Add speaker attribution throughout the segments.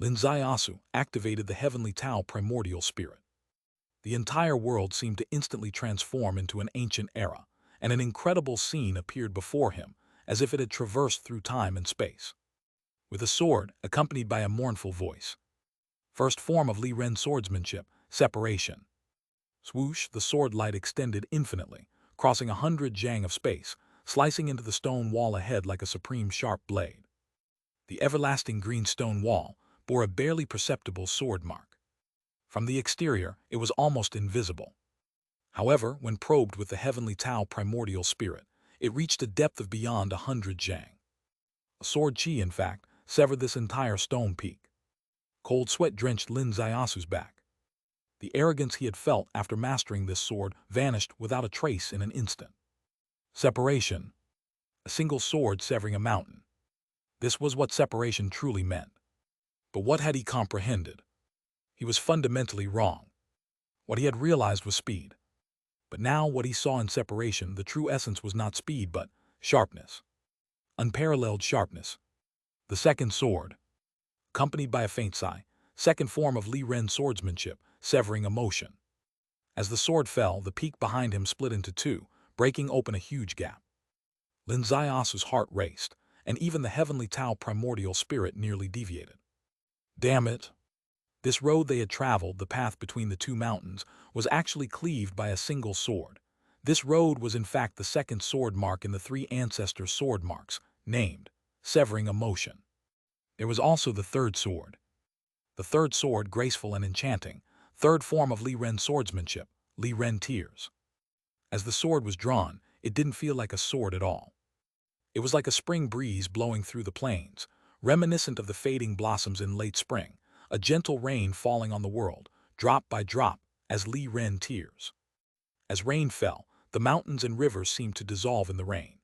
Speaker 1: Lin Zaiasu activated the heavenly Tao primordial spirit. The entire world seemed to instantly transform into an ancient era, and an incredible scene appeared before him, as if it had traversed through time and space. With a sword, accompanied by a mournful voice. First form of Li Ren swordsmanship, separation. Swoosh, the sword light extended infinitely, crossing 100 jang of space, slicing into the stone wall ahead like a supreme sharp blade. The everlasting green stone wall bore a barely perceptible sword mark. From the exterior, it was almost invisible. However, when probed with the heavenly Tao primordial spirit, it reached a depth of beyond 100 jang. A sword chi, in fact, severed this entire stone peak. Cold sweat drenched Lin Zaiasu's back. The arrogance he had felt after mastering this sword vanished without a trace in an instant. Separation. A single sword severing a mountain. This was what separation truly meant. But what had he comprehended? He was fundamentally wrong. What he had realized was speed. But now what he saw in separation, the true essence was not speed but sharpness. Unparalleled sharpness. The second sword. Accompanied by a faint sigh, second form of Li Ren swordsmanship, severing emotion. As the sword fell, the peak behind him split into two, breaking open a huge gap. Lin Zaiasu's heart raced, and even the heavenly Tao primordial spirit nearly deviated. Damn it! This road they had traveled, the path between the two mountains, was actually cleaved by a single sword. This road was in fact the second sword mark in the three ancestor sword marks, named severing emotion. There was also the third sword. The third sword, graceful and enchanting, third form of Li Ren swordsmanship, Li Ren tears. As the sword was drawn, it didn't feel like a sword at all. It was like a spring breeze blowing through the plains, reminiscent of the fading blossoms in late spring, a gentle rain falling on the world, drop by drop, as Li Ren tears. As rain fell, the mountains and rivers seemed to dissolve in the rain.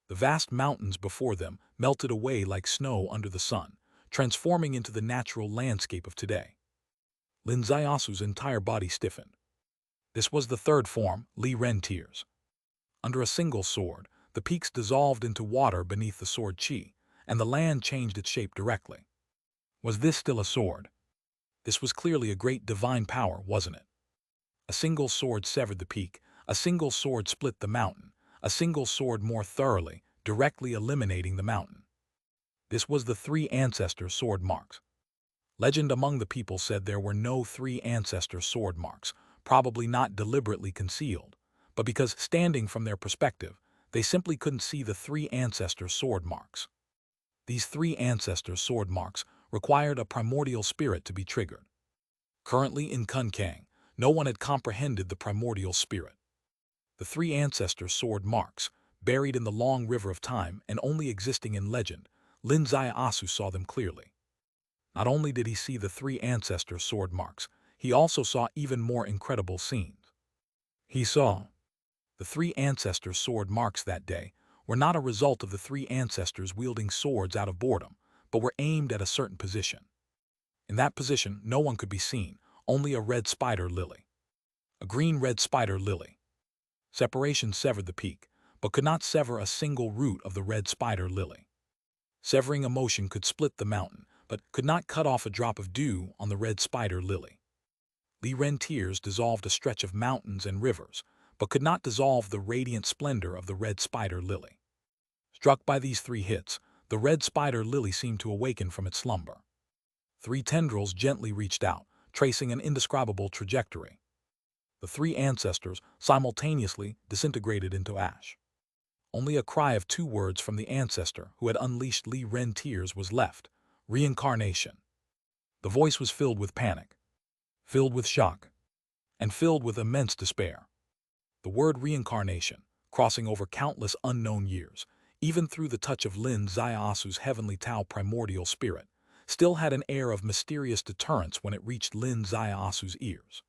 Speaker 1: The vast mountains before them melted away like snow under the sun, transforming into the natural landscape of today. Lin Zaiasu's entire body stiffened. This was the third form, Li Ren tears. Under a single sword, the peaks dissolved into water beneath the sword chi, and the land changed its shape directly. Was this still a sword? This was clearly a great divine power, wasn't it? A single sword severed the peak, a single sword split the mountain, a single sword more thoroughly, directly eliminating the mountain. This was the three ancestor sword marks. Legend among the people said there were no three ancestor sword marks, probably not deliberately concealed, but because standing from their perspective, they simply couldn't see the three ancestor sword marks. These three ancestor sword marks required a primordial spirit to be triggered. Currently in Kunkang, no one had comprehended the primordial spirit. The three ancestor sword marks, buried in the long river of time and only existing in legend, Lin Zaiasu saw them clearly. Not only did he see the three ancestor sword marks, he also saw even more incredible scenes. He saw the three ancestor sword marks that day were not a result of the three ancestors wielding swords out of boredom, but were aimed at a certain position. In that position, no one could be seen, only a red spider lily. A green-red spider lily. Separation severed the peak, but could not sever a single root of the red spider lily. Severing emotion could split the mountain, but could not cut off a drop of dew on the red spider lily. Li Ren tears dissolved a stretch of mountains and rivers, but could not dissolve the radiant splendor of the red spider lily. Struck by these three hits, the red spider lily seemed to awaken from its slumber. Three tendrils gently reached out, tracing an indescribable trajectory. The three ancestors simultaneously disintegrated into ash. Only a cry of two words from the ancestor who had unleashed Li Ren tears was left: reincarnation. The voice was filled with panic, filled with shock, and filled with immense despair. The word reincarnation, crossing over countless unknown years, even through the touch of Lin Zaiasu's heavenly Tao primordial spirit, still had an air of mysterious deterrence when it reached Lin Zaiasu's ears.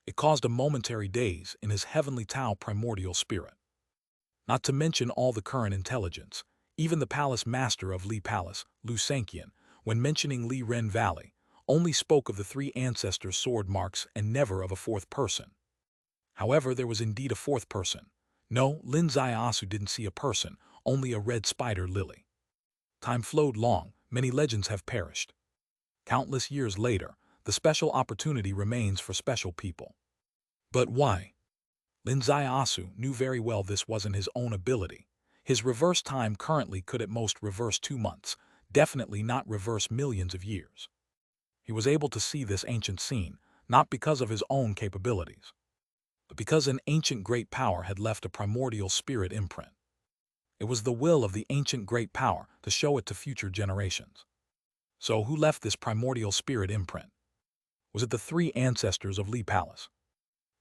Speaker 1: It caused a momentary daze in his heavenly Tao primordial spirit. Not to mention all the current intelligence, even the palace master of Li Palace, Lu Sanqian, when mentioning Li Ren Valley, only spoke of the three ancestor sword marks and never of a fourth person. However, there was indeed a fourth person. No, Lin Zaiasu didn't see a person, only a red spider lily. Time flowed long, many legends have perished. Countless years later, the special opportunity remains for special people. But why? Lin Zaiasu knew very well this wasn't his own ability. His reverse time currently could at most reverse 2 months, definitely not reverse millions of years. He was able to see this ancient scene, not because of his own capabilities, but because an ancient great power had left a primordial spirit imprint. It was the will of the ancient great power to show it to future generations. So who left this primordial spirit imprint? Was it the 3 ancestors of Li Palace?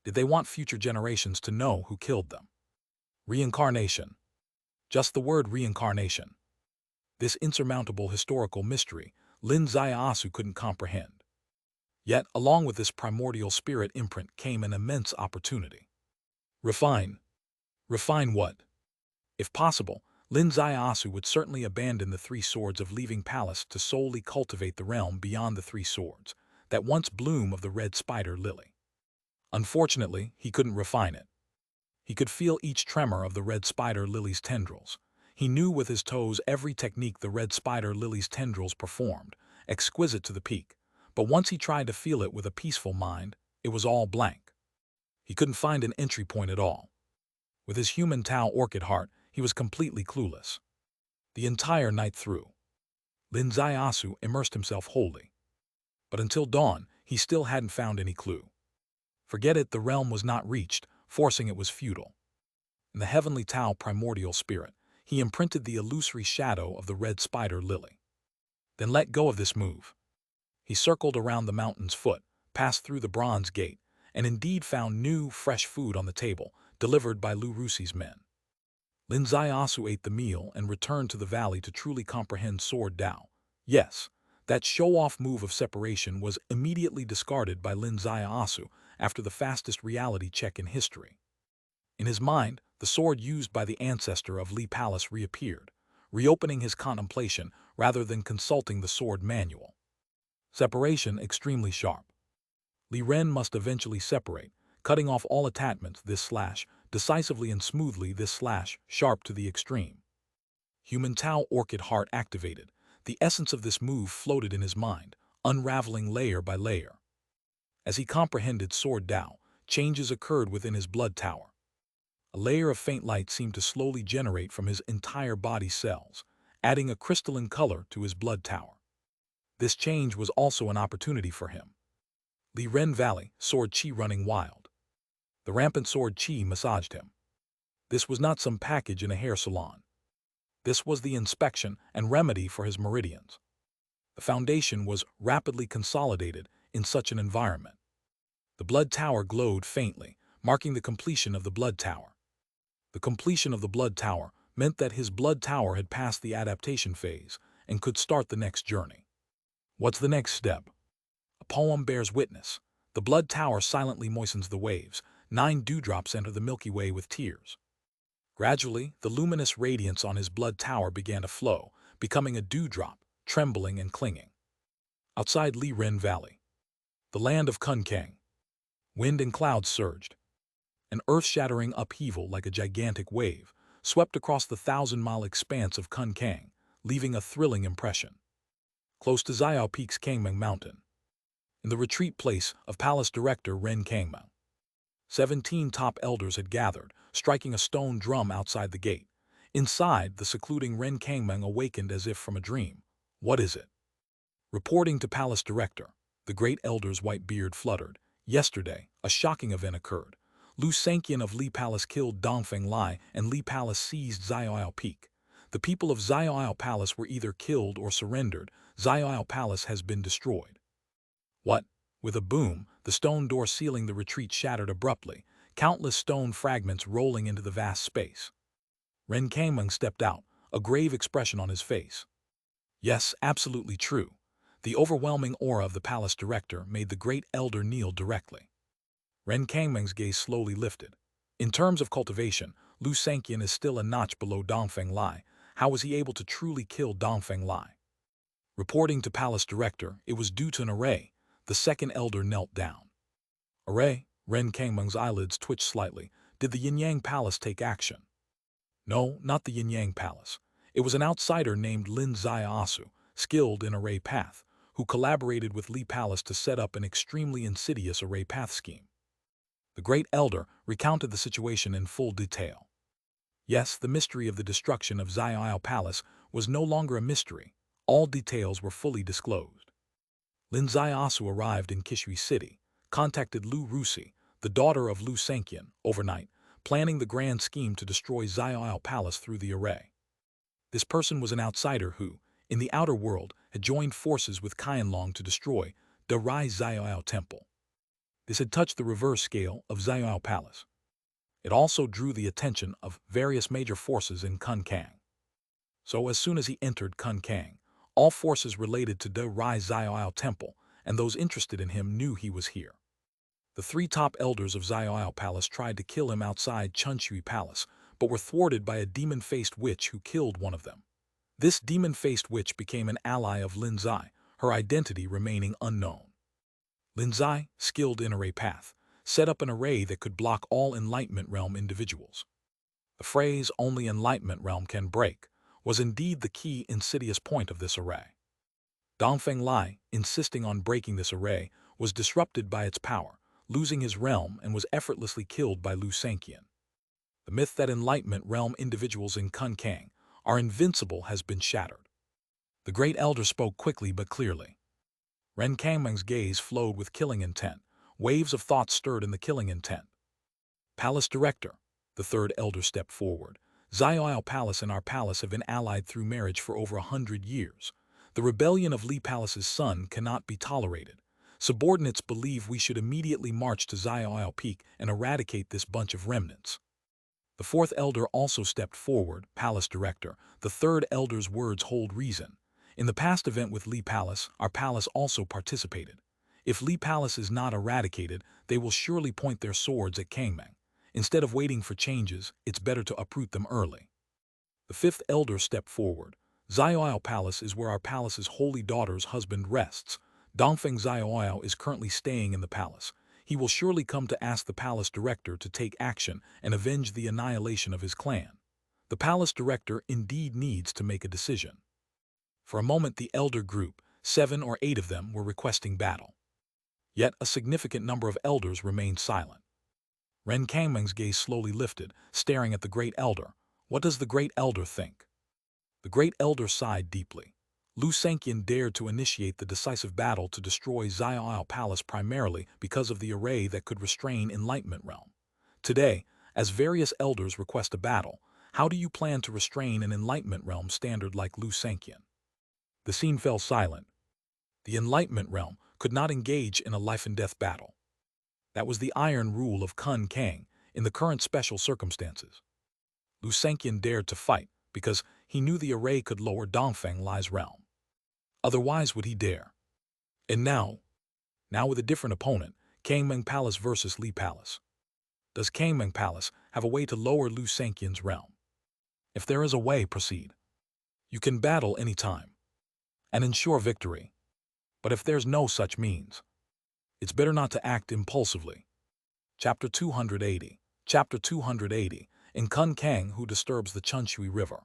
Speaker 1: Did they want future generations to know who killed them? Reincarnation. Just the word reincarnation. This insurmountable historical mystery, Lin Zaiasu couldn't comprehend. Yet, along with this primordial spirit imprint came an immense opportunity. Refine. Refine what? If possible, Lin Zaiasu would certainly abandon the 3 swords of leaving palace to solely cultivate the realm beyond the 3 swords, that once bloom of the red spider lily. Unfortunately, he couldn't refine it. He could feel each tremor of the red spider lily's tendrils. He knew with his toes every technique the red spider lily's tendrils performed, exquisite to the peak. But once he tried to feel it with a peaceful mind, it was all blank. He couldn't find an entry point at all. With his human Tao orchid heart, he was completely clueless. The entire night through, Lin Zaiasu immersed himself wholly. But until dawn, he still hadn't found any clue. Forget it, the realm was not reached, forcing it was futile. In the heavenly Tao primordial spirit, he imprinted the illusory shadow of the red spider lily. Then let go of this move. He circled around the mountain's foot, passed through the bronze gate, and indeed found new, fresh food on the table, delivered by Lu Rusi's men. Lin Zaiasu ate the meal and returned to the valley to truly comprehend Sword Dao. Yes, that show-off move of separation was immediately discarded by Lin Zaiasu after the fastest reality check in history. In his mind, the sword used by the ancestor of Li Palace reappeared, reopening his contemplation rather than consulting the sword manual. Separation extremely sharp. Li Ren must eventually separate, cutting off all attachments this slash, decisively and smoothly this slash, sharp to the extreme. Human Tao orchid heart activated. The essence of this move floated in his mind, unraveling layer by layer. As he comprehended Sword Dao, changes occurred within his blood tower. A layer of faint light seemed to slowly generate from his entire body cells, adding a crystalline color to his blood tower. This change was also an opportunity for him. Li Ren Valley, sword chi running wild. The rampant sword chi massaged him. This was not some package in a hair salon. This was the inspection and remedy for his meridians. The foundation was rapidly consolidated in such an environment. The blood tower glowed faintly, marking the completion of the blood tower. The completion of the blood tower meant that his blood tower had passed the adaptation phase and could start the next journey. What's the next step? A poem bears witness. The blood tower silently moistens the waves. 9 dewdrops enter the Milky Way with tears. Gradually, the luminous radiance on his blood tower began to flow, becoming a dewdrop, trembling and clinging. Outside Li Ren Valley, the land of Kunkang, wind and clouds surged. An earth-shattering upheaval like a gigantic wave swept across the 1,000-mile expanse of Kunkang, leaving a thrilling impression. Close to Xiao Peak's Kangmeng Mountain, in the retreat place of Palace Director Ren Kangmeng, 17 top elders had gathered, striking a stone drum outside the gate. Inside, the secluding Ren Kangmeng awakened as if from a dream. What is it? Reporting to Palace Director, the great elder's white beard fluttered. Yesterday, a shocking event occurred. Lu Sanqian of Li Palace killed Dongfeng Lai and Li Palace seized Xiaoyao Peak. The people of Xiaoyao Palace were either killed or surrendered. Xiaoyao Palace has been destroyed. What? With a boom, the stone door sealing the retreat shattered abruptly, countless stone fragments rolling into the vast space. Ren Kangmeng stepped out, a grave expression on his face. Yes, absolutely true. The overwhelming aura of the palace director made the great elder kneel directly. Ren Kangmeng's gaze slowly lifted. In terms of cultivation, Lu Sanqian is still a notch below Dongfeng Lai. How was he able to truly kill Dongfeng Lai? Reporting to palace director, it was due to an array. The second elder knelt down. Array? Ren Kangmeng's eyelids twitched slightly. Did the Yin-Yang Palace take action? No, not the Yin-Yang Palace. It was an outsider named Lin Zaiasu, skilled in array path, who collaborated with Li Palace to set up an extremely insidious array path scheme. The Great Elder recounted the situation in full detail. Yes, the mystery of the destruction of Xiao Palace was no longer a mystery. All details were fully disclosed. Lin Xiaosu arrived in Kishui City, contacted Lu Rusi, the daughter of Lu Sanqian, overnight, planning the grand scheme to destroy Xiao Palace through the array. This person was an outsider who, in the outer world, had joined forces with Qianlong to destroy the Rai Xiao Temple. This had touched the reverse scale of Xiao Palace. It also drew the attention of various major forces in Kunkang. So as soon as he entered Kunkang, all forces related to the Rai Xiao Temple and those interested in him knew he was here. The three top elders of Xiao Palace tried to kill him outside Chunshui Palace, but were thwarted by a demon-faced witch who killed one of them. This demon-faced witch became an ally of Lin Zai, her identity remaining unknown. Lin Zai, skilled in array path, set up an array that could block all Enlightenment Realm individuals. The phrase, "only Enlightenment Realm can break," was indeed the key insidious point of this array. Dongfeng Lai, insisting on breaking this array, was disrupted by its power, losing his realm and was effortlessly killed by Lu Sanqian. The myth that Enlightenment Realm individuals in Kunkang are invincible has been shattered. The Great Elder spoke quickly but clearly. Ren Kangmeng's gaze flowed with killing intent. Waves of thought stirred in the killing intent. Palace Director, the third elder stepped forward. Xiao Palace and our palace have been allied through marriage for over 100 years. The rebellion of Li Palace's son cannot be tolerated. Subordinates believe we should immediately march to Xiao Peak and eradicate this bunch of remnants. The fourth elder also stepped forward. Palace Director, the third elder's words hold reason. In the past event with Li Palace, our palace also participated. If Li Palace is not eradicated, they will surely point their swords at Kangmeng. Instead of waiting for changes, it's better to uproot them early. The fifth elder stepped forward. Xiao Palace is where our palace's holy daughter's husband rests. Dongfeng Xiao is currently staying in the palace. He will surely come to ask the palace director to take action and avenge the annihilation of his clan. The palace director indeed needs to make a decision. For a moment the elder group, 7 or 8 of them, were requesting battle. Yet a significant number of elders remained silent. Ren Kangmeng's gaze slowly lifted, staring at the Great Elder. What does the Great Elder think? The Great Elder sighed deeply. Lu Sanqian dared to initiate the decisive battle to destroy Xiao Palace primarily because of the array that could restrain Enlightenment Realm. Today, as various elders request a battle, how do you plan to restrain an Enlightenment Realm standard like Lu Sanqian? The scene fell silent. The Enlightenment Realm could not engage in a life-and-death battle. That was the iron rule of Kun Kang in the current special circumstances. Lu Sanqian dared to fight because he knew the array could lower Dongfeng Lai's realm. Otherwise would he dare? And now with a different opponent, Kangmeng Palace versus Li Palace. Does Kangmeng Palace have a way to lower Lu Sanqian's realm? If there is a way, proceed. You can battle any time and ensure victory. But if there's no such means, it's better not to act impulsively. Chapter 280. Chapter 280. In Kun Kang, who disturbs the Chunshui River.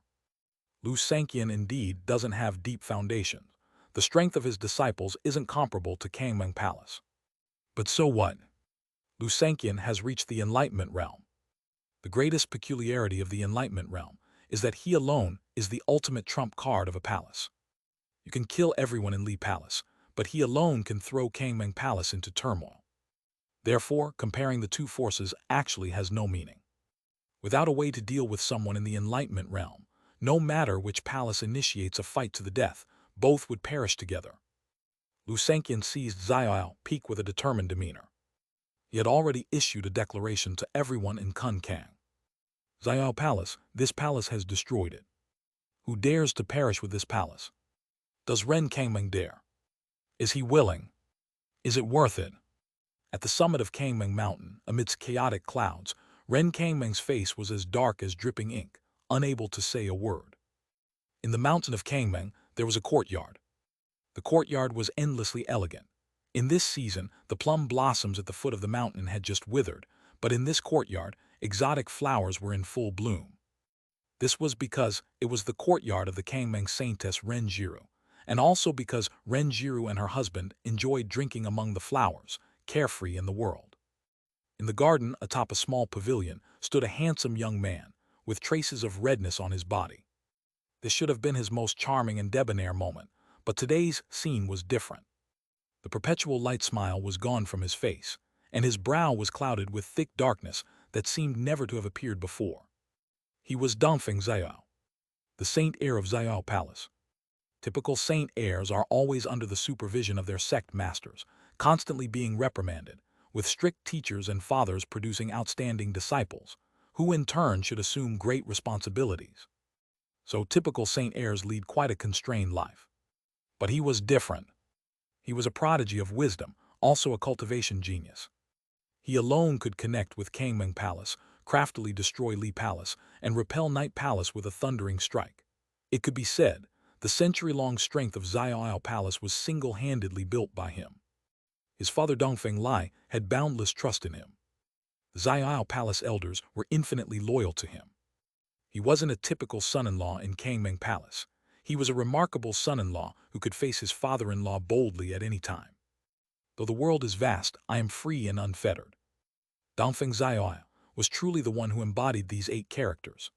Speaker 1: Lu Sanqian indeed doesn't have deep foundations. The strength of his disciples isn't comparable to Kangmeng Palace. But so what? Lu Sanqian has reached the Enlightenment Realm. The greatest peculiarity of the Enlightenment Realm is that he alone is the ultimate trump card of a palace. You can kill everyone in Li Palace, but he alone can throw Kangmeng Palace into turmoil. Therefore, comparing the two forces actually has no meaning. Without a way to deal with someone in the Enlightenment Realm, no matter which palace initiates a fight to the death, both would perish together. Lu Sanqian seized Xiao Peak with a determined demeanor. He had already issued a declaration to everyone in Kun Kang. Xiao Palace, this palace has destroyed it. Who dares to perish with this palace? Does Ren Kangmeng dare? Is he willing? Is it worth it? At the summit of Kangmeng Mountain, amidst chaotic clouds, Ren Kangmeng's face was as dark as dripping ink, unable to say a word. In the mountain of Kangmeng, there was a courtyard. The courtyard was endlessly elegant. In this season, the plum blossoms at the foot of the mountain had just withered, but in this courtyard, exotic flowers were in full bloom. This was because it was the courtyard of the Kangmeng Saintess Ren Jiru, and also because Renjiru and her husband enjoyed drinking among the flowers, carefree in the world. In the garden atop a small pavilion stood a handsome young man, with traces of redness on his body. This should have been his most charming and debonair moment, but today's scene was different. The perpetual light smile was gone from his face, and his brow was clouded with thick darkness that seemed never to have appeared before. He was Dongfeng Xiao, the saint heir of Xiao Palace. Typical saint heirs are always under the supervision of their sect masters, constantly being reprimanded, with strict teachers and fathers producing outstanding disciples, who in turn should assume great responsibilities. So typical saint heirs lead quite a constrained life. But he was different. He was a prodigy of wisdom, also a cultivation genius. He alone could connect with Kangming Palace, craftily destroy Li Palace, and repel Night Palace with a thundering strike. It could be said, the century-long strength of Xiao Palace was single-handedly built by him. His father Dongfeng Lai had boundless trust in him. The Xiao Palace elders were infinitely loyal to him. He wasn't a typical son-in-law in Kangming Palace. He was a remarkable son-in-law who could face his father-in-law boldly at any time. Though the world is vast, I am free and unfettered. Dongfeng Xiao was truly the one who embodied these 8 characters.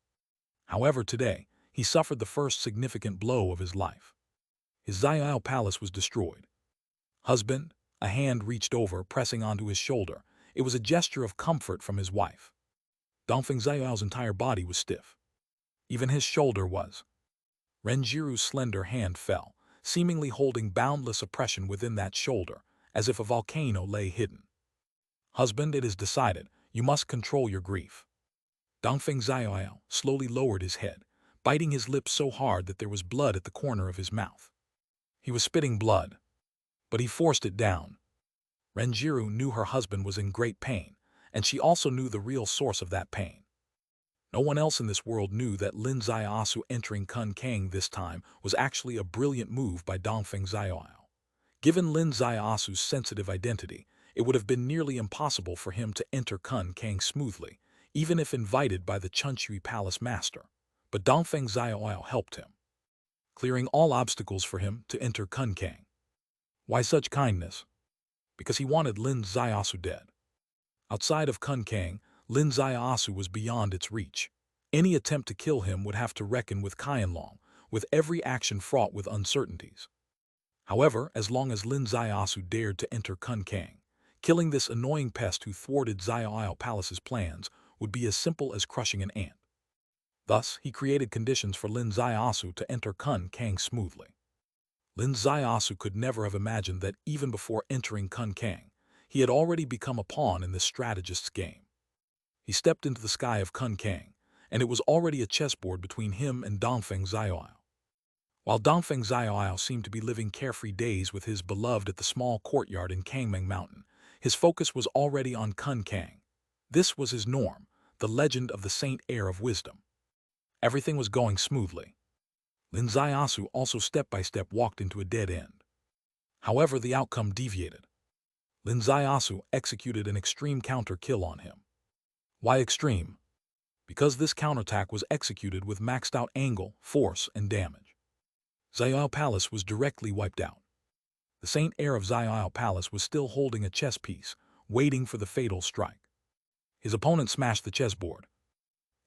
Speaker 1: However, today, he suffered the first significant blow of his life. His Xiao Palace was destroyed. Husband, a hand reached over, pressing onto his shoulder. It was a gesture of comfort from his wife. Dongfeng Xiao's entire body was stiff. Even his shoulder was. Renjiru's slender hand fell, seemingly holding boundless oppression within that shoulder, as if a volcano lay hidden. Husband, it is decided, you must control your grief. Dongfeng Xiao slowly lowered his head, biting his lips so hard that there was blood at the corner of his mouth. He was spitting blood, but he forced it down. Renjiru knew her husband was in great pain, and she also knew the real source of that pain. No one else in this world knew that Lin Xiaosu entering Kun Kang this time was actually a brilliant move by Dongfeng Xiao. Given Lin Xiaosu's sensitive identity, it would have been nearly impossible for him to enter Kun Kang smoothly, even if invited by the Chunshui Palace master. But Dongfeng Xiao helped him, clearing all obstacles for him to enter Kun Kang. Why such kindness? Because he wanted Lin Xiaosu dead. Outside of Kun Kang, Lin Xiaosu was beyond its reach. Any attempt to kill him would have to reckon with Qianlong, with every action fraught with uncertainties. However, as long as Lin Xiaosu dared to enter Kun Kang, killing this annoying pest who thwarted Xiao Palace's plans would be as simple as crushing an ant. Thus, he created conditions for Lin Xiaosu to enter Kun Kang smoothly. Lin Xiaosu could never have imagined that even before entering Kun Kang, he had already become a pawn in this strategist's game. He stepped into the sky of Kun Kang, and it was already a chessboard between him and Dongfeng Xiao. While Dongfeng Xiao seemed to be living carefree days with his beloved at the small courtyard in Kangming Mountain, his focus was already on Kun Kang. This was his norm, the legend of the saint heir of wisdom. Everything was going smoothly. Lin Xiaosu also step-by-step walked into a dead end. However, the outcome deviated. Lin Xiaosu executed an extreme counter-kill on him. Why extreme? Because this counterattack was executed with maxed-out angle, force, and damage. Xiao Palace was directly wiped out. The saint heir of Xiao Palace was still holding a chess piece, waiting for the fatal strike. His opponent smashed the chessboard.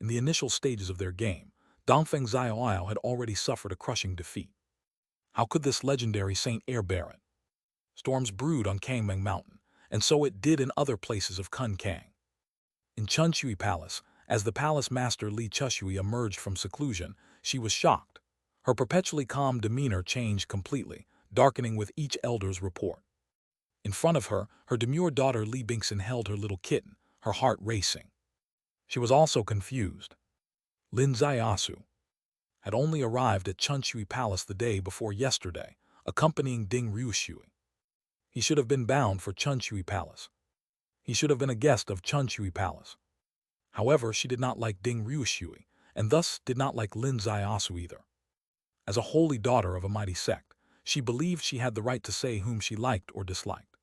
Speaker 1: In the initial stages of their game, Dongfeng Xiao had already suffered a crushing defeat. How could this legendary saint heir bear it? Storms brewed on Kangming Mountain, and so it did in other places of Kun Kang. In Chunshui Palace, as the palace master Li Chushui emerged from seclusion, she was shocked. Her perpetually calm demeanor changed completely, darkening with each elder's report. In front of her, her demure daughter Li Bingxin held her little kitten, her heart racing. She was also confused. Lin Xiaosu had only arrived at Chunshui Palace the day before yesterday, accompanying Ding Ryushui. He should have been bound for Chunshui Palace. He should have been a guest of Chunshui Palace. However, she did not like Ding Ryushui, and thus did not like Lin Xiaosu either. As a holy daughter of a mighty sect, she believed she had the right to say whom she liked or disliked.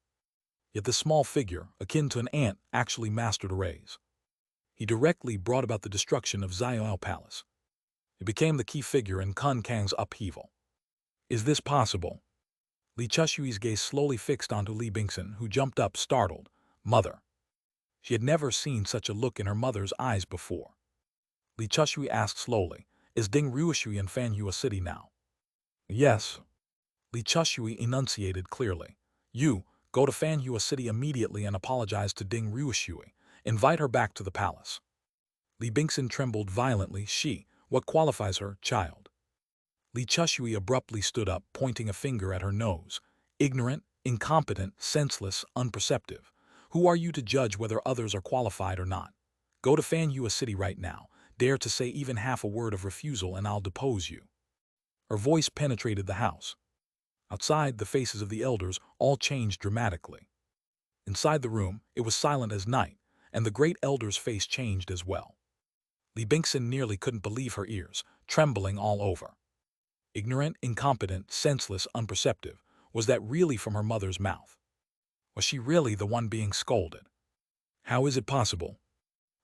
Speaker 1: Yet this small figure, akin to an ant, actually mastered a raise. He directly brought about the destruction of Xiao Palace. He became the key figure in Kun Kang's upheaval. Is this possible? Li Chushui's gaze slowly fixed onto Li Bingson, who jumped up, startled. Mother. She had never seen such a look in her mother's eyes before. Li Chushui asked slowly, is Ding Ruishui in Fanhua City now? Yes. Li Chushui enunciated clearly. You, go to Fanhua City immediately and apologize to Ding Ruishui. Invite her back to the palace. Li Bingson trembled violently. She, what qualifies her, child? Li Chushui abruptly stood up, pointing a finger at her nose. Ignorant, incompetent, senseless, unperceptive. Who are you to judge whether others are qualified or not? Go to Fanhua City right now. Dare to say even half a word of refusal and I'll depose you. Her voice penetrated the house. Outside, the faces of the elders all changed dramatically. Inside the room, it was silent as night, and the great elder's face changed as well. Li Bingson nearly couldn't believe her ears, trembling all over. Ignorant, incompetent, senseless, unperceptive. Was that really from her mother's mouth? Was she really the one being scolded? How is it possible?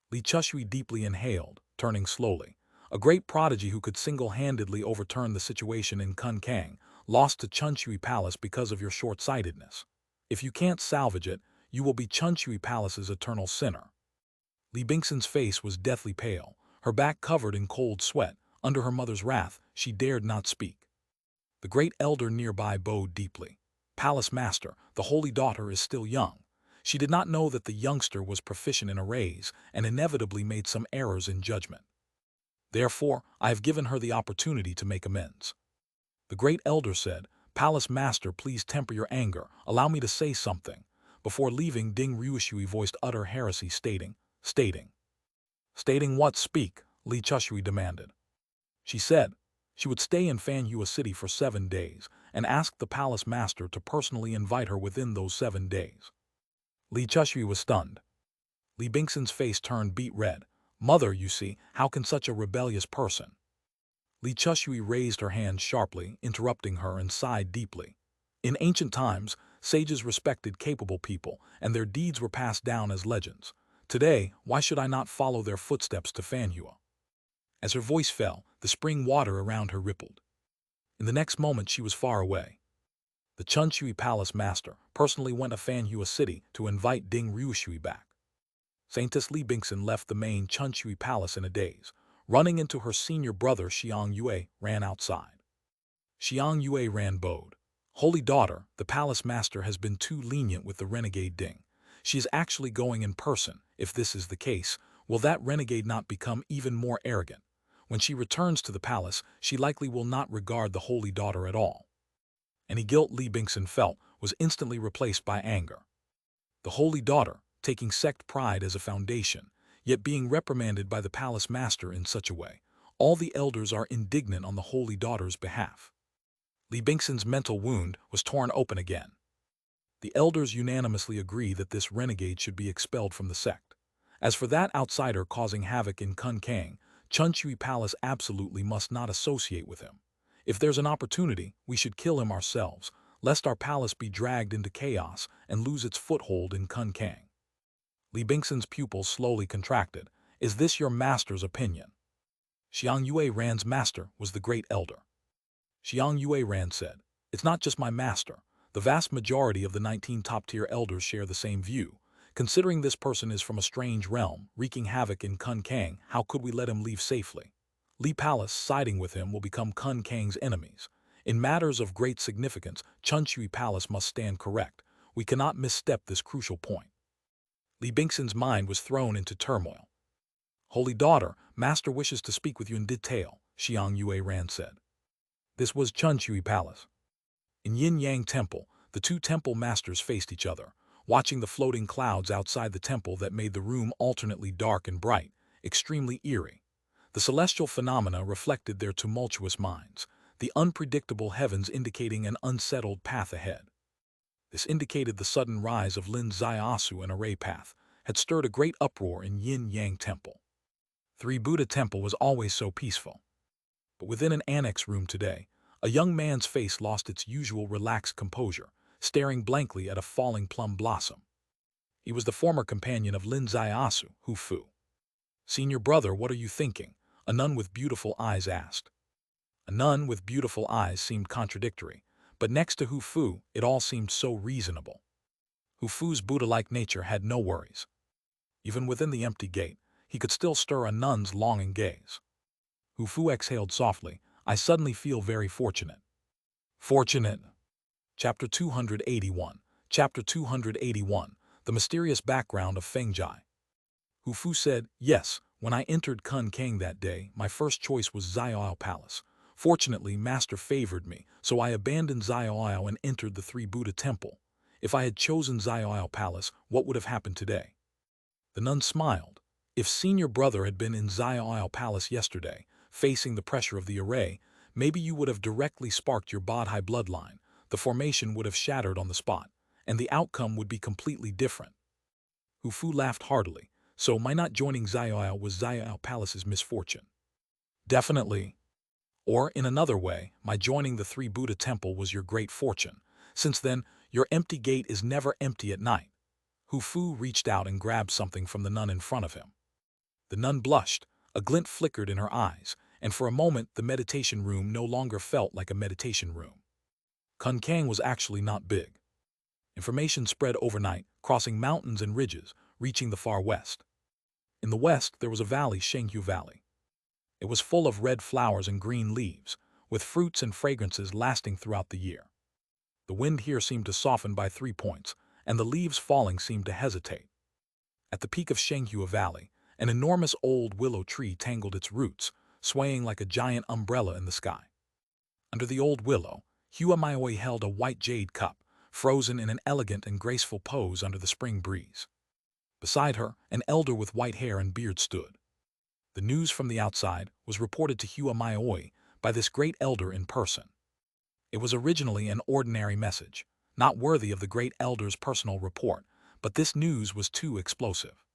Speaker 1: Li Chushui deeply inhaled, turning slowly. A great prodigy who could single-handedly overturn the situation in Kun Kang, lost to Chunshui Palace because of your short-sightedness. If you can't salvage it, you will be Chunshui Palace's eternal sinner. Li Bingson's face was deathly pale, her back covered in cold sweat. Under her mother's wrath, she dared not speak. The great elder nearby bowed deeply. Palace Master, the holy daughter is still young. She did not know that the youngster was proficient in arrays and inevitably made some errors in judgment. Therefore, I have given her the opportunity to make amends. The great elder said, Palace Master, please temper your anger. Allow me to say something. Before leaving, Ding Ruishui voiced utter heresy, stating what? Speak, Li Chushui demanded. She said she would stay in Fanhua City for 7 days and asked the Palace Master to personally invite her within those 7 days. Li Chushui was stunned. Li Bingson's face turned beet red. Mother, you see, how can such a rebellious person? Li Chushui raised her hand sharply, interrupting her, and sighed deeply. In ancient times, sages respected capable people, and their deeds were passed down as legends. Today, why should I not follow their footsteps to Fanhua? As her voice fell, the spring water around her rippled. In the next moment, she was far away. The Chunshui Palace Master personally went to Fanhua City to invite Ding Ruishui back. Saintess Li Bingson left the main Chunshui Palace in a daze. Running into her senior brother, Xiang Yue ran outside. Xiang Yue ran bowed. Holy daughter, the Palace Master has been too lenient with the renegade Ding. She is actually going in person. If this is the case, will that renegade not become even more arrogant? When she returns to the palace, she likely will not regard the holy daughter at all. Any guilt Li Bingson felt was instantly replaced by anger. The holy daughter, taking sect pride as a foundation, yet being reprimanded by the palace master in such a way. All the elders are indignant on the holy daughter's behalf. Li Bingson's mental wound was torn open again. The elders unanimously agree that this renegade should be expelled from the sect. As for that outsider causing havoc in Kun Kang, Chunshui Palace absolutely must not associate with him. If there's an opportunity, we should kill him ourselves, lest our palace be dragged into chaos and lose its foothold in Kun Kang. Li Bingson's pupils slowly contracted. Is this your master's opinion? Xiang Yue Ran's master was the great elder. Xiang Yue Ran said, it's not just my master. The vast majority of the 19 top-tier elders share the same view. Considering this person is from a strange realm, wreaking havoc in Kun Kang, how could we let him leave safely? Li Palace siding with him will become Kun Kang's enemies. In matters of great significance, Chunshui Palace must stand correct. We cannot misstep this crucial point. Li Bingson's mind was thrown into turmoil. Holy daughter, master wishes to speak with you in detail, Xiang Yue Ran said. This was Chunshui Palace. In Yin Yang Temple, the two temple masters faced each other, watching the floating clouds outside the temple that made the room alternately dark and bright, extremely eerie. The celestial phenomena reflected their tumultuous minds, the unpredictable heavens indicating an unsettled path ahead. This indicated the sudden rise of Lin Zaiasu and Array Path had stirred a great uproar in Yin Yang Temple. Three Buddha Temple was always so peaceful. But within an annex room today, a young man's face lost its usual relaxed composure, staring blankly at a falling plum blossom. He was the former companion of Lin Zaiasu, Hu Fu. Senior brother, what are you thinking? A nun with beautiful eyes asked. A nun with beautiful eyes seemed contradictory, but next to Hufu, it all seemed so reasonable. Hufu's Buddha-like nature had no worries. Even within the empty gate, he could still stir a nun's longing gaze. Hufu exhaled softly. I suddenly feel very fortunate. Fortunate. Chapter 281. Chapter 281. The Mysterious Background of Fengjai. Hufu said, yes, when I entered Kun Kang that day, my first choice was Xiaoyao Palace. Fortunately, Master favored me, so I abandoned Xiaoyao and entered the Three Buddha Temple. If I had chosen Xiaoyao Palace, what would have happened today? The nun smiled. If senior brother had been in Xiaoyao Palace yesterday, facing the pressure of the array, maybe you would have directly sparked your Bodhi bloodline, the formation would have shattered on the spot, and the outcome would be completely different. Hufu laughed heartily. So my not joining Xiaoyao was Xiaoyao Palace's misfortune. Definitely. Or, in another way, my joining the Three Buddha Temple was your great fortune. Since then, your empty gate is never empty at night. Hufu reached out and grabbed something from the nun in front of him. The nun blushed, a glint flickered in her eyes, and for a moment the meditation room no longer felt like a meditation room. Kun Kang was actually not big. Information spread overnight, crossing mountains and ridges, reaching the far west. In the west, there was a valley, Shenghu Valley. It was full of red flowers and green leaves, with fruits and fragrances lasting throughout the year. The wind here seemed to soften by 3 points, and the leaves falling seemed to hesitate. At the peak of Shenghu Valley, an enormous old willow tree tangled its roots, swaying like a giant umbrella in the sky. Under the old willow, Hua Maioi held a white jade cup, frozen in an elegant and graceful pose under the spring breeze. Beside her, an elder with white hair and beard stood. The news from the outside was reported to Hua Maioi by this great elder in person. It was originally an ordinary message, not worthy of the great elder's personal report, but this news was too explosive.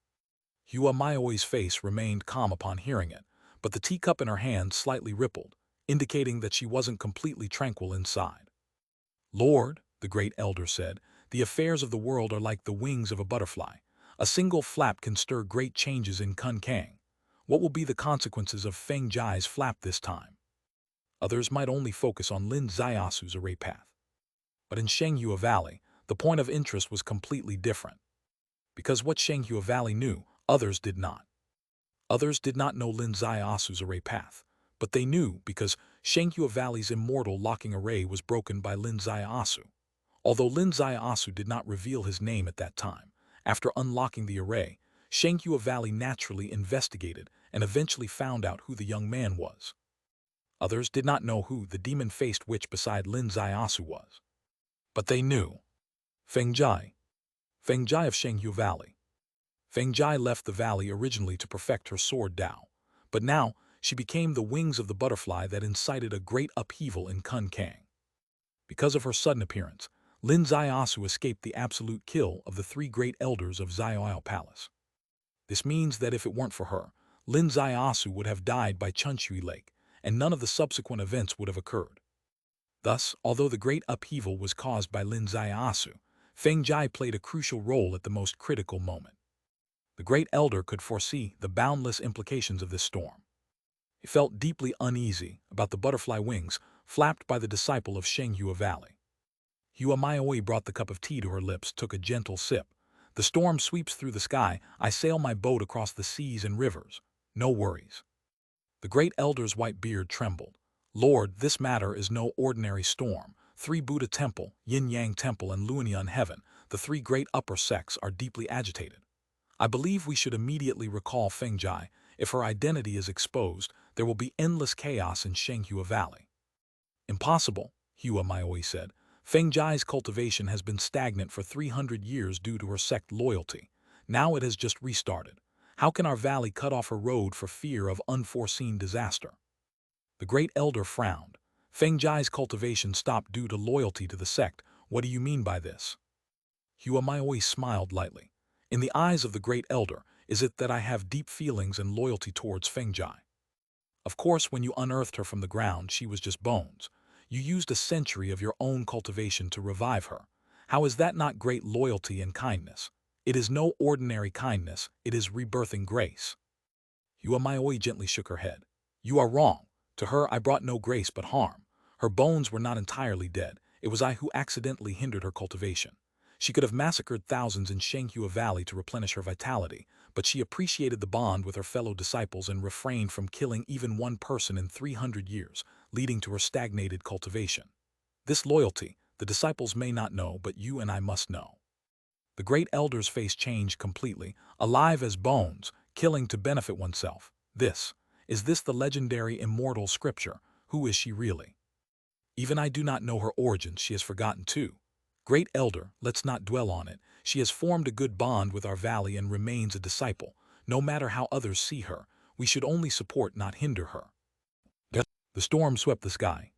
Speaker 1: Hua Maioi's face remained calm upon hearing it, but the teacup in her hand slightly rippled, indicating that she wasn't completely tranquil inside. Lord, the great elder said, the affairs of the world are like the wings of a butterfly. A single flap can stir great changes in Kun Kang. What will be the consequences of Feng Jai's flap this time? Others might only focus on Lin Xiaosu's array path. But in Shenghua Valley, the point of interest was completely different. Because what Shenghua Valley knew, others did not. Others did not know Lin Xiaosu's array path, but they knew because Shenghua Valley's immortal locking array was broken by Lin Xiaosu. Although Lin Xiaosu did not reveal his name at that time, after unlocking the array, Shenghua Valley naturally investigated and eventually found out who the young man was. Others did not know who the demon-faced witch beside Lin Xiaosu was. But they knew. Feng Jai. Feng Jai of Shenghua Valley. Feng Jai left the valley originally to perfect her sword Dao, but now she became the wings of the butterfly that incited a great upheaval in Kun Kang. Because of her sudden appearance, Lin Xiaosu escaped the absolute kill of the 3 great elders of Xiaoyao Palace. This means that if it weren't for her, Lin Xiaosu would have died by Chunshui Lake, and none of the subsequent events would have occurred. Thus, although the great upheaval was caused by Lin Xiaosu, Feng Jai played a crucial role at the most critical moment. The great elder could foresee the boundless implications of this storm. He felt deeply uneasy about the butterfly wings flapped by the disciple of Shenghua Valley. Hua Maioi brought the cup of tea to her lips, took a gentle sip. The storm sweeps through the sky, I sail my boat across the seas and rivers. No worries. The great elder's white beard trembled. Lord, this matter is no ordinary storm. 3 Buddha Temple, Yin-Yang Temple, and Luonian Heaven, the 3 great upper sects, are deeply agitated. I believe we should immediately recall Feng Jai. If her identity is exposed, there will be endless chaos in Shenghua Valley. Impossible, Hua Maioi said. Feng Jai's cultivation has been stagnant for 300 years due to her sect loyalty. Now it has just restarted. How can our valley cut off her road for fear of unforeseen disaster? The great elder frowned. Feng Jai's cultivation stopped due to loyalty to the sect. What do you mean by this? Hua Maioi smiled lightly. In the eyes of the great elder, is it that I have deep feelings and loyalty towards Feng Jai? Of course, when you unearthed her from the ground, she was just bones. You used a century of your own cultivation to revive her. How is that not great loyalty and kindness? It is no ordinary kindness, it is rebirthing grace. Hua Maioi gently shook her head. You are wrong. To her I brought no grace but harm. Her bones were not entirely dead. It was I who accidentally hindered her cultivation. She could have massacred thousands in Shanghua Valley to replenish her vitality, but she appreciated the bond with her fellow disciples and refrained from killing even one person in 300 years, leading to her stagnated cultivation. This loyalty, the disciples may not know, but you and I must know. The great elder's face changed completely, alive as bones, killing to benefit oneself. Is this the legendary immortal scripture? Who is she really? Even I do not know her origins, she has forgotten too. Great elder, let's not dwell on it. She has formed a good bond with our valley and remains a disciple. No matter how others see her, we should only support, not hinder her. The storm swept the sky.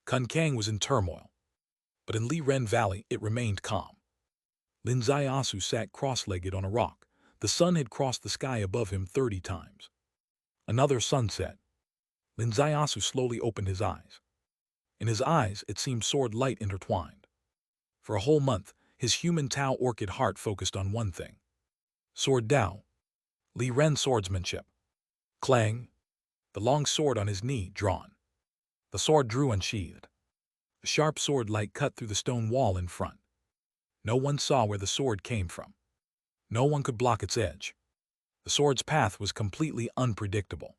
Speaker 1: Kun Kang was in turmoil. But in Li Ren Valley, it remained calm. Lin Ziasu sat cross-legged on a rock. The sun had crossed the sky above him 30 times. Another sunset. Lin Ziasu slowly opened his eyes. In his eyes, it seemed sword light intertwined. For a whole month, his human Tao orchid heart focused on one thing. Sword Dao. Li Ren swordsmanship. Clang. The long sword on his knee drawn. The sword drew unsheathed. The sharp sword light cut through the stone wall in front. No one saw where the sword came from. No one could block its edge. The sword's path was completely unpredictable.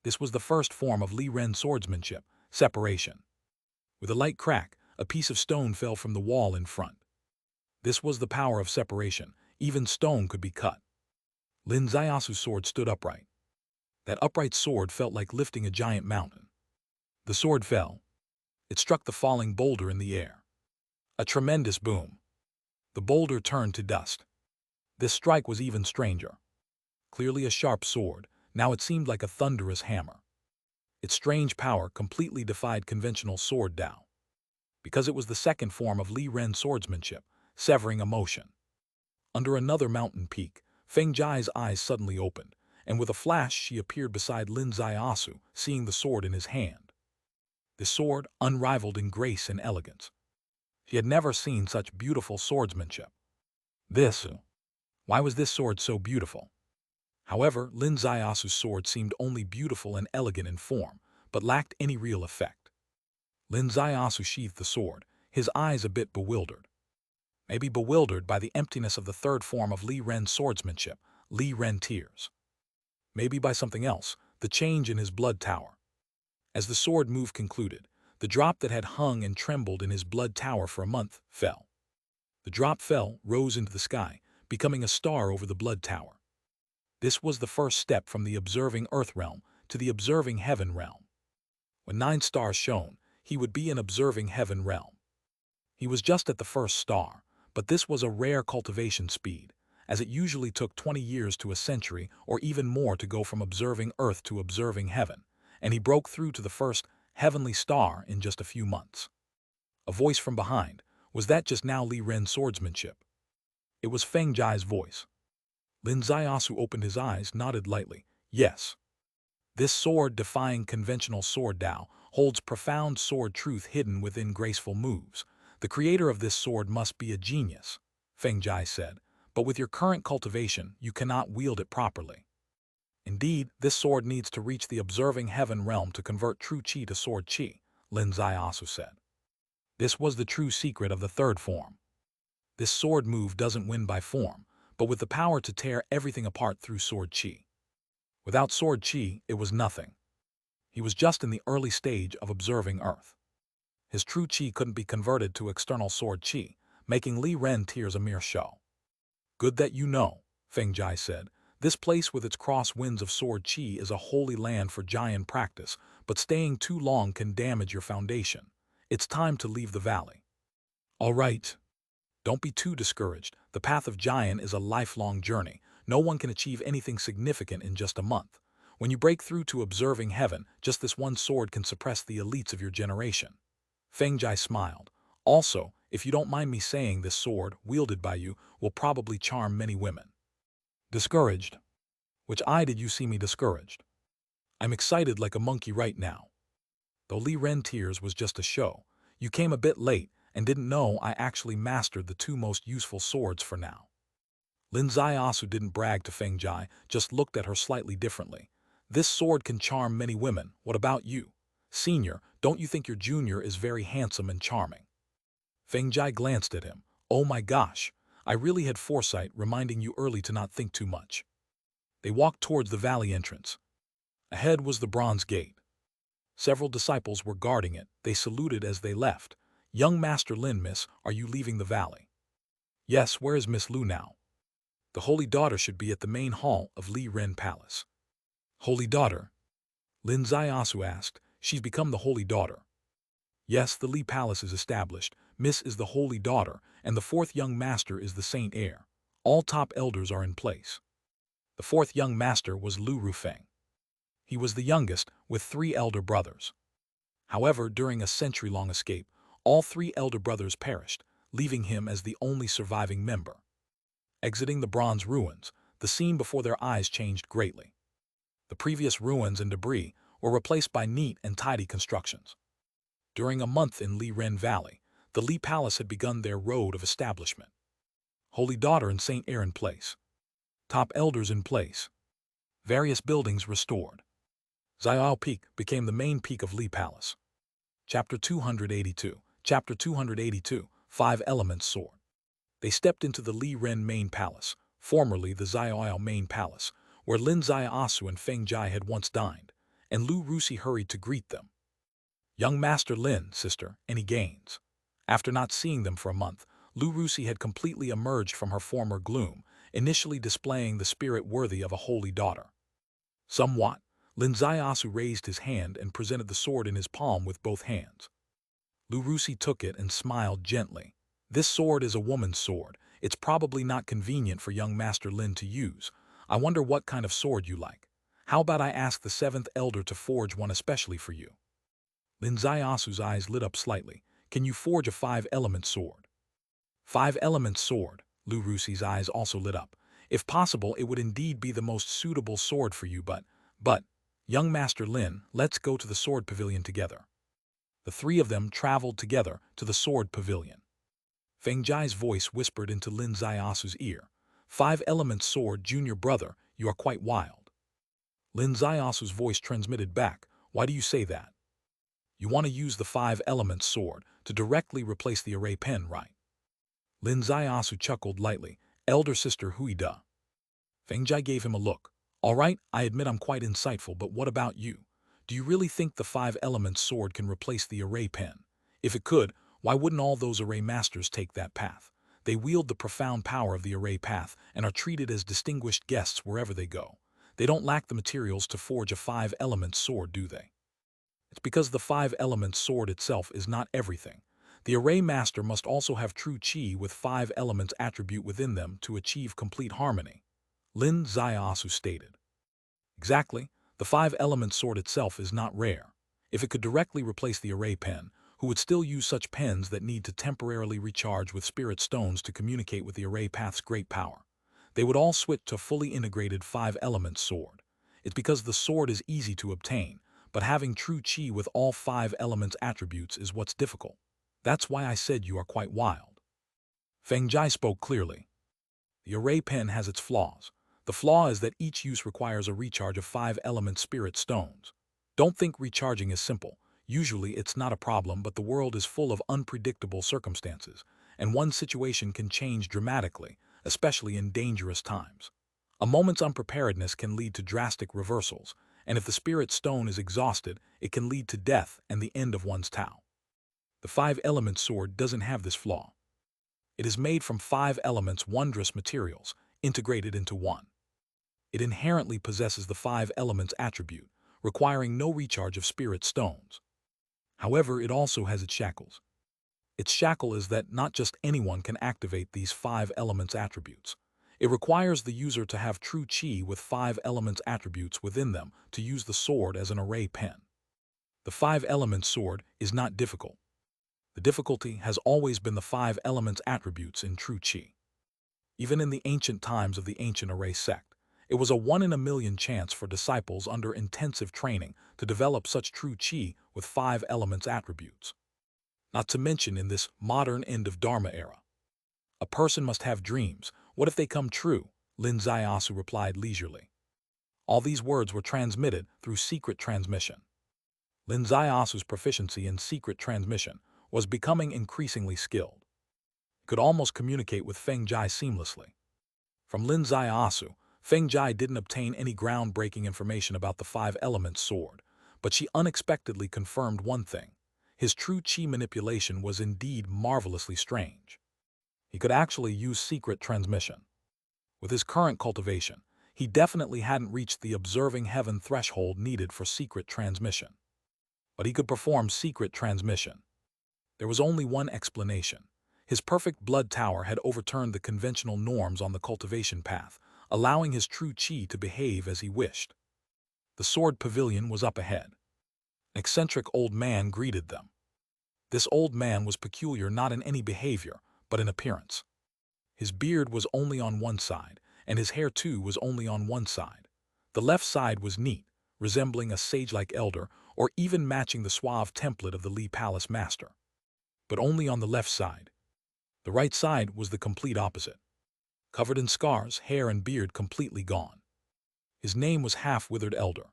Speaker 1: This was the first form of Li Ren swordsmanship, separation. With a light crack, a piece of stone fell from the wall in front. This was the power of separation. Even stone could be cut. Lin Ziasu's sword stood upright. That upright sword felt like lifting a giant mountain. The sword fell. It struck the falling boulder in the air. A tremendous boom. The boulder turned to dust. This strike was even stranger. Clearly a sharp sword, now it seemed like a thunderous hammer. Its strange power completely defied conventional sword Dao. Because it was the second form of Li Ren swordsmanship, severing emotion. Under another mountain peak, Feng Jai's eyes suddenly opened, and with a flash she appeared beside Lin Ziasu, seeing the sword in his hand. The sword, unrivaled in grace and elegance. She had never seen such beautiful swordsmanship. Why was this sword so beautiful? However, Lin Ziasu's sword seemed only beautiful and elegant in form, but lacked any real effect. Lin Ziasu sheathed the sword, his eyes a bit bewildered. Maybe bewildered by the emptiness of the third form of Li Ren swordsmanship, Li Ren tears. Maybe by something else, the change in his blood tower. As the sword move concluded, the drop that had hung and trembled in his blood tower for a month fell. The drop fell, rose into the sky, becoming a star over the blood tower. This was the first step from the observing earth realm to the observing heaven realm. When 9 stars shone, he would be in observing heaven realm. He was just at the first star, but this was a rare cultivation speed, as it usually took 20 years to a century or even more to go from observing earth to observing heaven, and he broke through to the first heavenly star in just a few months. A voice from behind. Was that just now Li Ren swordsmanship? It was Feng Jai's voice. Lin Ziasu opened his eyes, nodded lightly. Yes. This sword, defying conventional sword Dao, holds profound sword truth hidden within graceful moves. The creator of this sword must be a genius, Feng Jai said, but with your current cultivation, you cannot wield it properly. Indeed, this sword needs to reach the observing heaven realm to convert true chi to sword chi, Lin Ziasu said. This was the true secret of the third form. This sword move doesn't win by form, but with the power to tear everything apart through sword chi. Without sword chi, it was nothing. He was just in the early stage of observing earth. His true chi couldn't be converted to external sword chi, making Li Ren tears a mere show. Good that you know, Feng Jai said. This place with its cross winds of sword chi is a holy land for Jian practice, but staying too long can damage your foundation. It's time to leave the valley. All right. Don't be too discouraged. The path of Jian is a lifelong journey. No one can achieve anything significant in just a month. When you break through to observing heaven, just this one sword can suppress the elites of your generation. Feng Jai smiled. Also, if you don't mind me saying, this sword, wielded by you, will probably charm many women. Discouraged? Which eye did you see me discouraged? I'm excited like a monkey right now. Though Li Ren tears was just a show, you came a bit late and didn't know I actually mastered the 2 most useful swords for now. Lin Ziasu didn't brag to Feng Jai, just looked at her slightly differently. This sword can charm many women. What about you? Senior, don't you think your junior is very handsome and charming? Feng Jai glanced at him. Oh my gosh, I really had foresight reminding you early to not think too much. They walked towards the valley entrance. Ahead was the bronze gate. Several disciples were guarding it. They saluted as they left. Young Master Lin, miss, are you leaving the valley? Yes, where is Miss Lu now? The Holy Daughter should be at the main hall of Li Ren Palace. Holy Daughter? Lin Ziasu asked. She's become the Holy Daughter. Yes, the Li Palace is established. Miss is the Holy Daughter, and the fourth young master is the Saint Heir. All top elders are in place. The fourth young master was Lu Rufeng. He was the youngest, with 3 elder brothers. However, during a century-long escape, all 3 elder brothers perished, leaving him as the only surviving member. Exiting the bronze ruins, the scene before their eyes changed greatly. The previous ruins and debris were replaced by neat and tidy constructions. During a month in Li Ren Valley, the Li Palace had begun their road of establishment. Holy Daughter and Saint Heir in place. Top elders in place. Various buildings restored. Xiao Peak became the main peak of Li Palace. Chapter 282. Chapter 282. 5 Elements Sword. They stepped into the Li Ren Main Palace, formerly the Xiao Main Palace, where Lin Ziasu and Feng Jai had once dined, and Lu Rusi hurried to greet them. Young Master Lin, sister, any gains? After not seeing them for a month, Lu Rusi had completely emerged from her former gloom, initially displaying the spirit worthy of a holy daughter. Somewhat, Lin Ziasu raised his hand and presented the sword in his palm with both hands. Lu Rusi took it and smiled gently. This sword is a woman's sword. It's probably not convenient for young Master Lin to use. I wonder what kind of sword you like. How about I ask the 7th elder to forge one especially for you? Lin Ziasu's eyes lit up slightly. Can you forge a 5-element sword? 5-element sword. Lu Rusi's eyes also lit up. If possible, it would indeed be the most suitable sword for you, but, young Master Lin, let's go to the sword pavilion together. The 3 of them traveled together to the sword pavilion. Feng Jai's voice whispered into Lin Ziasu's ear. 5-element sword, junior brother, you are quite wild. Lin Ziasu's voice transmitted back. Why do you say that? You want to use the 5-element sword to directly replace the array pen, right? Lin Ziasu chuckled lightly. Elder sister Huida. Feng Jai gave him a look. All right, I admit I'm quite insightful, but what about you? Do you really think the 5-element sword can replace the array pen? If it could, why wouldn't all those array masters take that path? They wield the profound power of the array path and are treated as distinguished guests wherever they go. They don't lack the materials to forge a 5-element sword, do they? It's because the 5-element sword itself is not everything. The array master must also have true chi with 5 elements attribute within them to achieve complete harmony. Lin Ziasu stated. Exactly, the 5-element sword itself is not rare. If it could directly replace the array pen, who would still use such pens that need to temporarily recharge with spirit stones to communicate with the array path's great power? They would all switch to fully integrated 5-element sword. It's because the sword is easy to obtain, but having true chi with all 5 elements attributes is what's difficult. That's why I said you are quite wild. Feng Jai spoke clearly. The array pen has its flaws. The flaw is that each use requires a recharge of 5-element spirit stones. Don't think recharging is simple. Usually it's not a problem, but the world is full of unpredictable circumstances, and one situation can change dramatically, especially in dangerous times. A moment's unpreparedness can lead to drastic reversals, and if the spirit stone is exhausted, it can lead to death and the end of one's Tao. The 5-element sword doesn't have this flaw. It is made from 5 elements wondrous materials, integrated into one. It inherently possesses the 5 elements attribute, requiring no recharge of spirit stones. However, it also has its shackles. Its shackle is that not just anyone can activate these 5 elements attributes. It requires the user to have true chi with 5 elements attributes within them to use the sword as an array pen. The 5-element sword is not difficult. The difficulty has always been the 5 elements attributes in true chi. Even in the ancient times of the ancient array sect, it was a 1 in a million chance for disciples under intensive training to develop such true chi with 5 elements attributes. Not to mention in this modern end of Dharma era. A person must have dreams. What if they come true? Lin Ziasu replied leisurely. All these words were transmitted through secret transmission. Lin Ziasu's proficiency in secret transmission was becoming increasingly skilled. He could almost communicate with Feng Jai seamlessly. From Lin Ziasu, Feng Jai didn't obtain any groundbreaking information about the five elements sword, but she unexpectedly confirmed one thing. His true chi manipulation was indeed marvelously strange. He could actually use secret transmission. With his current cultivation, he definitely hadn't reached the observing heaven threshold needed for secret transmission. But he could perform secret transmission. There was only one explanation. His perfect blood tower had overturned the conventional norms on the cultivation path, allowing his true chi to behave as he wished. The sword pavilion was up ahead. An eccentric old man greeted them. This old man was peculiar not in any behavior, but in appearance. His beard was only on one side, and his hair too was only on one side. The left side was neat, resembling a sage-like elder, or even matching the suave template of the Li Palace master. But only on the left side. The right side was the complete opposite. Covered in scars, hair and beard completely gone. His name was Half-Withered Elder.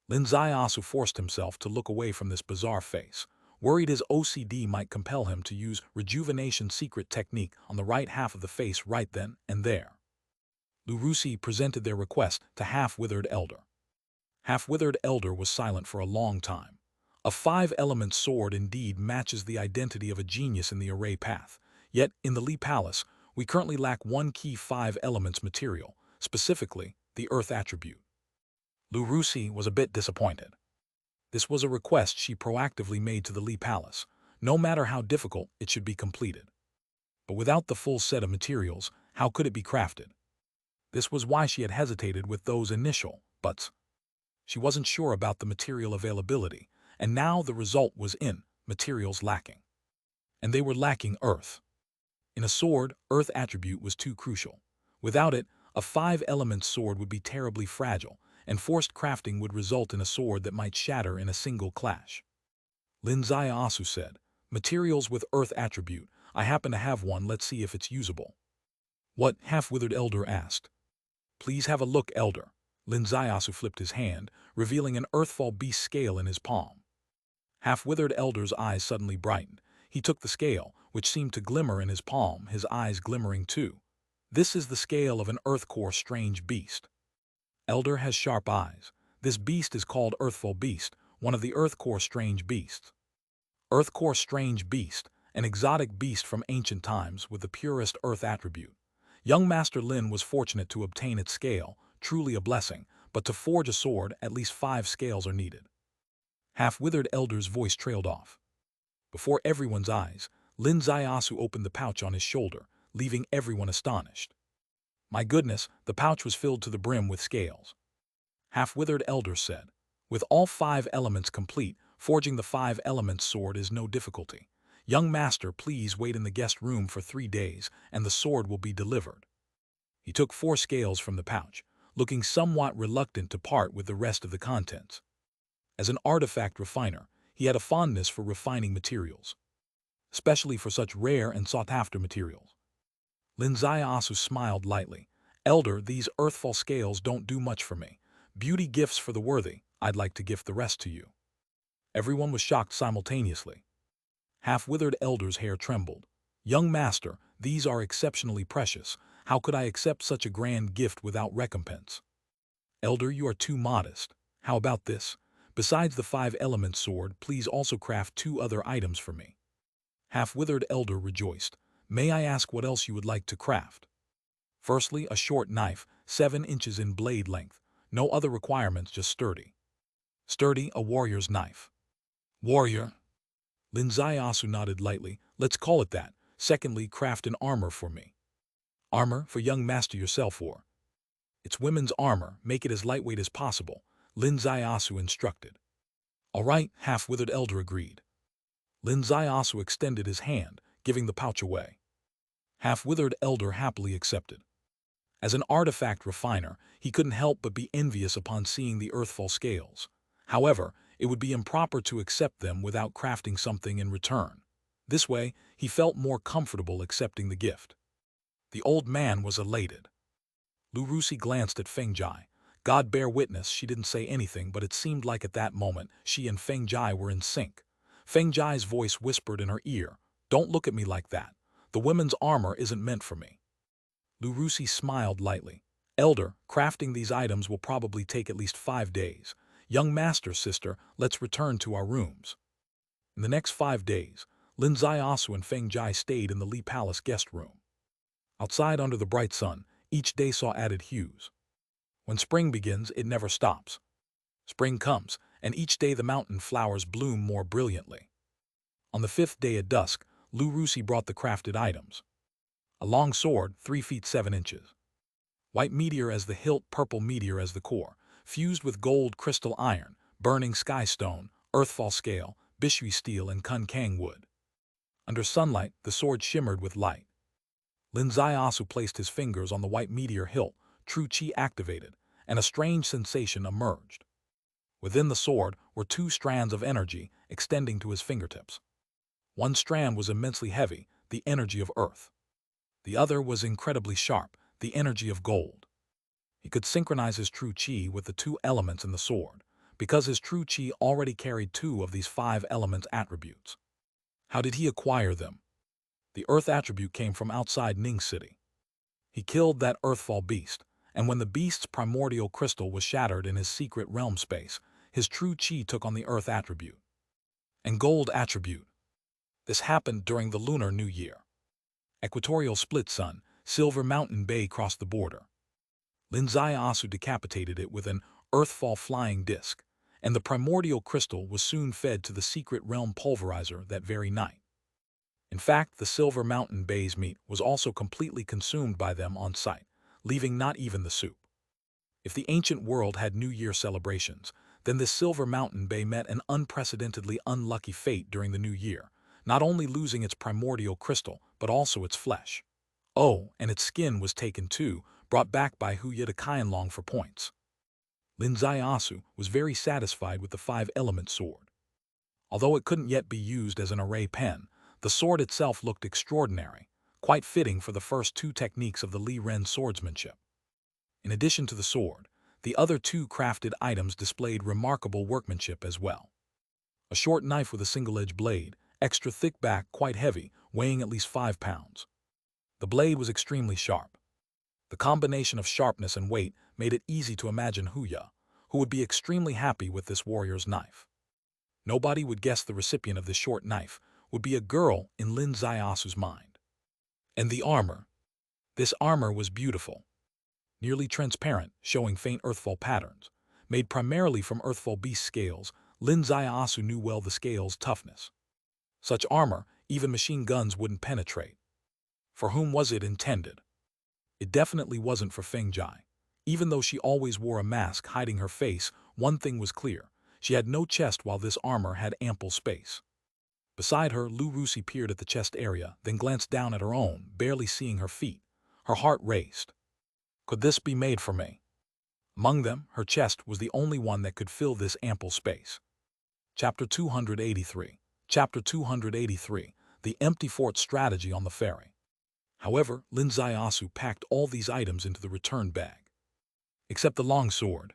Speaker 1: Lin Ziasu forced himself to look away from this bizarre face, worried his OCD might compel him to use rejuvenation secret technique on the right half of the face right then and there. Lu Rusi presented their request to Half-Withered Elder. Half-Withered Elder was silent for a long time. A five-element sword indeed matches the identity of a genius in the array path, yet in the Li Palace, we currently lack one key five-elements material, specifically the earth attribute. Lu Rusi was a bit disappointed. This was a request she proactively made to the Li Palace. No matter how difficult, it should be completed. But without the full set of materials, how could it be crafted? This was why she had hesitated with those initial buts. She wasn't sure about the material availability, and now the result was in materials lacking. And they were lacking earth. In a sword, earth attribute was too crucial. Without it, a five-element sword would be terribly fragile, and forced crafting would result in a sword that might shatter in a single clash. Lin Ziasu said, "Materials with earth attribute. I happen to have one, let's see if it's usable." What? Half-Withered Elder asked. "Please have a look, Elder." Lin Ziasu flipped his hand, revealing an earthfall beast scale in his palm. Half-Withered Elder's eyes suddenly brightened. He took the scale, which seemed to glimmer in his palm, his eyes glimmering too. "This is the scale of an earth-core strange beast. Elder has sharp eyes. This beast is called Earthfall Beast, one of the Earth-core strange beasts. Earth-core strange beast, an exotic beast from ancient times with the purest earth attribute. Young Master Lin was fortunate to obtain its scale, truly a blessing, but to forge a sword, at least 5 scales are needed." Half-Withered Elder's voice trailed off. Before everyone's eyes, Lin Ziasu opened the pouch on his shoulder, leaving everyone astonished. My goodness, the pouch was filled to the brim with scales. Half-Withered Elder said, "With all 5 elements complete, forging the 5-element sword is no difficulty. Young Master, please wait in the guest room for 3 days, and the sword will be delivered." He took 4 scales from the pouch, looking somewhat reluctant to part with the rest of the contents. As an artifact refiner, he had a fondness for refining materials, especially for such rare and sought-after materials. Lin Ziasu smiled lightly. "Elder, these earthfall scales don't do much for me. Beauty gifts for the worthy, I'd like to gift the rest to you." Everyone was shocked simultaneously. Half-Withered Elder's hair trembled. "Young Master, these are exceptionally precious. How could I accept such a grand gift without recompense?" "Elder, you are too modest. How about this? Besides the 5-element sword, please also craft 2 other items for me." Half-Withered Elder rejoiced. "May I ask what else you would like to craft?" "Firstly, a short knife, 7 inches in blade length. No other requirements, just sturdy." "Sturdy, a warrior's knife." "Warrior?" Lin Ziasu nodded lightly. "Let's call it that. Secondly, craft an armor for me." "Armor for young master yourself, or?" "It's women's armor. Make it as lightweight as possible," Lin Ziasu instructed. "All right," Half-Withered Elder agreed. Lin Ziasu extended his hand, giving the pouch away. Half-Withered Elder happily accepted. As an artifact refiner, he couldn't help but be envious upon seeing the earthfall scales. However, it would be improper to accept them without crafting something in return. This way, he felt more comfortable accepting the gift. The old man was elated. Lu Rusi glanced at Feng Jai. God bear witness, she didn't say anything, but it seemed like at that moment she and Feng Jai were in sync. Feng Jai's voice whispered in her ear, "Don't look at me like that. The women's armor isn't meant for me." Lu Rusi smiled lightly. "Elder, crafting these items will probably take at least 5 days. Young master, sister, let's return to our rooms." In the next 5 days, Lin Ziasu and Feng Jai stayed in the Li Palace guest room. Outside under the bright sun, each day saw added hues. When spring begins, it never stops. Spring comes, and each day the mountain flowers bloom more brilliantly. On the 5th day at dusk, Lu Rusi brought the crafted items. A long sword, 3 feet 7 inches. White meteor as the hilt, purple meteor as the core, fused with gold crystal iron, burning sky stone, earthfall scale, bishui steel and kunkang wood. Under sunlight, the sword shimmered with light. Lin Ziasu placed his fingers on the white meteor hilt, true chi activated, and a strange sensation emerged. Within the sword were 2 strands of energy extending to his fingertips. One strand was immensely heavy, the energy of earth. The other was incredibly sharp, the energy of gold. He could synchronize his true chi with the 2 elements in the sword, because his true chi already carried 2 of these 5 elements attributes. How did he acquire them? The earth attribute came from outside Ning City. He killed that earthfall beast, and when the beast's primordial crystal was shattered in his secret realm space, his true chi took on the earth attribute. And gold attribute. This happened during the Lunar New Year. Equatorial split sun, Silver Mountain Bay crossed the border. Lin Ziasu decapitated it with an earthfall flying disc, and the primordial crystal was soon fed to the secret realm pulverizer that very night. In fact, the Silver Mountain Bay's meat was also completely consumed by them on site, leaving not even the soup. If the ancient world had New Year celebrations, then this Silver Mountain Bay met an unprecedentedly unlucky fate during the New Year, not only losing its primordial crystal, but also its flesh. Oh, and its skin was taken too, brought back by Hu Yedakayanlong for points. Lin Ziasu was very satisfied with the 5-element sword. Although it couldn't yet be used as an array pen, the sword itself looked extraordinary, quite fitting for the first 2 techniques of the Li Ren swordsmanship. In addition to the sword, the other 2 crafted items displayed remarkable workmanship as well. A short knife with a single-edged blade, extra thick back, quite heavy, weighing at least 5 pounds. The blade was extremely sharp. The combination of sharpness and weight made it easy to imagine Huya, who would be extremely happy with this warrior's knife. Nobody would guess the recipient of this short knife would be a girl in Lin Ziasu's mind. And the armor. This armor was beautiful. Nearly transparent, showing faint earthfall patterns. Made primarily from earthfall beast scales, Lin Ziasu knew well the scale's toughness. Such armor, even machine guns wouldn't penetrate. For whom was it intended? It definitely wasn't for Feng Jai. Even though she always wore a mask hiding her face, one thing was clear. She had no chest while this armor had ample space. Beside her, Lu Rusi peered at the chest area, then glanced down at her own, barely seeing her feet. Her heart raced. Could this be made for me? Among them, her chest was the only one that could fill this ample space. Chapter 283. Chapter 283. The Empty Fort Strategy on the Ferry. However, Lin Ziasu packed all these items into the return bag. Except the long sword.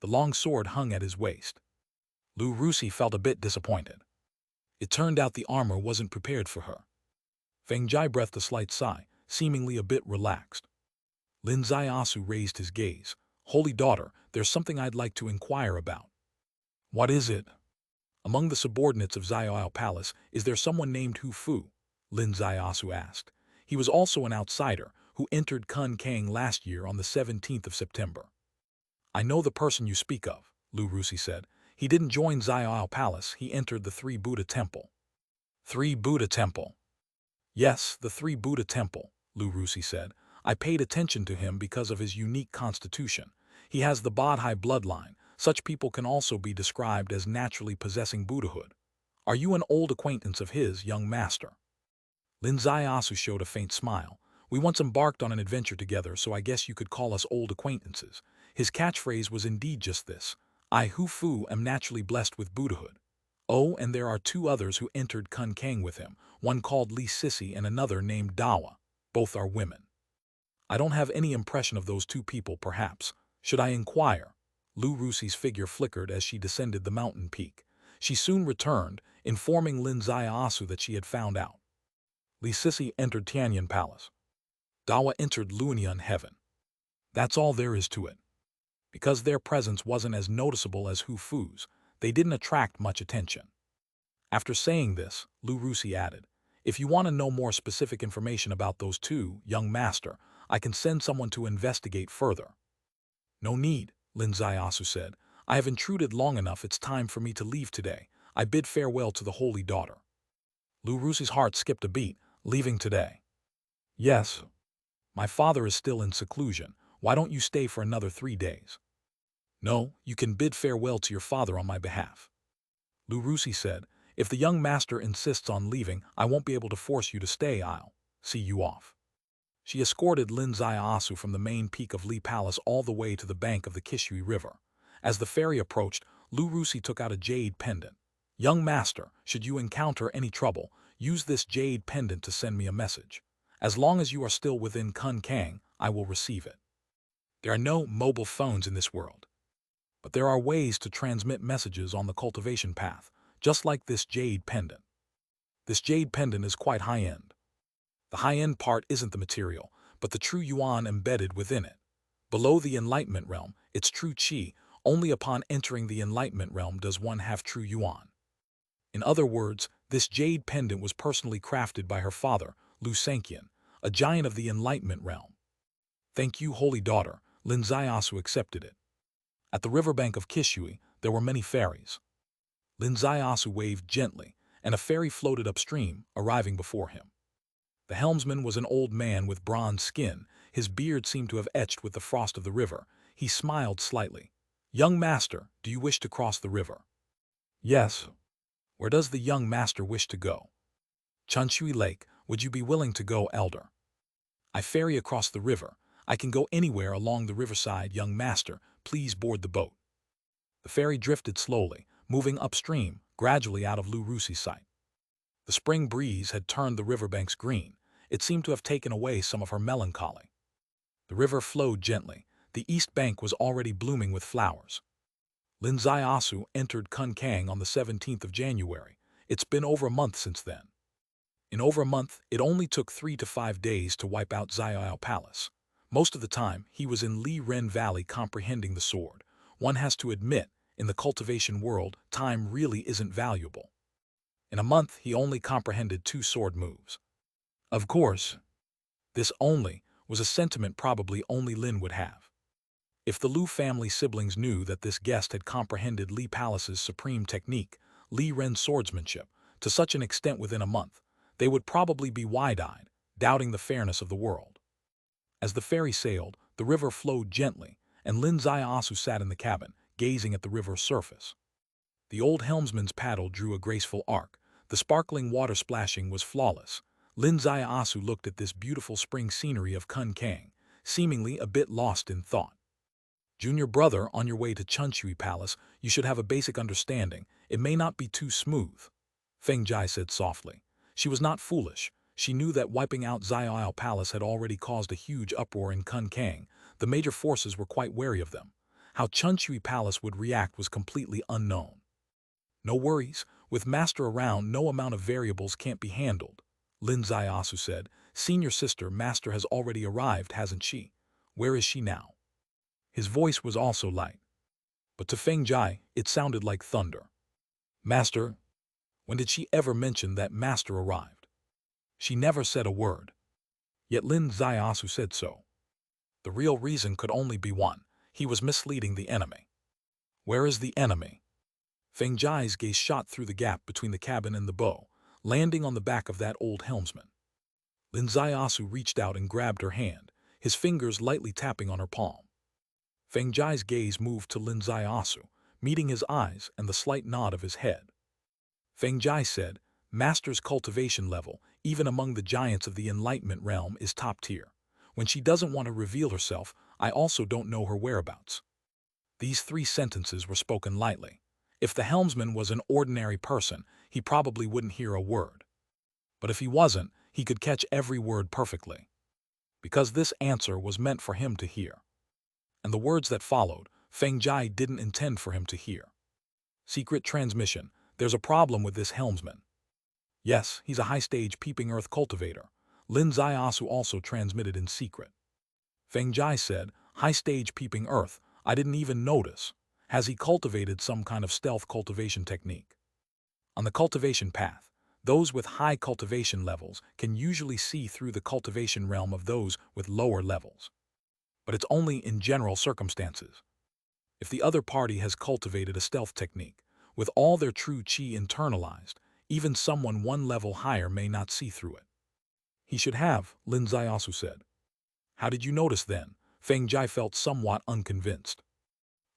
Speaker 1: The long sword hung at his waist. Lu Rusi felt a bit disappointed. It turned out the armor wasn't prepared for her. Feng Jai breathed a slight sigh, seemingly a bit relaxed. Lin Ziasu raised his gaze. "Holy daughter, there's something I'd like to inquire about." "What is it?" "Among the subordinates of Xiao Palace, is there someone named Hu Fu?" Lin Ziasu asked. He was also an outsider who entered Kun Kang last year on the 17th of September. "I know the person you speak of," Lu Rusi said. "He didn't join Xiao Palace, he entered the 3 Buddha Temple." 3 Buddha Temple. "Yes, the 3 Buddha Temple," Lu Rusi said. "I paid attention to him because of his unique constitution. He has the Bodhi bloodline. Such people can also be described as naturally possessing Buddhahood. Are you an old acquaintance of his, young master?" Lin Ziasu showed a faint smile. "We once embarked on an adventure together, so I guess you could call us old acquaintances." His catchphrase was indeed just this. "I, Hu Fu, am naturally blessed with Buddhahood." Oh, and there are 2 others who entered Kun Kang with him, one called Li Sissi and another named Dawa. Both are women. I don't have any impression of those 2 people, perhaps. Should I inquire? Lu Rusi's figure flickered as she descended the mountain peak. She soon returned, informing Lin Zaiasu that she had found out. Li Sisi entered Tianyan Palace. Dawa entered Luonian Heaven. That's all there is to it. Because their presence wasn't as noticeable as Hu Fu's, they didn't attract much attention. After saying this, Lu Rusi added, "If you want to know more specific information about those two, young master, I can send someone to investigate further." "No need," Lin Zaiasu said. "I have intruded long enough. It's time for me to leave today. I bid farewell to the holy daughter." Lu Rusi's heart skipped a beat. "Leaving today?" "Yes. My father is still in seclusion. Why don't you stay for another 3 days?" "No, you can bid farewell to your father on my behalf." Lu Rusi said, "If the young master insists on leaving, I won't be able to force you to stay. I'll see you off." She escorted Lin Zaiasu from the main peak of Li Palace all the way to the bank of the Kishui River. As the ferry approached, Lu Rusi took out a jade pendant. "Young master, should you encounter any trouble, use this jade pendant to send me a message. As long as you are still within Kun Kang, I will receive it. There are no mobile phones in this world. But there are ways to transmit messages on the cultivation path, just like this jade pendant. This jade pendant is quite high-end. The high-end part isn't the material, but the true yuan embedded within it. Below the enlightenment realm, it's true qi. Only upon entering the enlightenment realm does one have true yuan." In other words, this jade pendant was personally crafted by her father, Lu Sanqian, a giant of the enlightenment realm. "Thank you, holy daughter." Lin Zaiasu accepted it. At the riverbank of Kishui, there were many ferries. Lin Zaiasu waved gently, and a ferry floated upstream, arriving before him. The helmsman was an old man with bronze skin. His beard seemed to have etched with the frost of the river. He smiled slightly. "Young master, do you wish to cross the river?" "Yes." "Where does the young master wish to go?" "Chunshui Lake. Would you be willing to go, elder?" "I ferry across the river. I can go anywhere along the riverside, young master. Please board the boat." The ferry drifted slowly, moving upstream, gradually out of Lu Rusi's sight. The spring breeze had turned the riverbanks green. It seemed to have taken away some of her melancholy. The river flowed gently. The east bank was already blooming with flowers. Lin Zaiasu entered Kun Kang on the 17th of January. It's been over a month since then. In over a month, it only took 3 to 5 days to wipe out Zaiao Palace. Most of the time, he was in Li Ren Valley comprehending the sword. One has to admit, in the cultivation world, time really isn't valuable. In a month, he only comprehended 2 sword moves. Of course, this "only" was a sentiment probably only Lin would have. If the Lu family siblings knew that this guest had comprehended Li Palace's supreme technique, Li Ren's swordsmanship, to such an extent within a month, they would probably be wide-eyed, doubting the fairness of the world. As the ferry sailed, the river flowed gently, and Lin Zaiasu sat in the cabin, gazing at the river's surface. The old helmsman's paddle drew a graceful arc. The sparkling water splashing was flawless. Lin Zaiasu looked at this beautiful spring scenery of Kun Kang, seemingly a bit lost in thought. "Junior brother, on your way to Chunshui Palace, you should have a basic understanding. It may not be too smooth," Feng Jai said softly. She was not foolish. She knew that wiping out Zaiao Palace had already caused a huge uproar in Kun Kang. The major forces were quite wary of them. How Chunshui Palace would react was completely unknown. "No worries. With master around, no amount of variables can't be handled," Lin Zaiasu said. "Senior sister, master has already arrived, hasn't she? Where is she now?" His voice was also light. But to Feng Jai, it sounded like thunder. "Master? When did she ever mention that master arrived? She never said a word." Yet Lin Zaiasu said so. The real reason could only be one. He was misleading the enemy. "Where is the enemy?" Feng Jai's gaze shot through the gap between the cabin and the bow, landing on the back of that old helmsman. Lin Zaiasu reached out and grabbed her hand, his fingers lightly tapping on her palm. Feng Jai's gaze moved to Lin Zaiasu, meeting his eyes and the slight nod of his head. Feng Jai said, "Master's cultivation level, even among the giants of the enlightenment realm, is top tier. When she doesn't want to reveal herself, I also don't know her whereabouts." These 3 sentences were spoken lightly. If the helmsman was an ordinary person, he probably wouldn't hear a word. But if he wasn't, he could catch every word perfectly. Because this answer was meant for him to hear. and the words that followed, Feng Jai didn't intend for him to hear. Secret transmission. There's a problem with this helmsman. Yes, he's a high-stage peeping earth cultivator. Lin Ziasu also transmitted in secret. Feng Jai said, high-stage peeping earth, I didn't even notice. Has he cultivated some kind of stealth cultivation technique? On the cultivation path, those with high cultivation levels can usually see through the cultivation realm of those with lower levels. But it's only in general circumstances. If the other party has cultivated a stealth technique, with all their true chi internalized, even someone one level higher may not see through it. He should have, Lin Ziasu said. How did you notice then? Feng Jai felt somewhat unconvinced.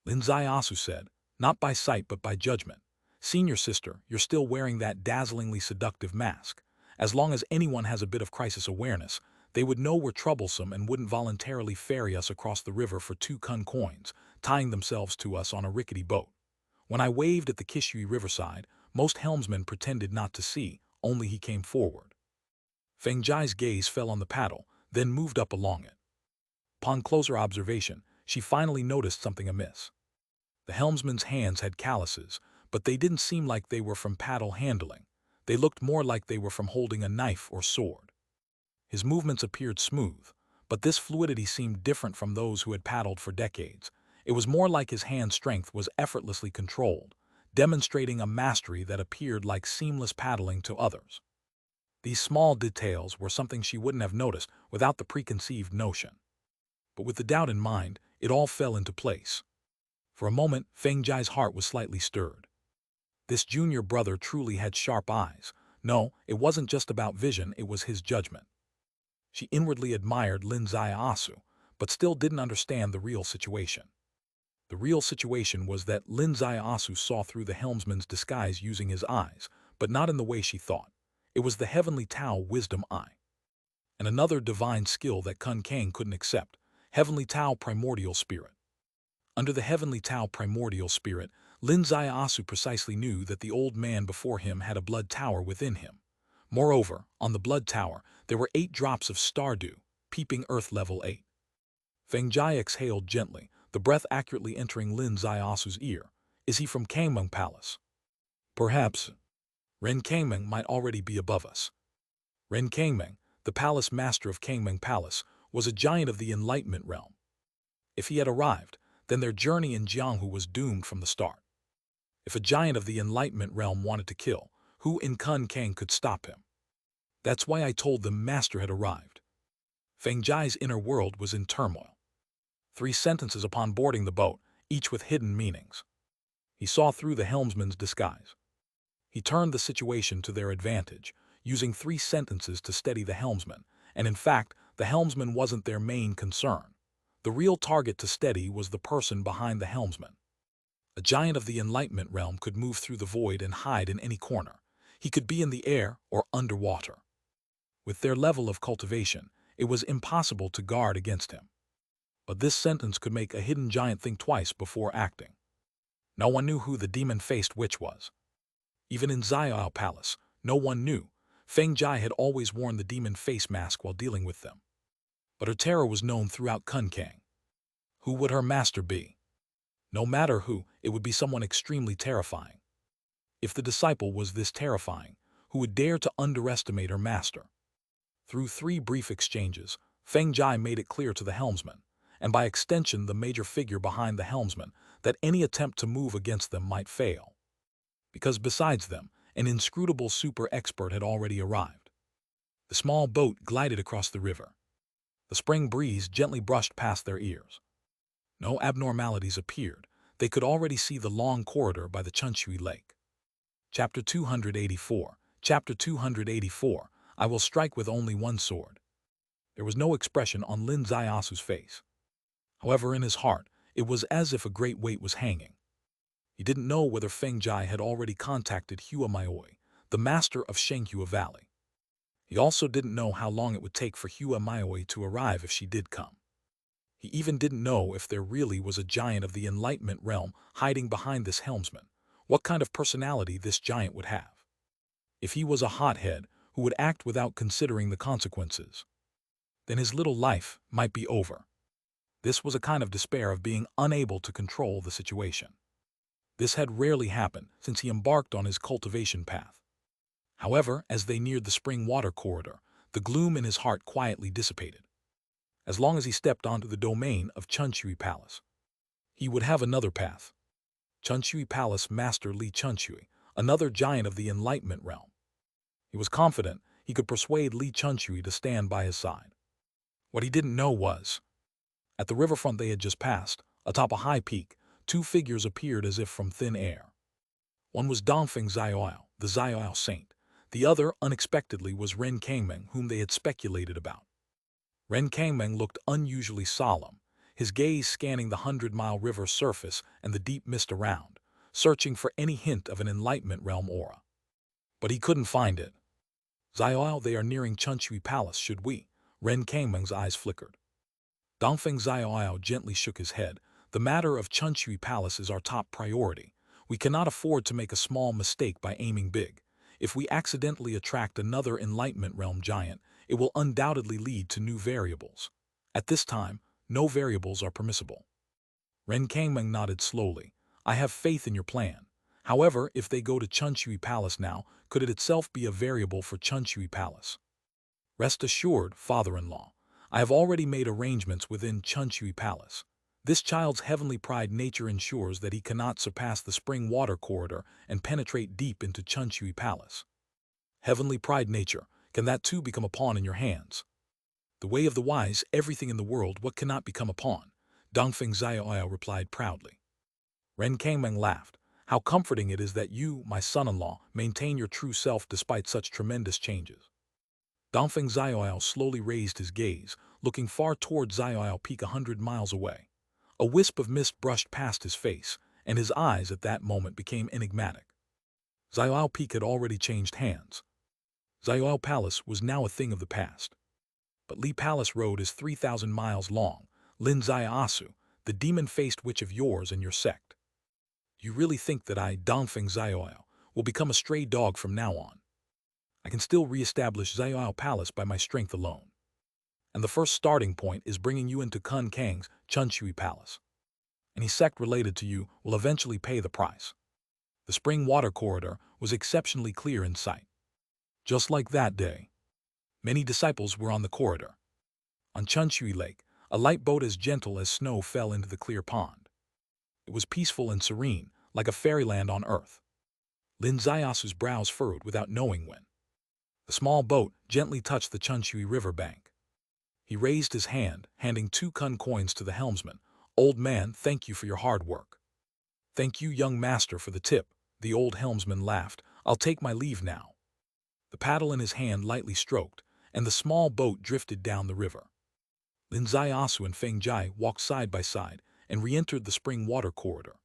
Speaker 1: Lin Ziasu said, not by sight but by judgment. Senior sister, you're still wearing that dazzlingly seductive mask. As long as anyone has a bit of crisis awareness, they would know we're troublesome and wouldn't voluntarily ferry us across the river for 2 kun coins, tying themselves to us on a rickety boat. When I waved at the Kishui riverside, most helmsmen pretended not to see, only he came forward. Feng Jai's gaze fell on the paddle, then moved up along it. Upon closer observation, she finally noticed something amiss. The helmsman's hands had calluses, but they didn't seem like they were from paddle handling. They looked more like they were from holding a knife or sword. His movements appeared smooth, but this fluidity seemed different from those who had paddled for decades. It was more like his hand strength was effortlessly controlled, demonstrating a mastery that appeared like seamless paddling to others. These small details were something she wouldn't have noticed without the preconceived notion. But with the doubt in mind, it all fell into place. For a moment, Feng Jai's heart was slightly stirred. This junior brother truly had sharp eyes. No, it wasn't just about vision, it was his judgment. She inwardly admired Lin Ziasu, but still didn't understand the real situation. The real situation was that Lin Ziasu saw through the helmsman's disguise using his eyes, but not in the way she thought. It was the heavenly Tao wisdom eye. And another divine skill that Kun Kang couldn't accept, heavenly Tao primordial spirit. Under the heavenly Tao primordial spirit, Lin Ziasu precisely knew that the old man before him had a blood tower within him. Moreover, on the blood tower, there were 8 drops of stardew, peeping earth level 8. Feng Jai exhaled gently, the breath accurately entering Lin Ziasu's ear. Is he from Kangmeng Palace? Perhaps. Ren Kangmeng might already be above us. Ren Kangmeng, the palace master of Kangmeng Palace, was a giant of the enlightenment realm. If he had arrived, then their journey in Jianghu was doomed from the start. If a giant of the enlightenment realm wanted to kill, who in Kun Kang could stop him? That's why I told them Master had arrived. Feng Jai's inner world was in turmoil. 3 sentences upon boarding the boat, each with hidden meanings. He saw through the helmsman's disguise. He turned the situation to their advantage, using 3 sentences to steady the helmsman, and in fact, the helmsman wasn't their main concern. The real target to steady was the person behind the helmsman. A giant of the enlightenment realm could move through the void and hide in any corner. He could be in the air or underwater. With their level of cultivation, it was impossible to guard against him. But this sentence could make a hidden giant think twice before acting. No one knew who the demon-faced witch was. Even in Xiao Palace, no one knew. Feng Jai had always worn the demon face mask while dealing with them. But her terror was known throughout Kun Kang. Who would her master be? No matter who, it would be someone extremely terrifying. If the disciple was this terrifying, who would dare to underestimate her master? Through 3 brief exchanges, Feng Jai made it clear to the helmsman, and by extension the major figure behind the helmsman, that any attempt to move against them might fail. Because besides them, an inscrutable super expert had already arrived. The small boat glided across the river. The spring breeze gently brushed past their ears. No abnormalities appeared. They could already see the long corridor by the Chunshui Lake. Chapter 284. Chapter 284. I will strike with only one sword. There was no expression on Lin Ziasu's face. However, in his heart, it was as if a great weight was hanging. He didn't know whether Feng Jai had already contacted Hua Maioi, the master of Shenghua Valley. He also didn't know how long it would take for Hua Maioi to arrive if she did come. He even didn't know if there really was a giant of the enlightenment realm hiding behind this helmsman, what kind of personality this giant would have. If he was a hothead who would act without considering the consequences, then his little life might be over. This was a kind of despair of being unable to control the situation. This had rarely happened since he embarked on his cultivation path. However, as they neared the spring water corridor, the gloom in his heart quietly dissipated. As long as he stepped onto the domain of Chunchui Palace, he would have another path. Chunchui Palace Master Li Chunchui, another giant of the Enlightenment realm. He was confident he could persuade Li Chunchui to stand by his side. What he didn't know was, at the riverfront they had just passed, atop a high peak, two figures appeared as if from thin air. One was Dongfeng Xiaoyao, the Xiaoyao saint. The other, unexpectedly, was Ren Kangmeng, whom they had speculated about. Ren Kangmeng looked unusually solemn, his gaze scanning the 100-mile river surface and the deep mist around, searching for any hint of an Enlightenment realm aura. But he couldn't find it. Xiaoyao, they are nearing Chunchui Palace, should we? Ren Kangmeng's eyes flickered. Dongfeng Xiaoyao gently shook his head. The matter of Chunchui Palace is our top priority. We cannot afford to make a small mistake by aiming big. If we accidentally attract another Enlightenment realm giant, it will undoubtedly lead to new variables. At this time, no variables are permissible. Ren Kangmeng nodded slowly. I have faith in your plan. However, if they go to Chunchui Palace now, could it itself be a variable for Chunchui Palace? Rest assured, father-in-law, I have already made arrangements within Chunchui Palace. This child's heavenly pride nature ensures that he cannot surpass the spring water corridor and penetrate deep into Chunchui Palace. Heavenly pride nature, can that too become a pawn in your hands? The way of the wise, everything in the world, what cannot become a pawn? Dongfeng Xiaoyao replied proudly. Ren Kangmeng laughed. How comforting it is that you, my son-in-law, maintain your true self despite such tremendous changes. Dongfeng Xiaoyao slowly raised his gaze, looking far toward Xiaoyao Peak 100 miles away. A wisp of mist brushed past his face, and his eyes at that moment became enigmatic. Xiaoyao Peak had already changed hands. Xiaoyao Palace was now a thing of the past. But Li Palace Road is 3,000 miles long. Lin Xiaosu, the demon-faced witch of yours and your sect. Do you really think that I, Dongfeng Xiaoyao, will become a stray dog from now on? I can still re-establish Xiaoyao Palace by my strength alone. And the first starting point is bringing you into Kun Kang's Chunchui Palace. Any sect related to you will eventually pay the price. The spring water corridor was exceptionally clear in sight. Just like that day, many disciples were on the corridor. On Chunchui Lake, a light boat as gentle as snow fell into the clear pond. It was peaceful and serene, like a fairyland on earth. Lin Xiaosu's brows furrowed without knowing when. The small boat gently touched the Chunchui river bank. He raised his hand, handing 2 kun coins to the helmsman. Old man, thank you for your hard work. Thank you, young master, for the tip. The old helmsman laughed. I'll take my leave now. The paddle in his hand lightly stroked, and the small boat drifted down the river. Lin Xiaosu and Feng Jai walked side by side and re-entered the spring water corridor.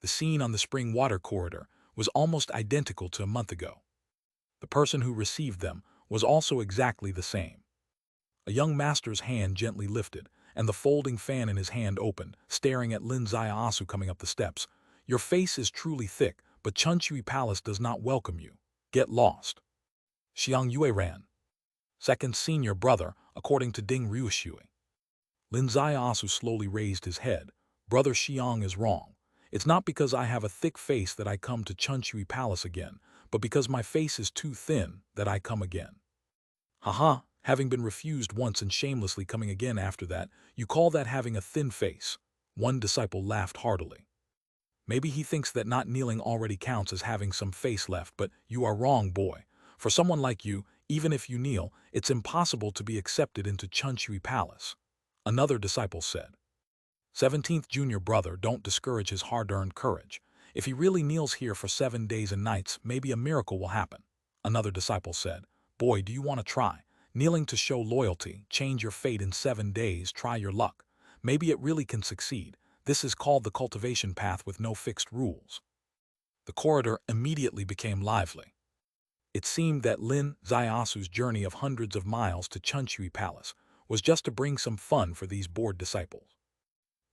Speaker 1: The scene on the spring water corridor was almost identical to a month ago. The person who received them was also exactly the same. A young master's hand gently lifted, and the folding fan in his hand opened, staring at Lin Xiaosu coming up the steps. Your face is truly thick, but Chunchui Palace does not welcome you. Get lost. Xiang Yue ran. Second senior brother, according to Ding Ryushui. Lin Xiaosu slowly raised his head. Brother Xiang is wrong. It's not because I have a thick face that I come to Chunchui Palace again, but because my face is too thin that I come again. Haha, having been refused once and shamelessly coming again after that, you call that having a thin face? One disciple laughed heartily. Maybe he thinks that not kneeling already counts as having some face left, but you are wrong, boy. For someone like you, even if you kneel, it's impossible to be accepted into Chunchui Palace. Another disciple said. 17th junior brother, don't discourage his hard-earned courage. If he really kneels here for 7 days and nights, maybe a miracle will happen. Another disciple said. Boy, do you want to try? Kneeling to show loyalty, change your fate in 7 days, try your luck. Maybe it really can succeed. This is called the cultivation path with no fixed rules. The corridor immediately became lively. It seemed that Lin Xiaosu's journey of hundreds of miles to Chunchui Palace was just to bring some fun for these bored disciples.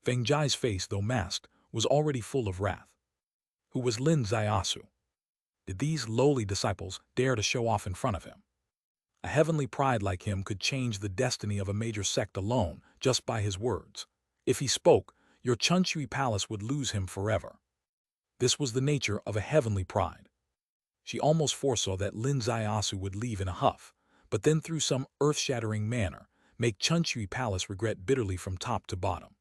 Speaker 1: Feng Jai's face, though masked, was already full of wrath. Who was Lin Xiaosu? Did these lowly disciples dare to show off in front of him? A heavenly pride like him could change the destiny of a major sect alone just by his words. If he spoke, your Chunshui palace would lose him forever. This was the nature of a heavenly pride. She almost foresaw that Lin Zaiasu would leave in a huff, but then through some earth-shattering manner, make Chunshui Palace regret bitterly from top to bottom.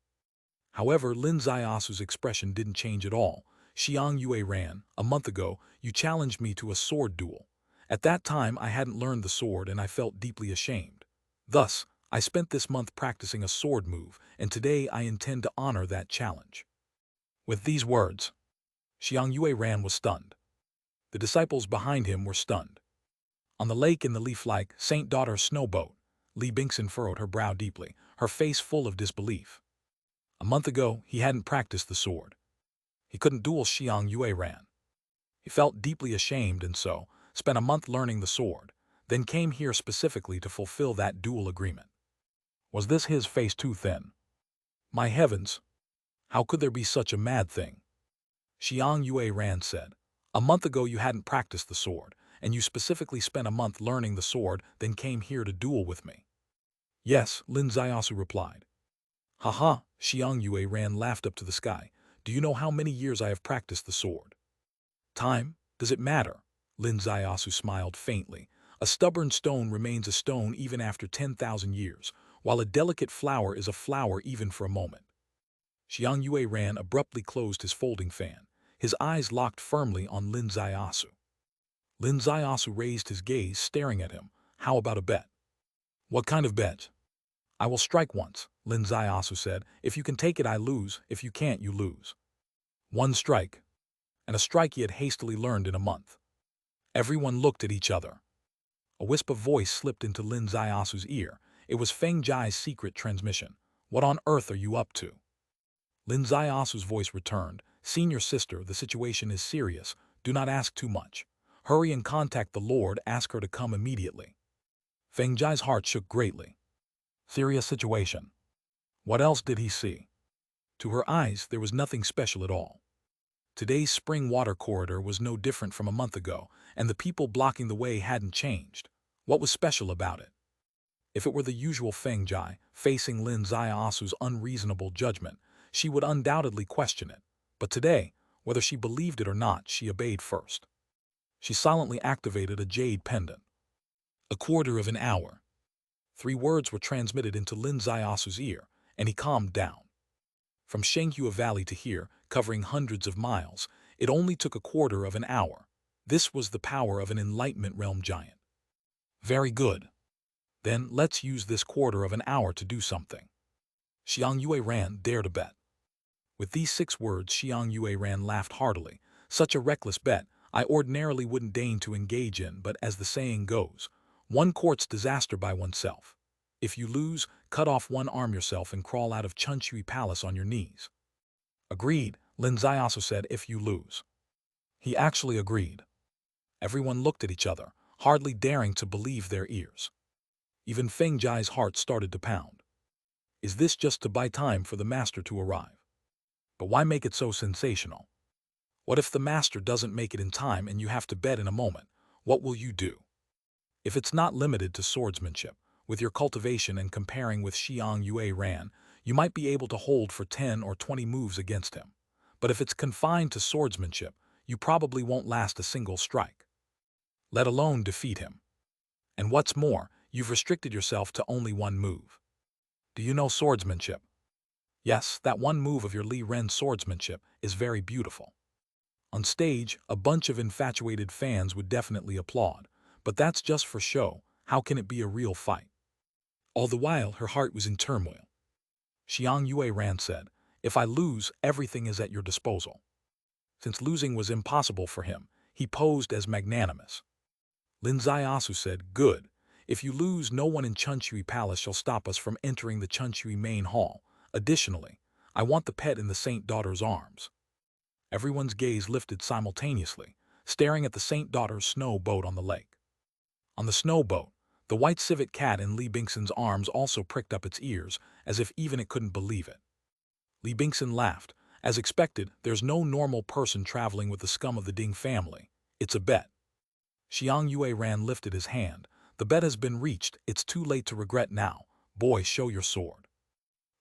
Speaker 1: However, Lin Zaiasu's expression didn't change at all. Xiang Yue ran. A month ago, you challenged me to a sword duel. At that time, I hadn't learned the sword and I felt deeply ashamed. Thus, I spent this month practicing a sword move, and today I intend to honor that challenge. With these words, Xiang Yue ran was stunned. The disciples behind him were stunned. On the lake in the leaf-like Saint Daughter snowboat, Li Bingson furrowed her brow deeply, her face full of disbelief. A month ago, he hadn't practiced the sword. He couldn't duel Xiang Yue ran. He felt deeply ashamed and so spent a month learning the sword, then came here specifically to fulfill that duel agreement. Was this his face too thin? My heavens! How could there be such a mad thing? Xiang Yue ran said, a month ago you hadn't practiced the sword, and you specifically spent a month learning the sword, then came here to duel with me. Yes, Lin Zaiasu replied. Haha, Xiang Yue ran laughed up to the sky. Do you know how many years I have practiced the sword? Time? Does it matter? Lin Zaiasu smiled faintly. A stubborn stone remains a stone even after 10,000 years, while a delicate flower is a flower even for a moment. Xiang Yue ran abruptly closed his folding fan. His eyes locked firmly on Lin Zaiasu. Lin Zaiasu raised his gaze, staring at him. How about a bet? What kind of bet? I will strike once, Lin Zaiasu said. If you can take it, I lose. If you can't, you lose. One strike. And a strike he had hastily learned in a month. Everyone looked at each other. A wisp of voice slipped into Lin Zaiasu's ear. It was Feng Jai's secret transmission. What on earth are you up to? Lin Zaiasu's voice returned. Senior sister, the situation is serious. Do not ask too much. Hurry and contact the Lord. Ask her to come immediately. Feng Jai's heart shook greatly. Serious situation. What else did he see? To her eyes, there was nothing special at all. Today's spring water corridor was no different from a month ago, and the people blocking the way hadn't changed. What was special about it? If it were the usual Feng Jai, facing Lin Zaiasu's unreasonable judgment, she would undoubtedly question it. But today, whether she believed it or not, she obeyed first. She silently activated a jade pendant. A quarter of an hour. 3 words were transmitted into Lin Zaiasu's ear, and he calmed down. From Shenghua Valley to here, covering hundreds of miles, it only took a quarter of an hour. This was the power of an Enlightenment Realm giant. Very good. Then let's use this quarter of an hour to do something. Xiang Yue ran dared a bet. With these 6 words, Xiang Yue ran laughed heartily. Such a reckless bet, I ordinarily wouldn't deign to engage in, but as the saying goes, one courts disaster by oneself. If you lose, cut off one arm yourself and crawl out of Chunshui Palace on your knees. Agreed, Lin Zaiasu said, if you lose. He actually agreed. Everyone looked at each other, hardly daring to believe their ears. Even Feng Jai's heart started to pound. Is this just to buy time for the master to arrive? But why make it so sensational? What if the master doesn't make it in time and you have to bet in a moment? What will you do? If it's not limited to swordsmanship, with your cultivation and comparing with Xiang Yue ran, you might be able to hold for 10 or 20 moves against him. But if it's confined to swordsmanship, you probably won't last a single strike, let alone defeat him. And what's more, you've restricted yourself to only one move. Do you know swordsmanship? Yes, that one move of your Li Ren swordsmanship is very beautiful. On stage, a bunch of infatuated fans would definitely applaud, but that's just for show. How can it be a real fight? All the while, her heart was in turmoil. Xiang Yue ran said, if I lose, everything is at your disposal. Since losing was impossible for him, he posed as magnanimous. Lin Zaiasu said, good. If you lose, no one in Chunshui Palace shall stop us from entering the Chunshui main hall. Additionally, I want the pet in the Saint Daughter's arms. Everyone's gaze lifted simultaneously, staring at the Saint Daughter's snow boat on the lake. On the snow boat, the white civet cat in Li Bingson's arms also pricked up its ears, as if even it couldn't believe it. Li Bingson laughed. As expected, there's no normal person traveling with the scum of the Ding family. It's a bet. Xiang Yue ran lifted his hand. The bet has been reached. It's too late to regret now. Boy, show your sword.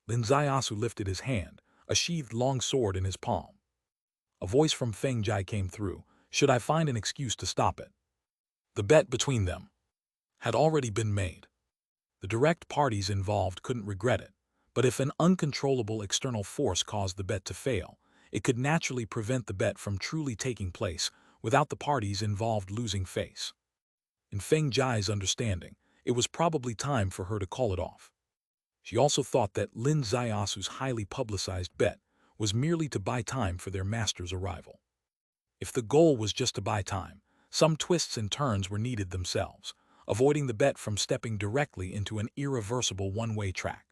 Speaker 1: Lin Zaiasu lifted his hand, a sheathed long sword in his palm. A voice from Feng Jai came through. Should I find an excuse to stop it? The bet between them had already been made. The direct parties involved couldn't regret it, but if an uncontrollable external force caused the bet to fail, it could naturally prevent the bet from truly taking place without the parties involved losing face. In Feng Jai's understanding, it was probably time for her to call it off. She also thought that Lin Zaiasu's highly publicized bet was merely to buy time for their master's arrival. If the goal was just to buy time, some twists and turns were needed themselves, avoiding the bet from stepping directly into an irreversible one-way track.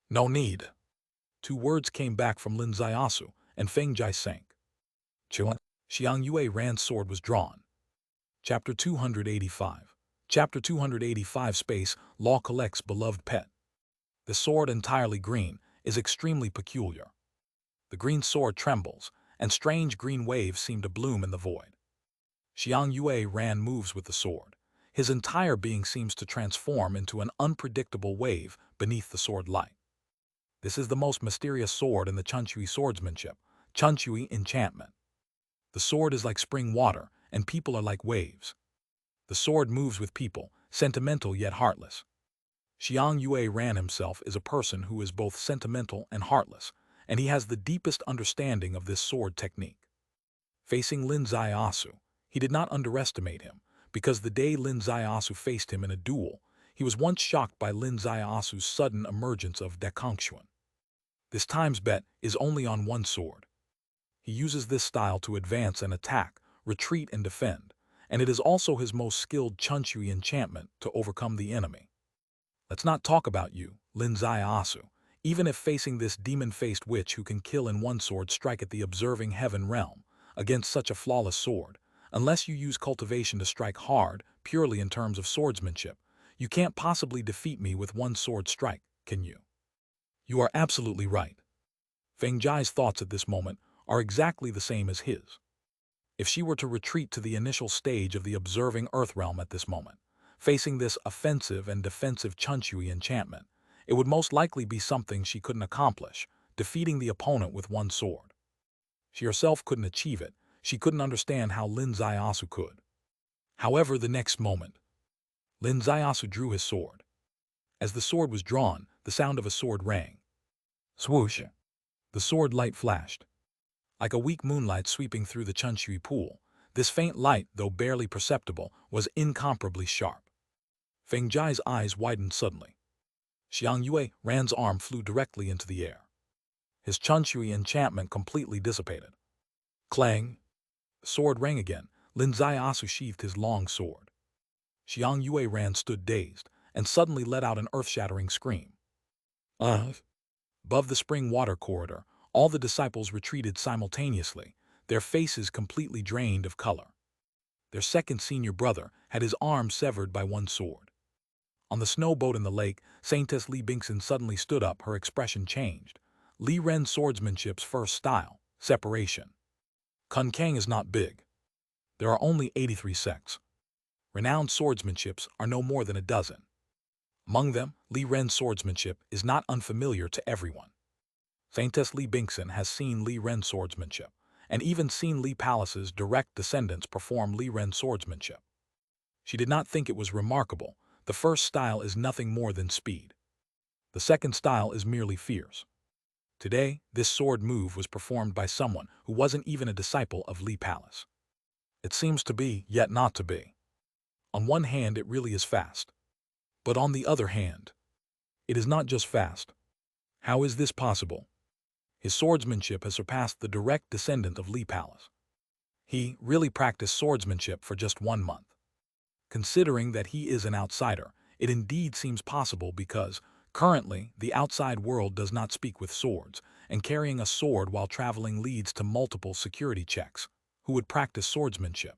Speaker 1: No need. Two words came back from Lin Zaiasu, and Feng Jai sank. Chua. Xiang Yue Ran's sword was drawn. Chapter 285. Chapter 285 Space Law collects beloved pet. The sword, entirely green, is extremely peculiar. The green sword trembles, and strange green waves seem to bloom in the void. Xiang Yue Ran moves with the sword. His entire being seems to transform into an unpredictable wave beneath the sword light. This is the most mysterious sword in the Chunchui swordsmanship, Chunchui enchantment. The sword is like spring water, and people are like waves. The sword moves with people, sentimental yet heartless. Xiang Yue Ran himself is a person who is both sentimental and heartless, and he has the deepest understanding of this sword technique. Facing Lin Zaiasu, he did not underestimate him, because the day Lin Zaiasu faced him in a duel, he was once shocked by Lin Zaiasu's sudden emergence of Dakongxuan. This time's bet is only on one sword. He uses this style to advance and attack, retreat and defend, and it is also his most skilled Chunchui enchantment to overcome the enemy. Let's not talk about you, Lin Zaiasu, even if facing this demon-faced witch who can kill in one sword strike at the observing heaven realm, against such a flawless sword, unless you use cultivation to strike hard, purely in terms of swordsmanship, you can't possibly defeat me with one sword strike, can you? You are absolutely right. Feng Jai's thoughts at this moment are exactly the same as his. If she were to retreat to the initial stage of the observing earth realm at this moment, facing this offensive and defensive Chunchui enchantment, it would most likely be something she couldn't accomplish, defeating the opponent with one sword. She herself couldn't achieve it. She couldn't understand how Lin Zaiasu could. However, the next moment, Lin Zaiasu drew his sword. As the sword was drawn, the sound of a sword rang. Swoosh! The sword light flashed. Like a weak moonlight sweeping through the Chunchui pool, this faint light, though barely perceptible, was incomparably sharp. Feng Jai's eyes widened suddenly. Xiang Yue Ran's arm flew directly into the air. His Chunchui enchantment completely dissipated. Clang! The sword rang again. Lin Zaiasu sheathed his long sword. Xiang Yue Ran stood dazed, and suddenly let out an earth-shattering scream. Above the spring water corridor, all the disciples retreated simultaneously, their faces completely drained of color. Their second senior brother had his arm severed by one sword. On the snow boat in the lake, Saintess Li Bingxin suddenly stood up, her expression changed. Li Ren's swordsmanship's first style, separation. Kun Kang is not big. There are only 83 sects. Renowned swordsmanships are no more than a dozen. Among them, Li Ren's swordsmanship is not unfamiliar to everyone. Saintess Li Bingxin has seen Li Ren's swordsmanship, and even seen Li Palace's direct descendants perform Li Ren's swordsmanship. She did not think it was remarkable. The first style is nothing more than speed. The second style is merely fierce. Today, this sword move was performed by someone who wasn't even a disciple of Li Palace. It seems to be, yet not to be. On one hand, it really is fast. But on the other hand, it is not just fast. How is this possible? His swordsmanship has surpassed the direct descendant of Li Palace. He really practiced swordsmanship for just 1 month. Considering that he is an outsider, it indeed seems possible because, currently, the outside world does not speak with swords, and carrying a sword while traveling leads to multiple security checks. Who would practice swordsmanship?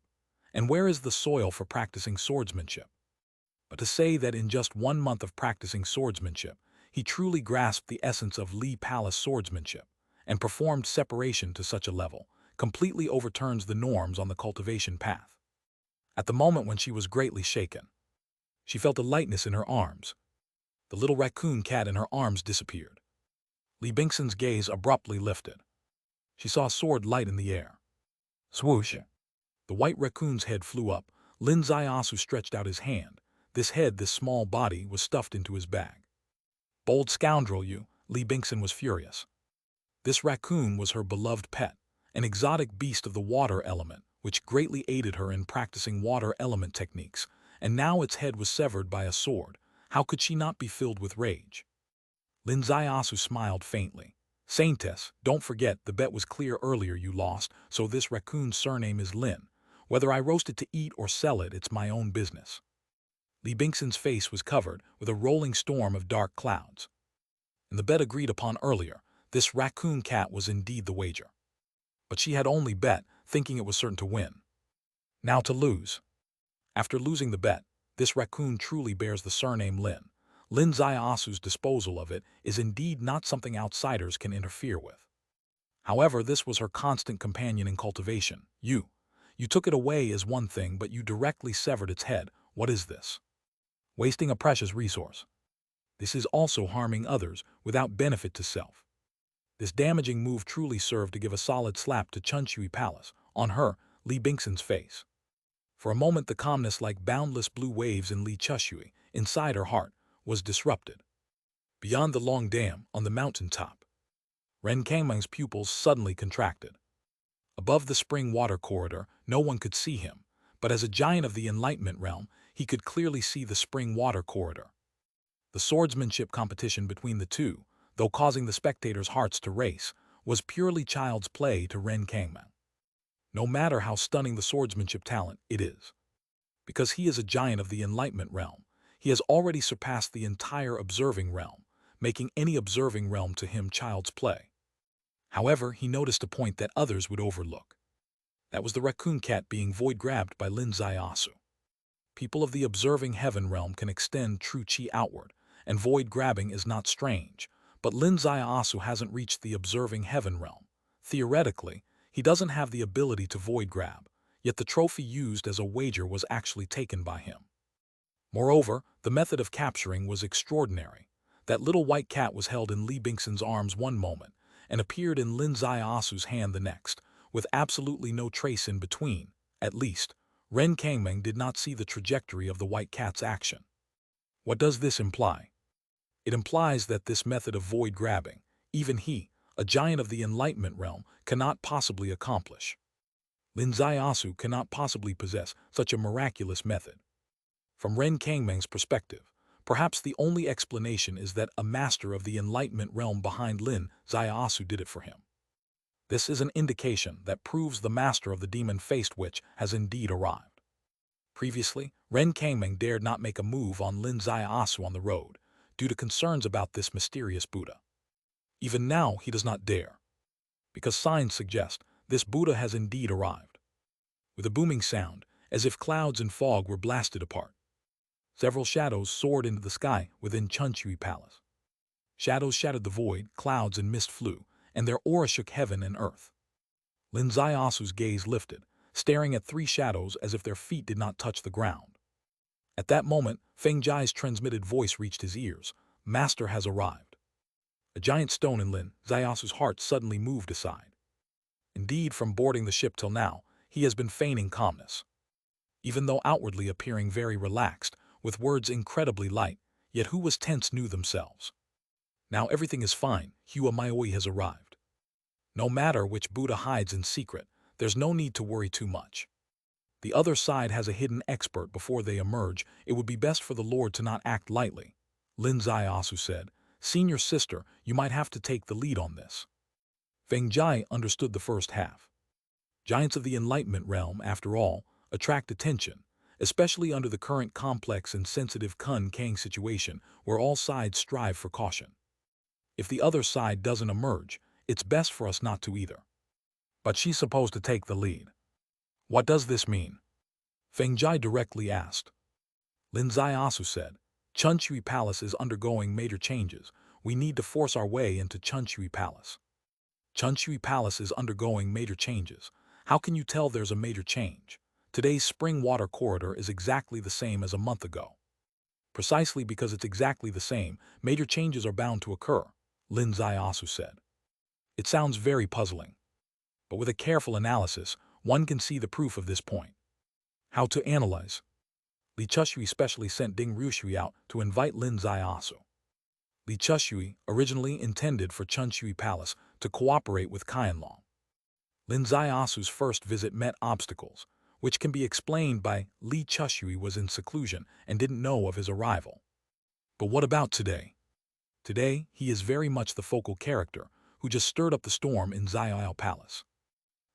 Speaker 1: And where is the soil for practicing swordsmanship? But to say that in just 1 month of practicing swordsmanship, he truly grasped the essence of Li Palace swordsmanship, and performed separation to such a level, completely overturns the norms on the cultivation path. At the moment when she was greatly shaken, she felt a lightness in her arms. The little raccoon cat in her arms disappeared. Li Bingson's gaze abruptly lifted. She saw a sword light in the air. Swoosh! The white raccoon's head flew up. Lin Zaiasu stretched out his hand. This head, this small body, was stuffed into his bag. Bold scoundrel, you! Li Bingson was furious. This raccoon was her beloved pet, an exotic beast of the water element, which greatly aided her in practicing water element techniques, and now its head was severed by a sword. How could she not be filled with rage? Lin Zaiasu smiled faintly. Saintess, don't forget the bet was clear earlier you lost, so this raccoon's surname is Lin. Whether I roast it to eat or sell it, it's my own business. Li Bingson's face was covered with a rolling storm of dark clouds. In the bet agreed upon earlier, this raccoon cat was indeed the wager. But she had only bet, thinking it was certain to win. Now to lose. After losing the bet, this raccoon truly bears the surname Lin. Lin Zaiasu's disposal of it is indeed not something outsiders can interfere with. However, this was her constant companion in cultivation. You took it away is one thing, but you directly severed its head. What is this? Wasting a precious resource. This is also harming others without benefit to self. This damaging move truly served to give a solid slap to Chunshui Palace, on her, Li Bingson's face. For a moment the calmness like boundless blue waves in Li Chushui, inside her heart, was disrupted. Beyond the long dam, on the mountain top, Ren Kangmeng's pupils suddenly contracted. Above the spring water corridor, no one could see him, but as a giant of the Enlightenment realm, he could clearly see the spring water corridor. The swordsmanship competition between the two, though causing the spectators' hearts to race, was purely child's play to Ren Kangmeng. No matter how stunning the swordsmanship talent it is. Because he is a giant of the Enlightenment realm, he has already surpassed the entire observing realm, making any observing realm to him child's play. However, he noticed a point that others would overlook. That was the raccoon cat being void-grabbed by Lin Zaiasu. People of the observing heaven realm can extend true chi outward, and void-grabbing is not strange, but Lin Zaiasu hasn't reached the observing heaven realm. Theoretically, he doesn't have the ability to void-grab, yet the trophy used as a wager was actually taken by him. Moreover, the method of capturing was extraordinary. That little white cat was held in Li Bingson's arms one moment, and appeared in Lin Zaiasu's hand the next, with absolutely no trace in between. At least, Ren Kangmeng did not see the trajectory of the white cat's action. What does this imply? It implies that this method of void grabbing, even he, a giant of the Enlightenment realm, cannot possibly accomplish. Lin Zaiasu cannot possibly possess such a miraculous method. From Ren Kangmeng's perspective, perhaps the only explanation is that a master of the Enlightenment realm behind Lin Zaiasu did it for him. This is an indication that proves the master of the demon-faced witch has indeed arrived. Previously, Ren Kangmeng dared not make a move on Lin Zaiasu on the road, due to concerns about this mysterious Buddha. Even now he does not dare, because signs suggest this Buddha has indeed arrived. With a booming sound, as if clouds and fog were blasted apart, several shadows soared into the sky within Chunshui Palace. Shadows shattered the void, clouds and mist flew, and their aura shook heaven and earth. Lin Zaiasu's gaze lifted, staring at three shadows as if their feet did not touch the ground. At that moment, Feng Jai's transmitted voice reached his ears. Master has arrived. A giant stone in Lin Zaiasu's heart suddenly moved aside. Indeed, from boarding the ship till now, he has been feigning calmness. Even though outwardly appearing very relaxed, with words incredibly light, yet who was tense knew themselves. Now everything is fine, Hua Maoi has arrived. No matter which Buddha hides in secret, there's no need to worry too much. The other side has a hidden expert before they emerge. It would be best for the Lord to not act lightly. Lin Zaiasu said, Senior sister, you might have to take the lead on this. Feng Jai understood the first half. Giants of the Enlightenment realm, after all, attract attention, especially under the current complex and sensitive Kun Kang situation where all sides strive for caution. If the other side doesn't emerge, it's best for us not to either. But she's supposed to take the lead. What does this mean? Feng Jai directly asked. Lin Zaiasu said, Chunshui Palace is undergoing major changes. We need to force our way into Chunshui Palace. Chunshui Palace is undergoing major changes. How can you tell there's a major change? Today's spring water corridor is exactly the same as a month ago. Precisely because it's exactly the same, major changes are bound to occur. Lin Zaiasu said. It sounds very puzzling, but with a careful analysis, one can see the proof of this point. How to analyze? Li Chushui specially sent Ding Ruishui out to invite Lin Zaiasu. Li Chushui originally intended for Chunshui Palace to cooperate with Qianlong. Lin Zaiasu's first visit met obstacles, which can be explained by Li Chushui was in seclusion and didn't know of his arrival. But what about today? Today, he is very much the focal character who just stirred up the storm in Zaiao Palace.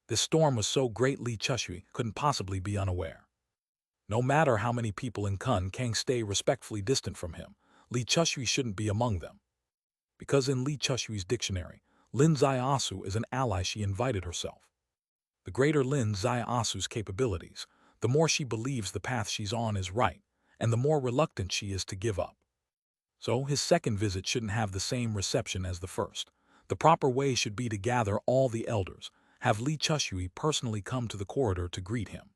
Speaker 1: This storm was so great Li Chushui couldn't possibly be unaware. No matter how many people in Kun Kang stay respectfully distant from him, Li Chushui shouldn't be among them. Because in Li Chushui's dictionary, Lin Zaiasu is an ally she invited herself. The greater Lin Zaiasu's capabilities, the more she believes the path she's on is right, and the more reluctant she is to give up. So his second visit shouldn't have the same reception as the first. The proper way should be to gather all the elders, have Li Chushui personally come to the corridor to greet him.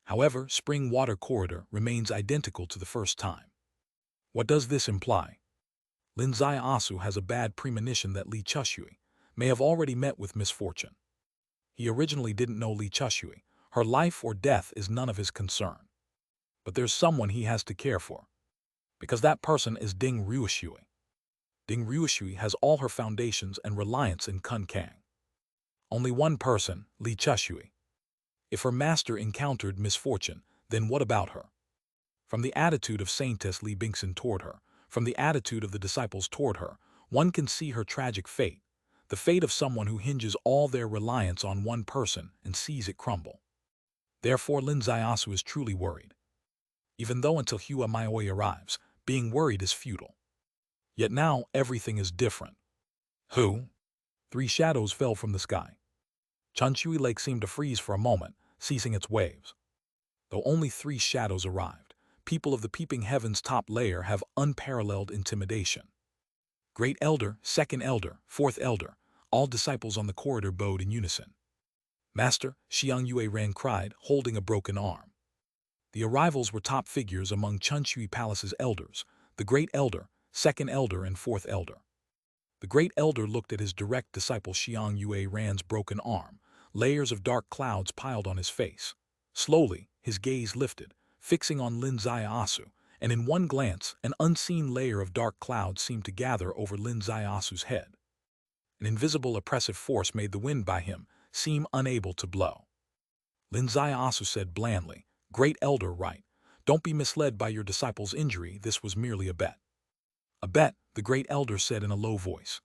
Speaker 1: However, Spring Water Corridor remains identical to the first time. What does this imply? Lin Zaiasu has a bad premonition that Li Chushui may have already met with misfortune. He originally didn't know Li Chushui. Her life or death is none of his concern. But there's someone he has to care for, because that person is Ding Ruishui. Ding Ruishui has all her foundations and reliance in Kun Kang. Only one person, Li Chushui. If her master encountered misfortune, then what about her? From the attitude of Saintess Li Bingxin toward her, from the attitude of the disciples toward her, one can see her tragic fate, the fate of someone who hinges all their reliance on one person and sees it crumble. Therefore Lin Zaiasu is truly worried. Even though until Hua Maioi arrives, being worried is futile. Yet now everything is different. Who? 3 shadows fell from the sky. Chunshui Lake seemed to freeze for a moment, ceasing its waves. Though only 3 shadows arrived, people of the peeping heaven's top layer have unparalleled intimidation. Great Elder, Second Elder, Fourth Elder, all disciples on the corridor bowed in unison. Master, Xiang Yue Ran cried, holding a broken arm. The arrivals were top figures among Chunshui Palace's elders, the Great Elder, Second Elder, and Fourth Elder. The Great Elder looked at his direct disciple Xiang Yue Ran's broken arm, layers of dark clouds piled on his face. Slowly, his gaze lifted, fixing on Lin Zaiasu, and in one glance, an unseen layer of dark clouds seemed to gather over Lin Zaiasu's head. An invisible oppressive force made the wind by him seem unable to blow. Lin Zaiasu said blandly, Great Elder, right. Don't be misled by your disciple's injury, this was merely a bet. A bet, the Great Elder said in a low voice.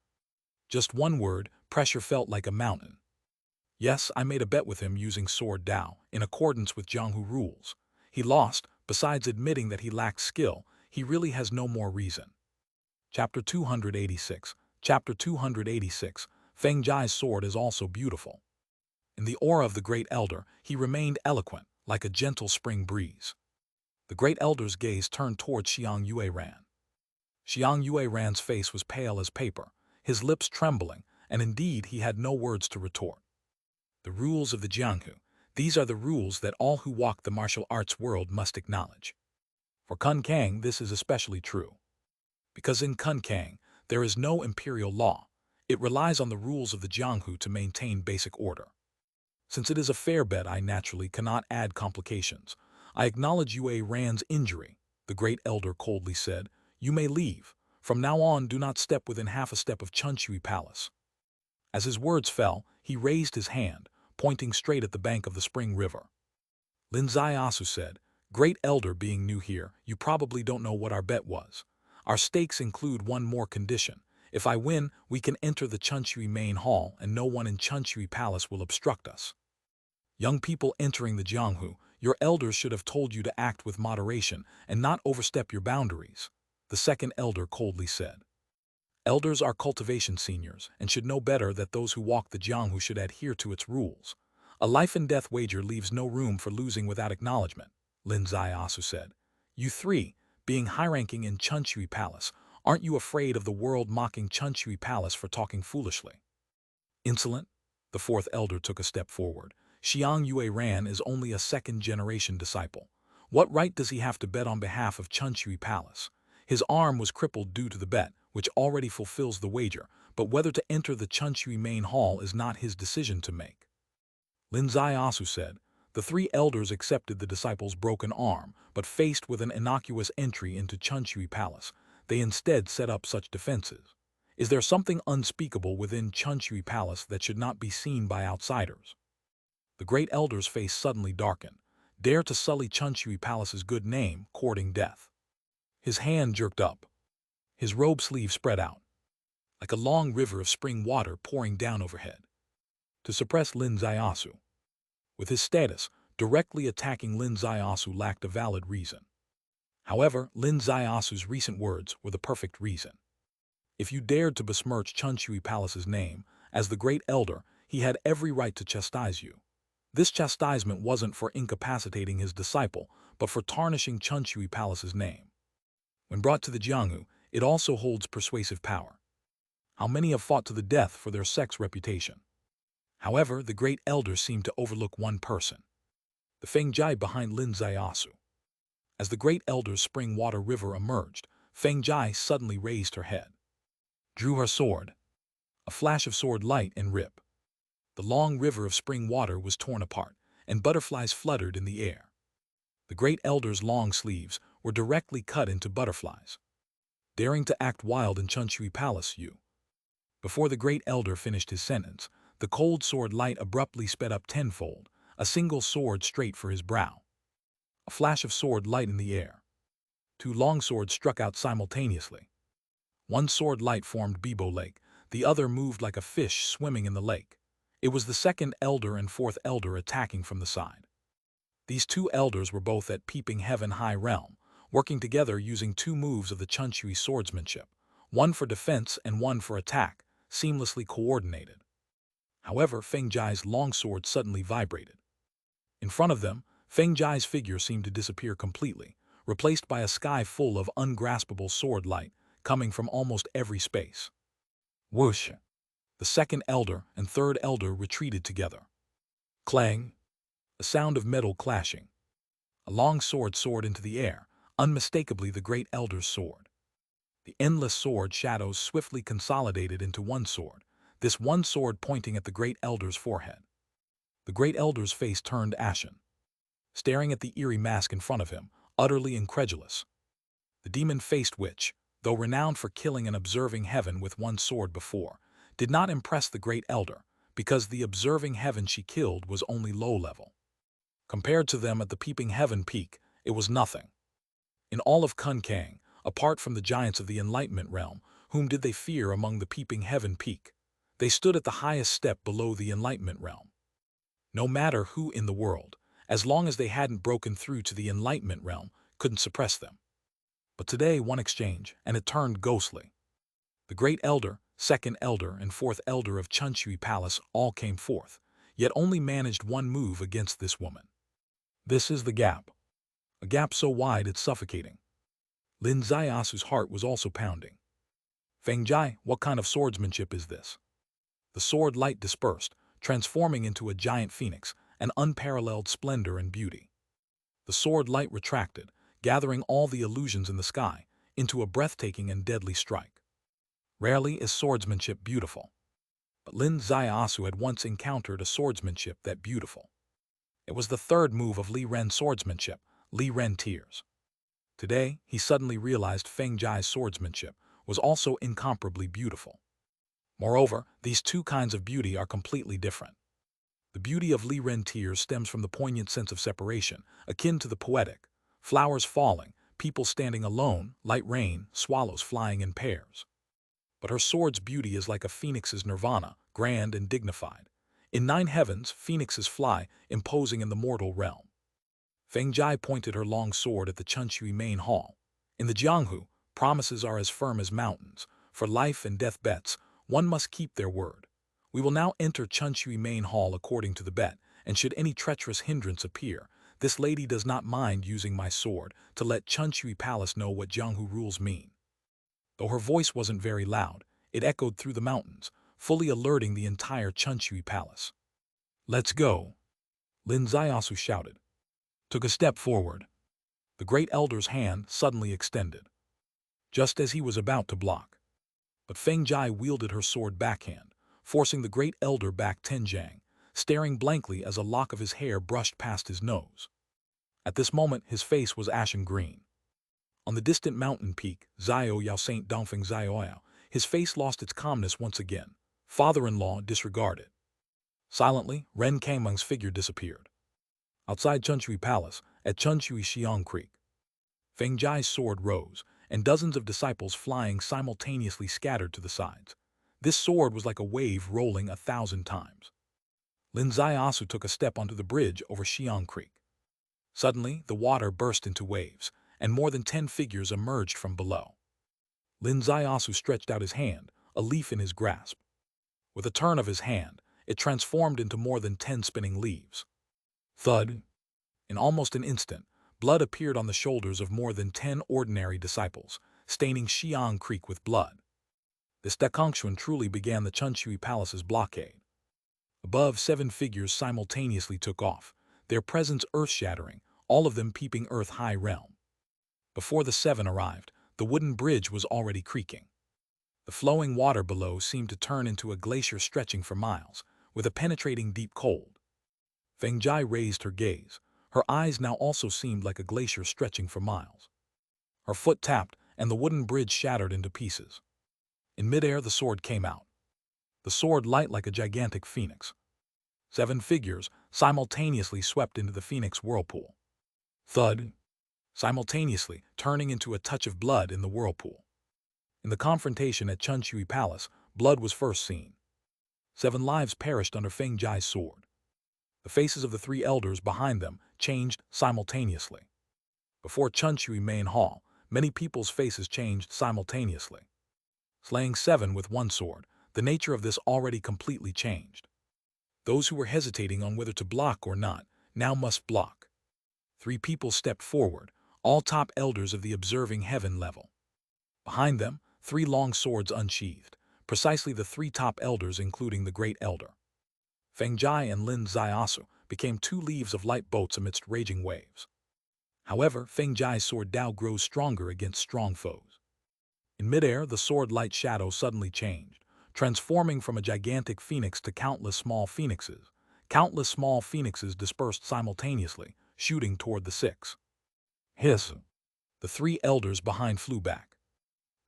Speaker 1: Just one word, pressure felt like a mountain. Yes, I made a bet with him using Sword Dao, in accordance with Jianghu rules. He lost, besides admitting that he lacked skill, he really has no more reason. Chapter 286. Chapter 286. Feng Jai's sword is also beautiful. In the aura of the Great Elder, he remained eloquent, like a gentle spring breeze. The Great Elder's gaze turned toward Xiang Yue Ran. Xiang Yue Ran's face was pale as paper, his lips trembling, and indeed he had no words to retort. The rules of the Jianghu, these are the rules that all who walk the martial arts world must acknowledge. For Kun Kang, this is especially true. Because in Kun Kang, there is no imperial law. It relies on the rules of the Jianghu to maintain basic order. Since it is a fair bet, I naturally cannot add complications. I acknowledge Yue Ran's injury, the Great Elder coldly said. You may leave. From now on, do not step within half a step of Chunshui Palace. As his words fell, he raised his hand, pointing straight at the bank of the spring river. Lin Zaiasu said, Great Elder, being new here, you probably don't know what our bet was. Our stakes include one more condition. If I win, we can enter the Chunshui main hall and no one in Chunshui Palace will obstruct us. Young people entering the Jianghu, your elders should have told you to act with moderation and not overstep your boundaries, the second elder coldly said. Elders are cultivation seniors and should know better that those who walk the Jianghu should adhere to its rules. A life-and-death wager leaves no room for losing without acknowledgement, Lin Zaiasu said. You 3, being high-ranking in Chunshui Palace, aren't you afraid of the world mocking Chunshui Palace for talking foolishly? Insolent? The 4th elder took a step forward. Xiang Yue Ran is only a second-generation disciple. What right does he have to bet on behalf of Chunshui Palace? His arm was crippled due to the bet, which already fulfills the wager, but whether to enter the Chunchui main hall is not his decision to make. Lin Zaiasu said. The three elders accepted the disciple's broken arm, but faced with an innocuous entry into Chunchui Palace, they instead set up such defenses. Is there something unspeakable within Chunchui Palace that should not be seen by outsiders? The great elder's face suddenly darkened. Dare to sully Chunchui Palace's good name, courting death. His hand jerked up. His robe sleeve spread out, like a long river of spring water pouring down overhead. To suppress Lin Zaiasu. With his status, directly attacking Lin Zaiasu lacked a valid reason. However, Lin Zaiasu's recent words were the perfect reason. If you dared to besmirch Chunchui Palace's name, as the great elder, he had every right to chastise you. This chastisement wasn't for incapacitating his disciple, but for tarnishing Chunchui Palace's name. When brought to the Jianghu, it also holds persuasive power. How many have fought to the death for their sex reputation? However, the great elder seemed to overlook one person. The Feng Jai behind Lin Zaiasu. As the great elder's spring water river emerged, Feng Jai suddenly raised her head. Drew her sword. A flash of sword light and rip. The long river of spring water was torn apart, and butterflies fluttered in the air. The great elder's long sleeves were directly cut into butterflies. Daring to act wild in Chunchui Palace, you. Before the great elder finished his sentence, the cold sword light abruptly sped up tenfold, a single sword straight for his brow. A flash of sword light in the air. Two long swords struck out simultaneously. One sword light formed Bibo Lake, the other moved like a fish swimming in the lake. It was the second elder and fourth elder attacking from the side. These two elders were both at Peeping Heaven High Realm, working together using two moves of the Chunchui swordsmanship, one for defense and one for attack, seamlessly coordinated. However, Feng Jai's longsword suddenly vibrated. In front of them, Feng Jai's figure seemed to disappear completely, replaced by a sky full of ungraspable sword light coming from almost every space. Whoosh! The second elder and third elder retreated together. Clang! A sound of metal clashing. A long sword soared into the air, unmistakably the great elder's sword. The endless sword shadows swiftly consolidated into one sword, this one sword pointing at the great elder's forehead. The great elder's face turned ashen, staring at the eerie mask in front of him, utterly incredulous. The demon-faced witch, though renowned for killing and observing heaven with one sword before, did not impress the great elder, because the observing heaven she killed was only low-level. Compared to them at the Peeping Heaven peak, it was nothing. In all of Kunkang, apart from the giants of the Enlightenment realm, whom did they fear among the Peeping Heaven peak? They stood at the highest step below the Enlightenment realm. No matter who in the world, as long as they hadn't broken through to the Enlightenment realm, couldn't suppress them. But today one exchange, and it turned ghostly. The great elder, second elder, and fourth elder of Chunchui Palace all came forth, yet only managed one move against this woman. This is the gap. A gap so wide it's suffocating. Lin Zaiasu's heart was also pounding. Feng Jai, what kind of swordsmanship is this? The sword light dispersed, transforming into a giant phoenix, an unparalleled splendor and beauty. The sword light retracted, gathering all the illusions in the sky, into a breathtaking and deadly strike. Rarely is swordsmanship beautiful. But Lin Zaiasu had once encountered a swordsmanship that beautiful. It was the third move of Li Ren's swordsmanship, Li Ren Tears. Today, he suddenly realized Feng Jai's swordsmanship was also incomparably beautiful. Moreover, these two kinds of beauty are completely different. The beauty of Li Ren Tears stems from the poignant sense of separation, akin to the poetic, flowers falling, people standing alone, light rain, swallows flying in pairs. But her sword's beauty is like a phoenix's nirvana, grand and dignified. In 9 heavens, phoenixes fly, imposing in the mortal realm. Feng Jai pointed her long sword at the Chunchui main hall. In the Jianghu, promises are as firm as mountains. For life and death bets, one must keep their word. We will now enter Chunchui main hall according to the bet, and should any treacherous hindrance appear, this lady does not mind using my sword to let Chunchui Palace know what Jianghu rules mean. Though her voice wasn't very loud, it echoed through the mountains, fully alerting the entire Chunchui Palace. Let's go, Lin Zaiasu shouted. Took a step forward. The great elder's hand suddenly extended. Just as he was about to block, But Feng Jai wielded her sword backhand, forcing the great elder back 10 jang, staring blankly as a lock of his hair brushed past his nose. At this moment, his face was ashen green. On the distant mountain peak, Zio Yao Saint Dongfeng Zio Yao, his face lost its calmness once again. Father-in-law disregarded. Silently, Ren Kangmeng's figure disappeared. Outside Chunchui Palace, at Chunchui Xiang Creek, Feng Jai's sword rose, and dozens of disciples flying simultaneously scattered to the sides. This sword was like a wave rolling 1,000 times. Lin Ziasu took a step onto the bridge over Xiang Creek. Suddenly, the water burst into waves, and more than 10 figures emerged from below. Lin Ziasu stretched out his hand, a leaf in his grasp. With a turn of his hand, it transformed into more than 10 spinning leaves. Thud! In almost an instant, blood appeared on the shoulders of more than 10 ordinary disciples, staining Xiang Creek with blood. This deconction truly began the Chunchui Palace's blockade. Above, 7 figures simultaneously took off, their presence earth-shattering, all of them peeping earth-high realm. Before the 7 arrived, the wooden bridge was already creaking. The flowing water below seemed to turn into a glacier stretching for miles, with a penetrating deep cold. Feng Jai raised her gaze. Her eyes now also seemed like a glacier stretching for miles. Her foot tapped, and the wooden bridge shattered into pieces. In midair, the sword came out. The sword light like a gigantic phoenix. 7 figures simultaneously swept into the phoenix whirlpool. Thud! Simultaneously, turning into a touch of blood in the whirlpool. In the confrontation at Chunchui Palace, blood was first seen. 7 lives perished under Feng Jai's sword. The faces of the 3 elders behind them changed simultaneously. Before Chunchui Main Hall, many people's faces changed simultaneously. Slaying 7 with 1 sword, the nature of this already completely changed. Those who were hesitating on whether to block or not, now must block. 3 people stepped forward, all top elders of the observing heaven level. Behind them, 3 long swords unsheathed, precisely the 3 top elders including the great elder. Feng Jai and Lin Ziasu became 2 leaves of light boats amidst raging waves. However, Feng Jai's sword now grows stronger against strong foes. In midair, the sword light shadow suddenly changed, transforming from a gigantic phoenix to countless small phoenixes. Countless small phoenixes dispersed simultaneously, shooting toward the 6. Hiss! The 3 elders behind flew back.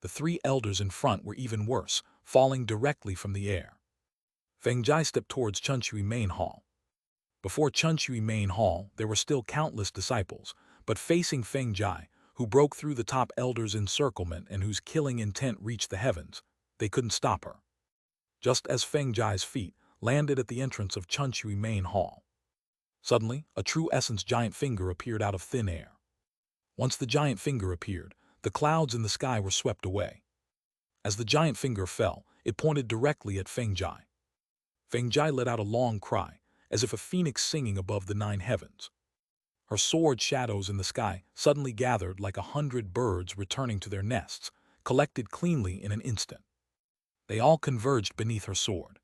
Speaker 1: The 3 elders in front were even worse, falling directly from the air. Feng Jai stepped towards Chunchui Main Hall. Before Chunchui Main Hall, there were still countless disciples, but facing Feng Jai, who broke through the top elders' encirclement and whose killing intent reached the heavens, they couldn't stop her. Just as Feng Jai's feet landed at the entrance of Chunchui Main Hall. Suddenly, a true essence giant finger appeared out of thin air. Once the giant finger appeared, the clouds in the sky were swept away. As the giant finger fell, it pointed directly at Feng Jai. Feng Jai let out a long cry, as if a phoenix singing above the 9 heavens. Her sword shadows in the sky suddenly gathered like 100 birds returning to their nests, collected cleanly in an instant. They all converged beneath her sword.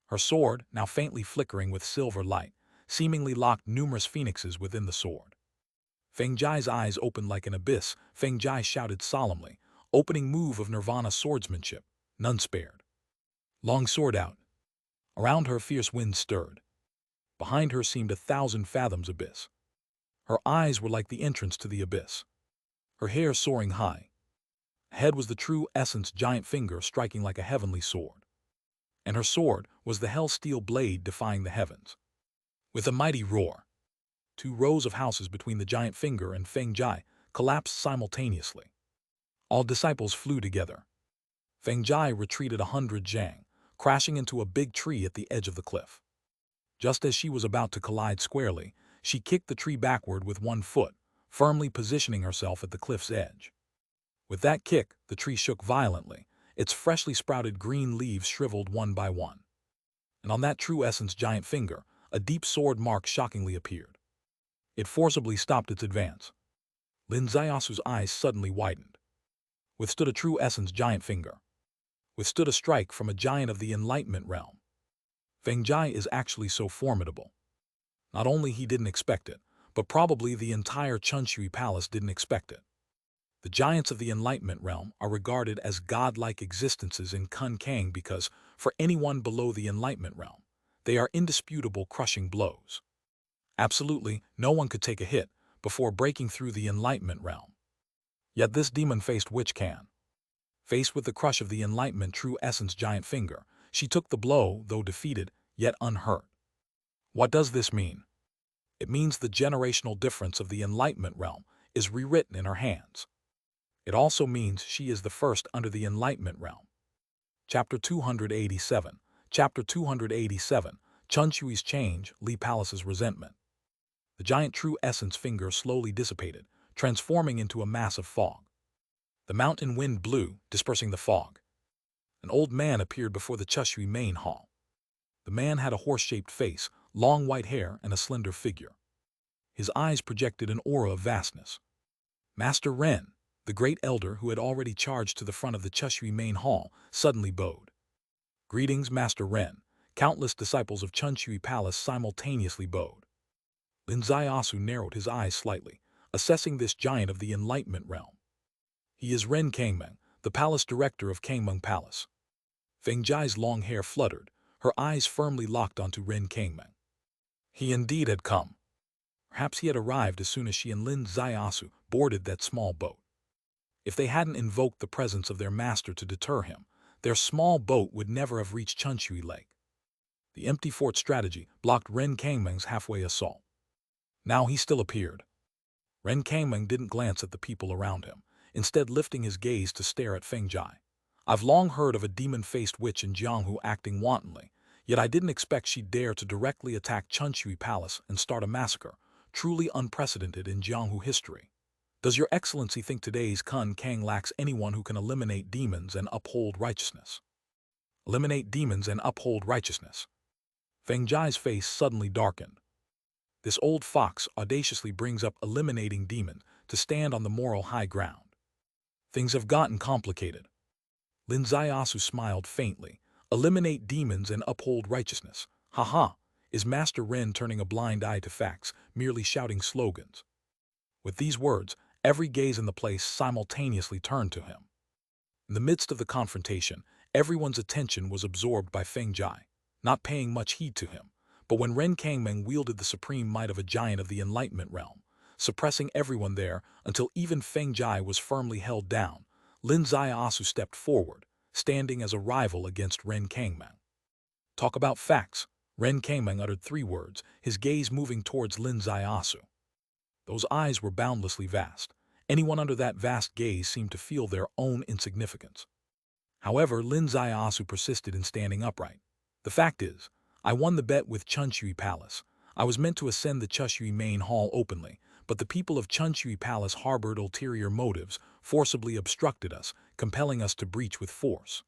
Speaker 1: Her sword, now faintly flickering with silver light, seemingly locked numerous phoenixes within the sword. Feng Jai's eyes opened like an abyss. Feng Jai shouted solemnly, opening move of Nirvana swordsmanship, none spared. Long sword out. Around her fierce winds stirred. Behind her seemed 1,000 fathoms abyss. Her eyes were like the entrance to the abyss. Her hair soaring high. Ahead was the true essence giant finger striking like a heavenly sword. And her sword was the hell steel blade defying the heavens. With a mighty roar, 2 rows of houses between the giant finger and Feng Jai collapsed simultaneously. All disciples flew together. Feng Jai retreated 100 jang, crashing into a big tree at the edge of the cliff. Just as she was about to collide squarely, she kicked the tree backward with 1 foot, firmly positioning herself at the cliff's edge. With that kick, the tree shook violently, its freshly sprouted green leaves shriveled one by one. And on that true essence giant finger, a deep sword mark shockingly appeared. It forcibly stopped its advance. Lin Ziasu's eyes suddenly widened. Withstood a true essence giant finger. Withstood a strike from a giant of the enlightenment realm. Feng Jai is actually so formidable. Not only he didn't expect it, but probably the entire Chunchui Palace didn't expect it. The giants of the Enlightenment realm are regarded as godlike existences in Kun Kang because, for anyone below the Enlightenment realm, they are indisputable crushing blows. Absolutely no one could take a hit before breaking through the Enlightenment realm. Yet this demon-faced witch can. Faced with the crush of the Enlightenment true essence giant finger, she took the blow, though defeated, yet unhurt. What does this mean? It means the generational difference of the Enlightenment realm is rewritten in her hands. It also means she is the first under the Enlightenment realm. Chapter 287. Chapter 287. Chun Chui's change, Li Palace's resentment. The giant true essence finger slowly dissipated, transforming into a mass of fog. The mountain wind blew, dispersing the fog. An old man appeared before the Chushui main hall. The man had a horse-shaped face, long white hair, and a slender figure. His eyes projected an aura of vastness. Master Ren, the great elder who had already charged to the front of the Chushui main hall, suddenly bowed. Greetings, Master Ren. Countless disciples of Chun Chui Palace simultaneously bowed. Lin Zaiasu narrowed his eyes slightly, assessing this giant of the Enlightenment realm. He is Ren Kangmeng, the palace director of Kangmeng Palace. Feng Jia's long hair fluttered, her eyes firmly locked onto Ren Kangmeng. He indeed had come. Perhaps he had arrived as soon as she and Lin Zaiasu boarded that small boat. If they hadn't invoked the presence of their master to deter him, their small boat would never have reached Chunchui Lake. The empty fort strategy blocked Ren Kangmeng's halfway assault. Now he still appeared. Ren Kangmeng didn't glance at the people around him, instead lifting his gaze to stare at Feng Jai. I've long heard of a demon-faced witch in Jianghu acting wantonly, yet I didn't expect she'd dare to directly attack Chunchui Palace and start a massacre, truly unprecedented in Jianghu history. Does your excellency think today's Kun Kang lacks anyone who can eliminate demons and uphold righteousness? Eliminate demons and uphold righteousness. Feng Jai's face suddenly darkened. This old fox audaciously brings up eliminating demons to stand on the moral high ground. Things have gotten complicated. Lin Zaiasu smiled faintly. Eliminate demons and uphold righteousness. Ha. Is Master Ren turning a blind eye to facts, merely shouting slogans? With these words, every gaze in the place simultaneously turned to him. In the midst of the confrontation, everyone's attention was absorbed by Feng Jai, not paying much heed to him. But when Ren Kangmeng wielded the supreme might of a giant of the Enlightenment realm, suppressing everyone there until even Feng Jai was firmly held down, Lin Zaiasu stepped forward, standing as a rival against Ren Kangmeng. Talk about facts. Ren Kangmeng uttered 3 words, his gaze moving towards Lin Zaiasu. Those eyes were boundlessly vast. Anyone under that vast gaze seemed to feel their own insignificance. However, Lin Zaiasu persisted in standing upright. The fact is, I won the bet with Chunchui Palace. I was meant to ascend the Chushui main hall openly, but the people of Chunchui Palace harbored ulterior motives, forcibly obstructed us, compelling us to breach with force.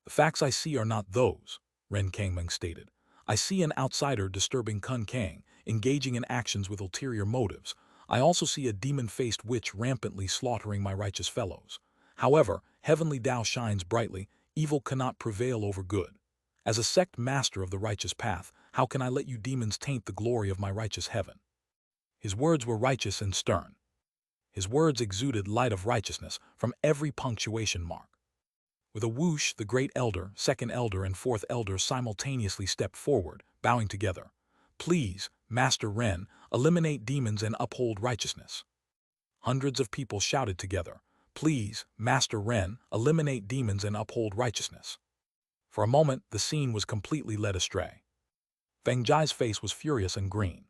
Speaker 1: The facts I see are not those, Ren Kangmeng stated. I see an outsider disturbing Kun Kang, engaging in actions with ulterior motives. I also see a demon-faced witch rampantly slaughtering my righteous fellows. However, heavenly Tao shines brightly, evil cannot prevail over good. As a sect master of the righteous path, how can I let you demons taint the glory of my righteous heaven? His words were righteous and stern. His words exuded light of righteousness from every punctuation mark. With a whoosh, the great elder, second elder, and fourth elder simultaneously stepped forward, bowing together. Please, Master Ren, eliminate demons and uphold righteousness. Hundreds of people shouted together. Please, Master Ren, eliminate demons and uphold righteousness. For a moment, the scene was completely led astray. Feng Jai's face was furious and green.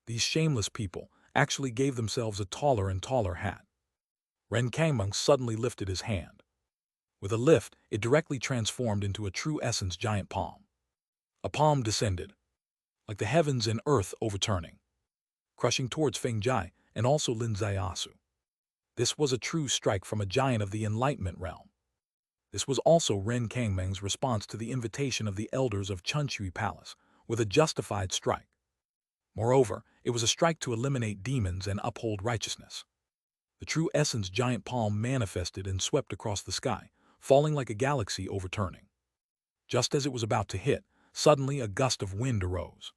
Speaker 1: These shameless people actually gave themselves a taller and taller hat. Ren Kangmeng suddenly lifted his hand. With a lift, it directly transformed into a true essence giant palm. A palm descended, like the heavens and earth overturning, crushing towards Feng Jai and also Lin Zaiasu. This was a true strike from a giant of the Enlightenment realm. This was also Ren Kangmeng's response to the invitation of the elders of Chunchui Palace, with a justified strike. Moreover, it was a strike to eliminate demons and uphold righteousness. The true essence giant palm manifested and swept across the sky, falling like a galaxy overturning. Just as it was about to hit, suddenly a gust of wind arose.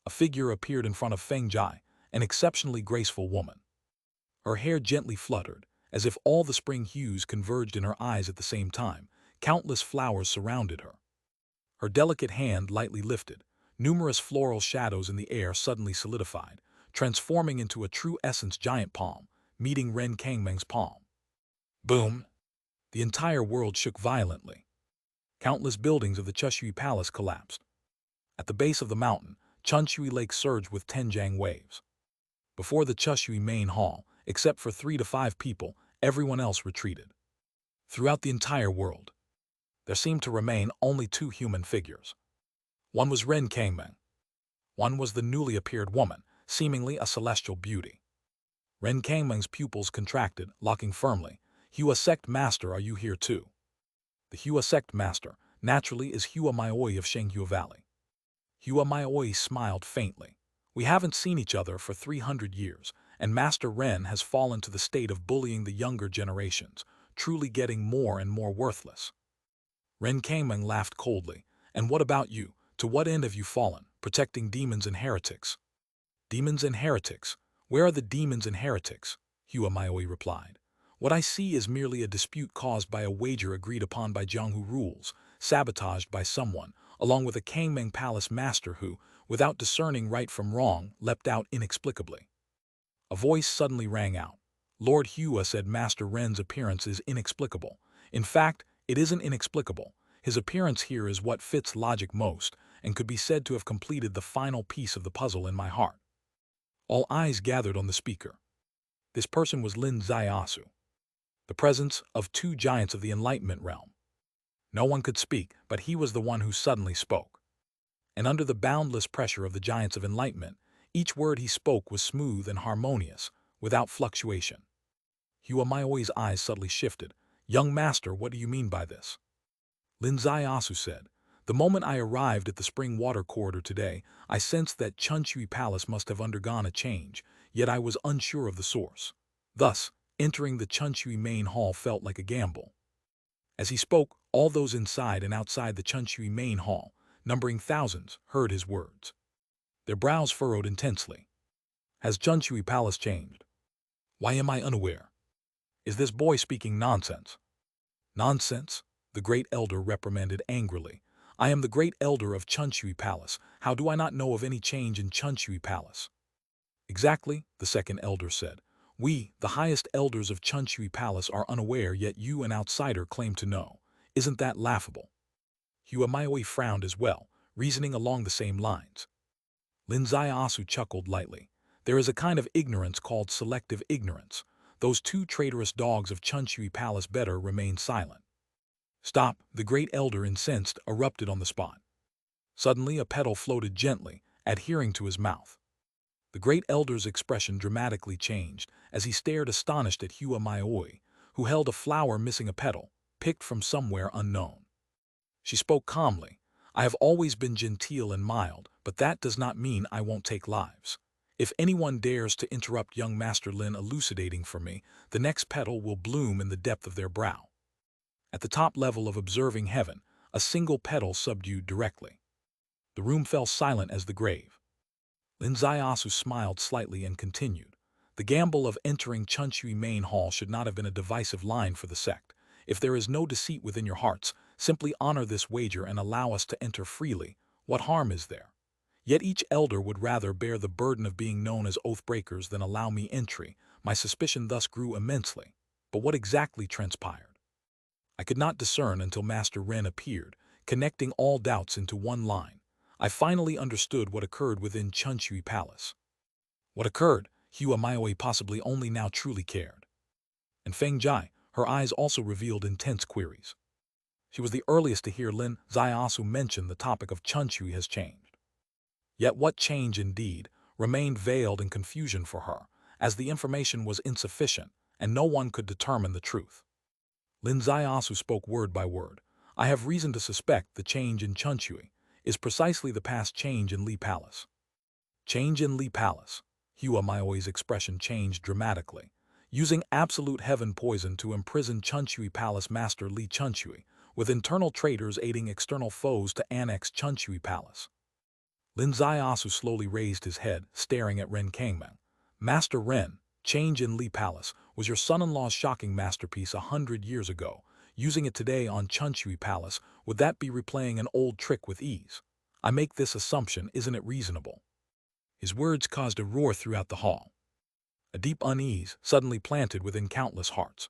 Speaker 1: A figure appeared in front of Feng Jai, an exceptionally graceful woman. Her hair gently fluttered, As if all the spring hues converged in her eyes at the same time, countless flowers surrounded her. Her delicate hand lightly lifted. Numerous floral shadows in the air suddenly solidified, transforming into a true essence giant palm, meeting Ren Kangmeng's palm. Boom! The entire world shook violently. Countless buildings of the Chushui Palace collapsed. At the base of the mountain, Chunshui Lake surged with Tenjiang waves. Before the Chushui main hall, except for 3 to 5 people, everyone else retreated. Throughout the entire world, there seemed to remain only 2 human figures. One was Ren Kangmeng. One was the newly appeared woman, seemingly a celestial beauty. Ren Kangmeng's pupils contracted, locking firmly. Hua Sect Master, are you here too? The Hua Sect Master, naturally, is Hua Maioi of Shenghua Valley. Hua Maioi smiled faintly. We haven't seen each other for 300 years, and Master Ren has fallen to the state of bullying the younger generations, truly getting more and more worthless. Ren Kangmeng laughed coldly. And what about you? To what end have you fallen? Protecting demons and heretics. Demons and heretics? Where are the demons and heretics? Hua Maioi replied. What I see is merely a dispute caused by a wager agreed upon by Jianghu rules, sabotaged by someone, along with a Kangmeng Palace master who, without discerning right from wrong, leapt out inexplicably. A voice suddenly rang out. Lord Hua said Master Ren's appearance is inexplicable. In fact, it isn't inexplicable. His appearance here is what fits logic most, and could be said to have completed the final piece of the puzzle in my heart. All eyes gathered on the speaker. This person was Lin Zaiasu, the presence of 2 giants of the Enlightenment realm. No one could speak, but he was the one who suddenly spoke. And under the boundless pressure of the giants of Enlightenment, each word he spoke was smooth and harmonious, without fluctuation. Hua Maioi's eyes subtly shifted. Young master, what do you mean by this? Lin Zaiasu said, the moment I arrived at the spring water corridor today, I sensed that Chunshui Palace must have undergone a change, yet I was unsure of the source. Thus, entering the Chunshui main hall felt like a gamble. As he spoke, all those inside and outside the Chunshui main hall, numbering thousands, heard his words. Their brows furrowed intensely. Has Chunshui Palace changed? Why am I unaware? Is this boy speaking nonsense? Nonsense? The great elder reprimanded angrily. I am the great elder of Chunshui Palace. How do I not know of any change in Chunshui Palace? Exactly, the second elder said. We, the highest elders of Chunshui Palace, are unaware, yet you, an outsider, claim to know. Isn't that laughable? Hua Maioi frowned as well, reasoning along the same lines. Lin Zaiasu chuckled lightly. There is a kind of ignorance called selective ignorance. Those 2 traitorous dogs of Chunshui Palace better remain silent. Stop, the great elder, incensed, erupted on the spot. Suddenly a petal floated gently, adhering to his mouth. The great elder's expression dramatically changed as he stared astonished at Hua Maioi, who held a flower missing a petal, picked from somewhere unknown. She spoke calmly. I have always been genteel and mild, but that does not mean I won't take lives. If anyone dares to interrupt young Master Lin elucidating for me, the next petal will bloom in the depth of their brow. At the top level of observing heaven, a single petal subdued directly. The room fell silent as the grave. Lin Zaiasu smiled slightly and continued. The gamble of entering Chunshui main hall should not have been a divisive line for the sect. If there is no deceit within your hearts, simply honor this wager and allow us to enter freely. What harm is there? Yet each elder would rather bear the burden of being known as oath-breakers than allow me entry. My suspicion thus grew immensely. But what exactly transpired? I could not discern until Master Ren appeared, connecting all doubts into one line. I finally understood what occurred within Chunshui Palace. What occurred, Hua Maioi possibly only now truly cared. And Feng Jai, her eyes also revealed intense queries. She was the earliest to hear Lin Zaiasu mention the topic of Chunshui has changed. Yet what change indeed remained veiled in confusion for her, as the information was insufficient and no one could determine the truth. Lin Zaiasu spoke word by word. I have reason to suspect the change in Chunshui is precisely the past change in Li Palace. Change in Li Palace. Hua Maioi's expression changed dramatically. Using absolute heaven poison to imprison Chunshui Palace Master Li Chunshui, with internal traitors aiding external foes to annex Chunshui Palace. Lin Zaiasu slowly raised his head, staring at Ren Kangmeng. Master Ren, change in Li Palace. was your son-in-law's shocking masterpiece 100 years ago. Using it today on Chunshui Palace, would that be replaying an old trick with ease? I make this assumption, isn't it reasonable? His words caused a roar throughout the hall. A deep unease suddenly planted within countless hearts.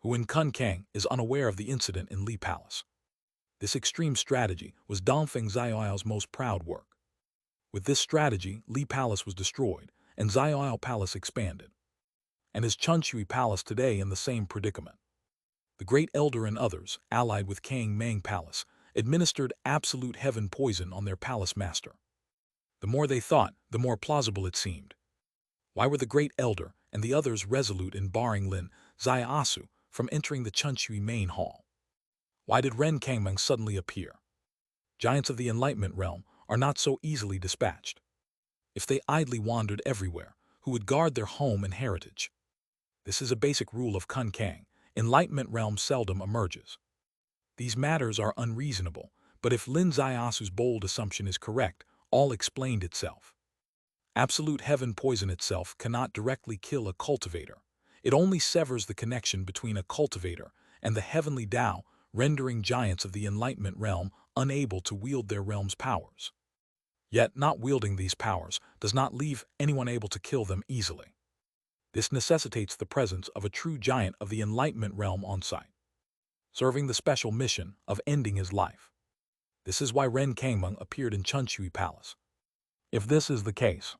Speaker 1: Huan Kun Kang is unaware of the incident in Li Palace. This extreme strategy was Dongfeng Xiaoyao's most proud work. With this strategy, Li Palace was destroyed, and Xiaoyao Palace expanded. And is Chunshui Palace today in the same predicament? The Great Elder and others, allied with Kang Mang Palace, administered absolute heaven poison on their palace master. The more they thought, the more plausible it seemed. Why were the Great Elder and the others resolute in barring Lin Xiaosu from entering the Chunshui main hall? Why did Ren Kangmeng suddenly appear? Giants of the Enlightenment realm are not so easily dispatched. If they idly wandered everywhere, who would guard their home and heritage? This is a basic rule of Kun Kang. Enlightenment realm seldom emerges. These matters are unreasonable, but if Lin Xiaosu's bold assumption is correct, all explained itself. Absolute heaven poison itself cannot directly kill a cultivator. It only severs the connection between a cultivator and the heavenly Tao, rendering giants of the Enlightenment realm unable to wield their realm's powers. Yet, not wielding these powers does not leave anyone able to kill them easily. This necessitates the presence of a true giant of the Enlightenment realm on site, serving the special mission of ending his life. This is why Ren Kangmeng appeared in Chunshui Palace. If this is the case,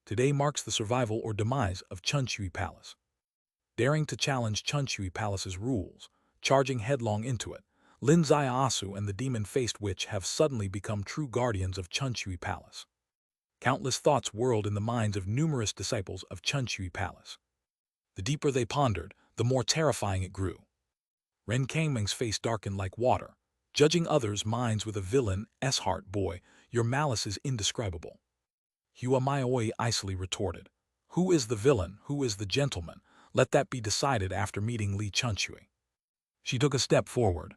Speaker 1: today marks the survival or demise of Chunshui Palace. Daring to challenge Chunshui Palace's rules, charging headlong into it, Lin Xiaosu and the demon-faced witch have suddenly become true guardians of Chunshui Palace. Countless thoughts whirled in the minds of numerous disciples of Chunshui Palace. The deeper they pondered, the more terrifying it grew. Ren Kangmeng's face darkened like water, judging others' minds with a villain's heart. Boy, your malice is indescribable. Hua Maioi icily retorted. Who is the villain, who is the gentleman? Let that be decided after meeting Li Chunshui. She took a step forward,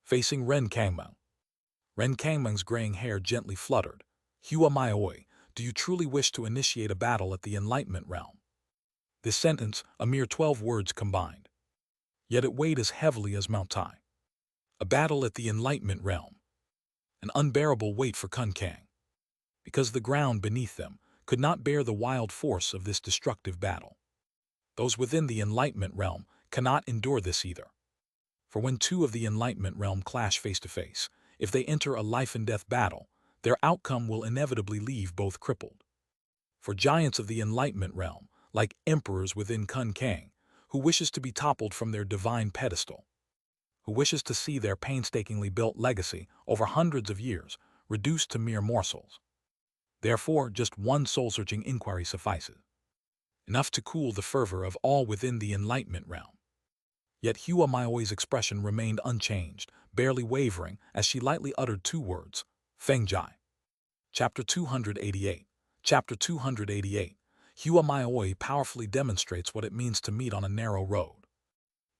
Speaker 1: facing Ren Kangmeng. Ren Kangmeng's graying hair gently fluttered. Hua Maioi, do you truly wish to initiate a battle at the Enlightenment realm? This sentence, a mere 12 words combined. Yet it weighed as heavily as Mount Tai. A battle at the Enlightenment realm. An unbearable weight for Kun Kang. Because the ground beneath them could not bear the wild force of this destructive battle. Those within the Enlightenment realm cannot endure this either. For when two of the Enlightenment realm clash face to face, if they enter a life-and-death battle, their outcome will inevitably leave both crippled. For giants of the Enlightenment realm, like emperors within Kun Kang, who wishes to be toppled from their divine pedestal, who wishes to see their painstakingly built legacy over hundreds of years reduced to mere morsels. Therefore, just one soul-searching inquiry suffices, enough to cool the fervor of all within the Enlightenment realm. Yet Hua Maioi's expression remained unchanged, barely wavering, as she lightly uttered two words, Feng Jai. Chapter 288. Chapter 288. Hua Maioi powerfully demonstrates what it means to meet on a narrow road.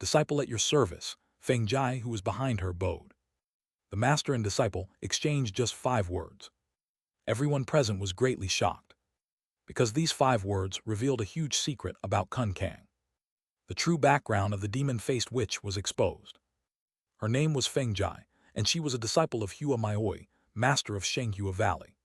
Speaker 1: Disciple at your service, Feng Jai, who was behind her, bowed. The master and disciple exchanged just 5 words. Everyone present was greatly shocked, because these 5 words revealed a huge secret about Kun Kang. The true background of the demon-faced witch was exposed. Her name was Feng Jai, and she was a disciple of Hua Maioi, master of Shenghua Valley.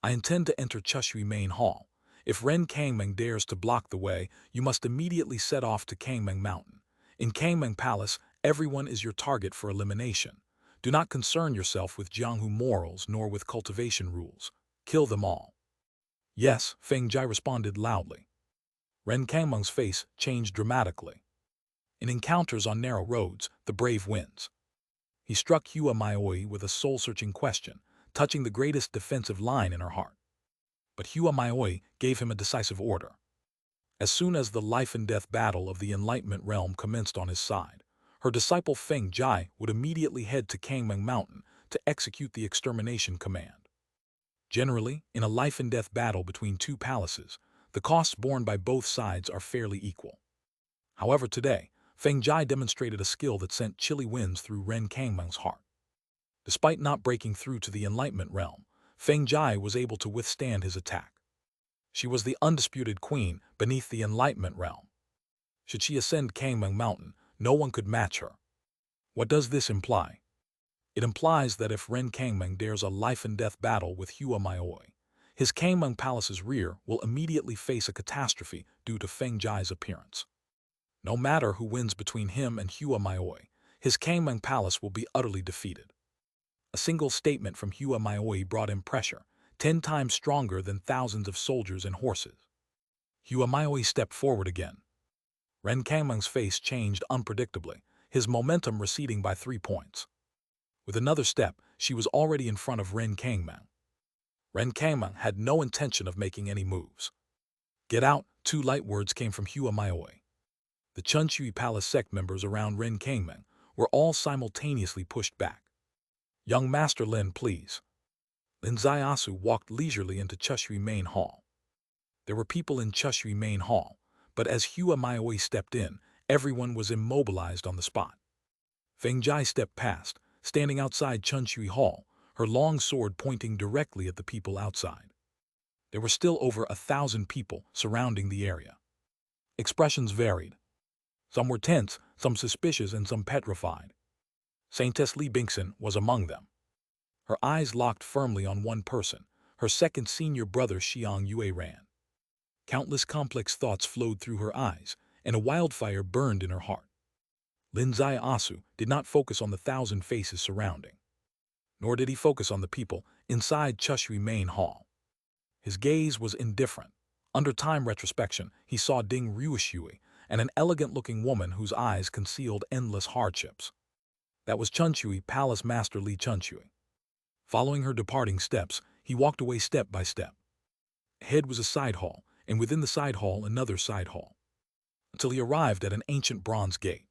Speaker 1: I intend to enter Chunshui Main Hall. If Ren Kangmeng dares to block the way, you must immediately set off to Kangmeng Mountain. In Kangmeng Palace, everyone is your target for elimination. Do not concern yourself with Jianghu morals nor with cultivation rules. Kill them all. Yes, Feng Jai responded loudly. Ren Kangmeng's face changed dramatically. In encounters on narrow roads, the brave wins. He struck Hua Maioi with a soul-searching question, touching the greatest defensive line in her heart. But Hua Maioi gave him a decisive order. As soon as the life-and-death battle of the Enlightenment realm commenced on his side, her disciple Feng Jai would immediately head to Kangmeng Mountain to execute the extermination command. Generally, in a life-and-death battle between two palaces, the costs borne by both sides are fairly equal. However, today, Feng Jai demonstrated a skill that sent chilly winds through Ren Kangmeng's heart. Despite not breaking through to the Enlightenment realm, Feng Jai was able to withstand his attack. She was the undisputed queen beneath the Enlightenment realm. Should she ascend Kangmeng Mountain, no one could match her. What does this imply? It implies that if Ren Kangmeng dares a life-and-death battle with Hua Maoi, his Kangmeng Palace's rear will immediately face a catastrophe due to Feng Jai's appearance. No matter who wins between him and Hua Maoi, his Kangmeng Palace will be utterly defeated. A single statement from Hua Maoi brought him pressure, 10 times stronger than thousands of soldiers and horses. Hua Maoi stepped forward again. Ren Kangmeng's face changed unpredictably, his momentum receding by 3 points. With another step, she was already in front of Ren Kangmeng. Ren Kangmeng had no intention of making any moves. Get out, 2 light words came from Hua Maoi. The Chunchui Palace sect members around Ren Kangmeng were all simultaneously pushed back. Young Master Lin, please. Lin Zaiasu walked leisurely into Chushui Main Hall. There were people in Chushui Main Hall, but as Hua Maoi stepped in, everyone was immobilized on the spot. Feng Jai stepped past, standing outside Chunchui Hall, her long sword pointing directly at the people outside. There were still over 1,000 people surrounding the area. Expressions varied. Some were tense, some suspicious, and some petrified. Saintess Li Bingson was among them. Her eyes locked firmly on one person, her second senior brother Xiang Yue Ran. Countless complex thoughts flowed through her eyes, and a wildfire burned in her heart. Lin Zaiasu did not focus on the 1,000 faces surrounding. Nor did he focus on the people inside Chushui Main Hall. His gaze was indifferent. Under time retrospection, he saw Ding Ruishui, and an elegant-looking woman whose eyes concealed endless hardships. That was Chunchui Palace Master Li Chunchui. Following her departing steps, he walked away step by step. Ahead was a side hall, and within the side hall another side hall, until he arrived at an ancient bronze gate.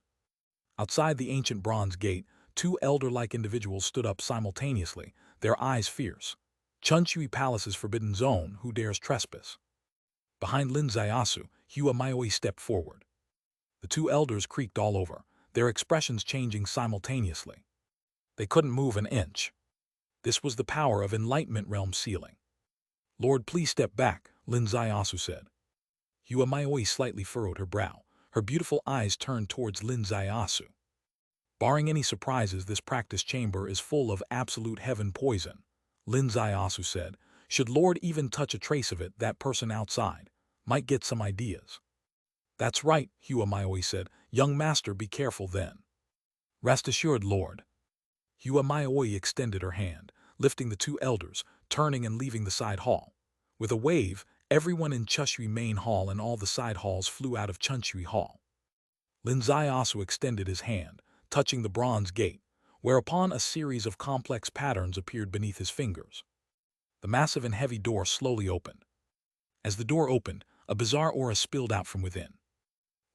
Speaker 1: Outside the ancient bronze gate, 2 elder-like individuals stood up simultaneously, their eyes fierce. Chunchui Palace's forbidden zone, who dares trespass? Behind Lin Zaiasu, Hua Maoi stepped forward. The 2 elders creaked all over, their expressions changing simultaneously. They couldn't move an inch. This was the power of Enlightenment Realm sealing. Lord, please step back, Lin Zaiasu said. Hua Maoi slightly furrowed her brow, her beautiful eyes turned towards Lin Zaiasu. Barring any surprises, this practice chamber is full of absolute heaven poison, Lin Zaiasu said. Should Lord even touch a trace of it, that person outside might get some ideas. That's right, Hua Maoi said. Young master, be careful then. Rest assured, Lord. Hua Maoi extended her hand, lifting the 2 elders, turning and leaving the side hall. With a wave, everyone in Chushui Main Hall and all the side halls flew out of Chunchui Hall. Lin Zaiasu extended his hand, touching the bronze gate, whereupon a series of complex patterns appeared beneath his fingers. The massive and heavy door slowly opened. As the door opened, a bizarre aura spilled out from within.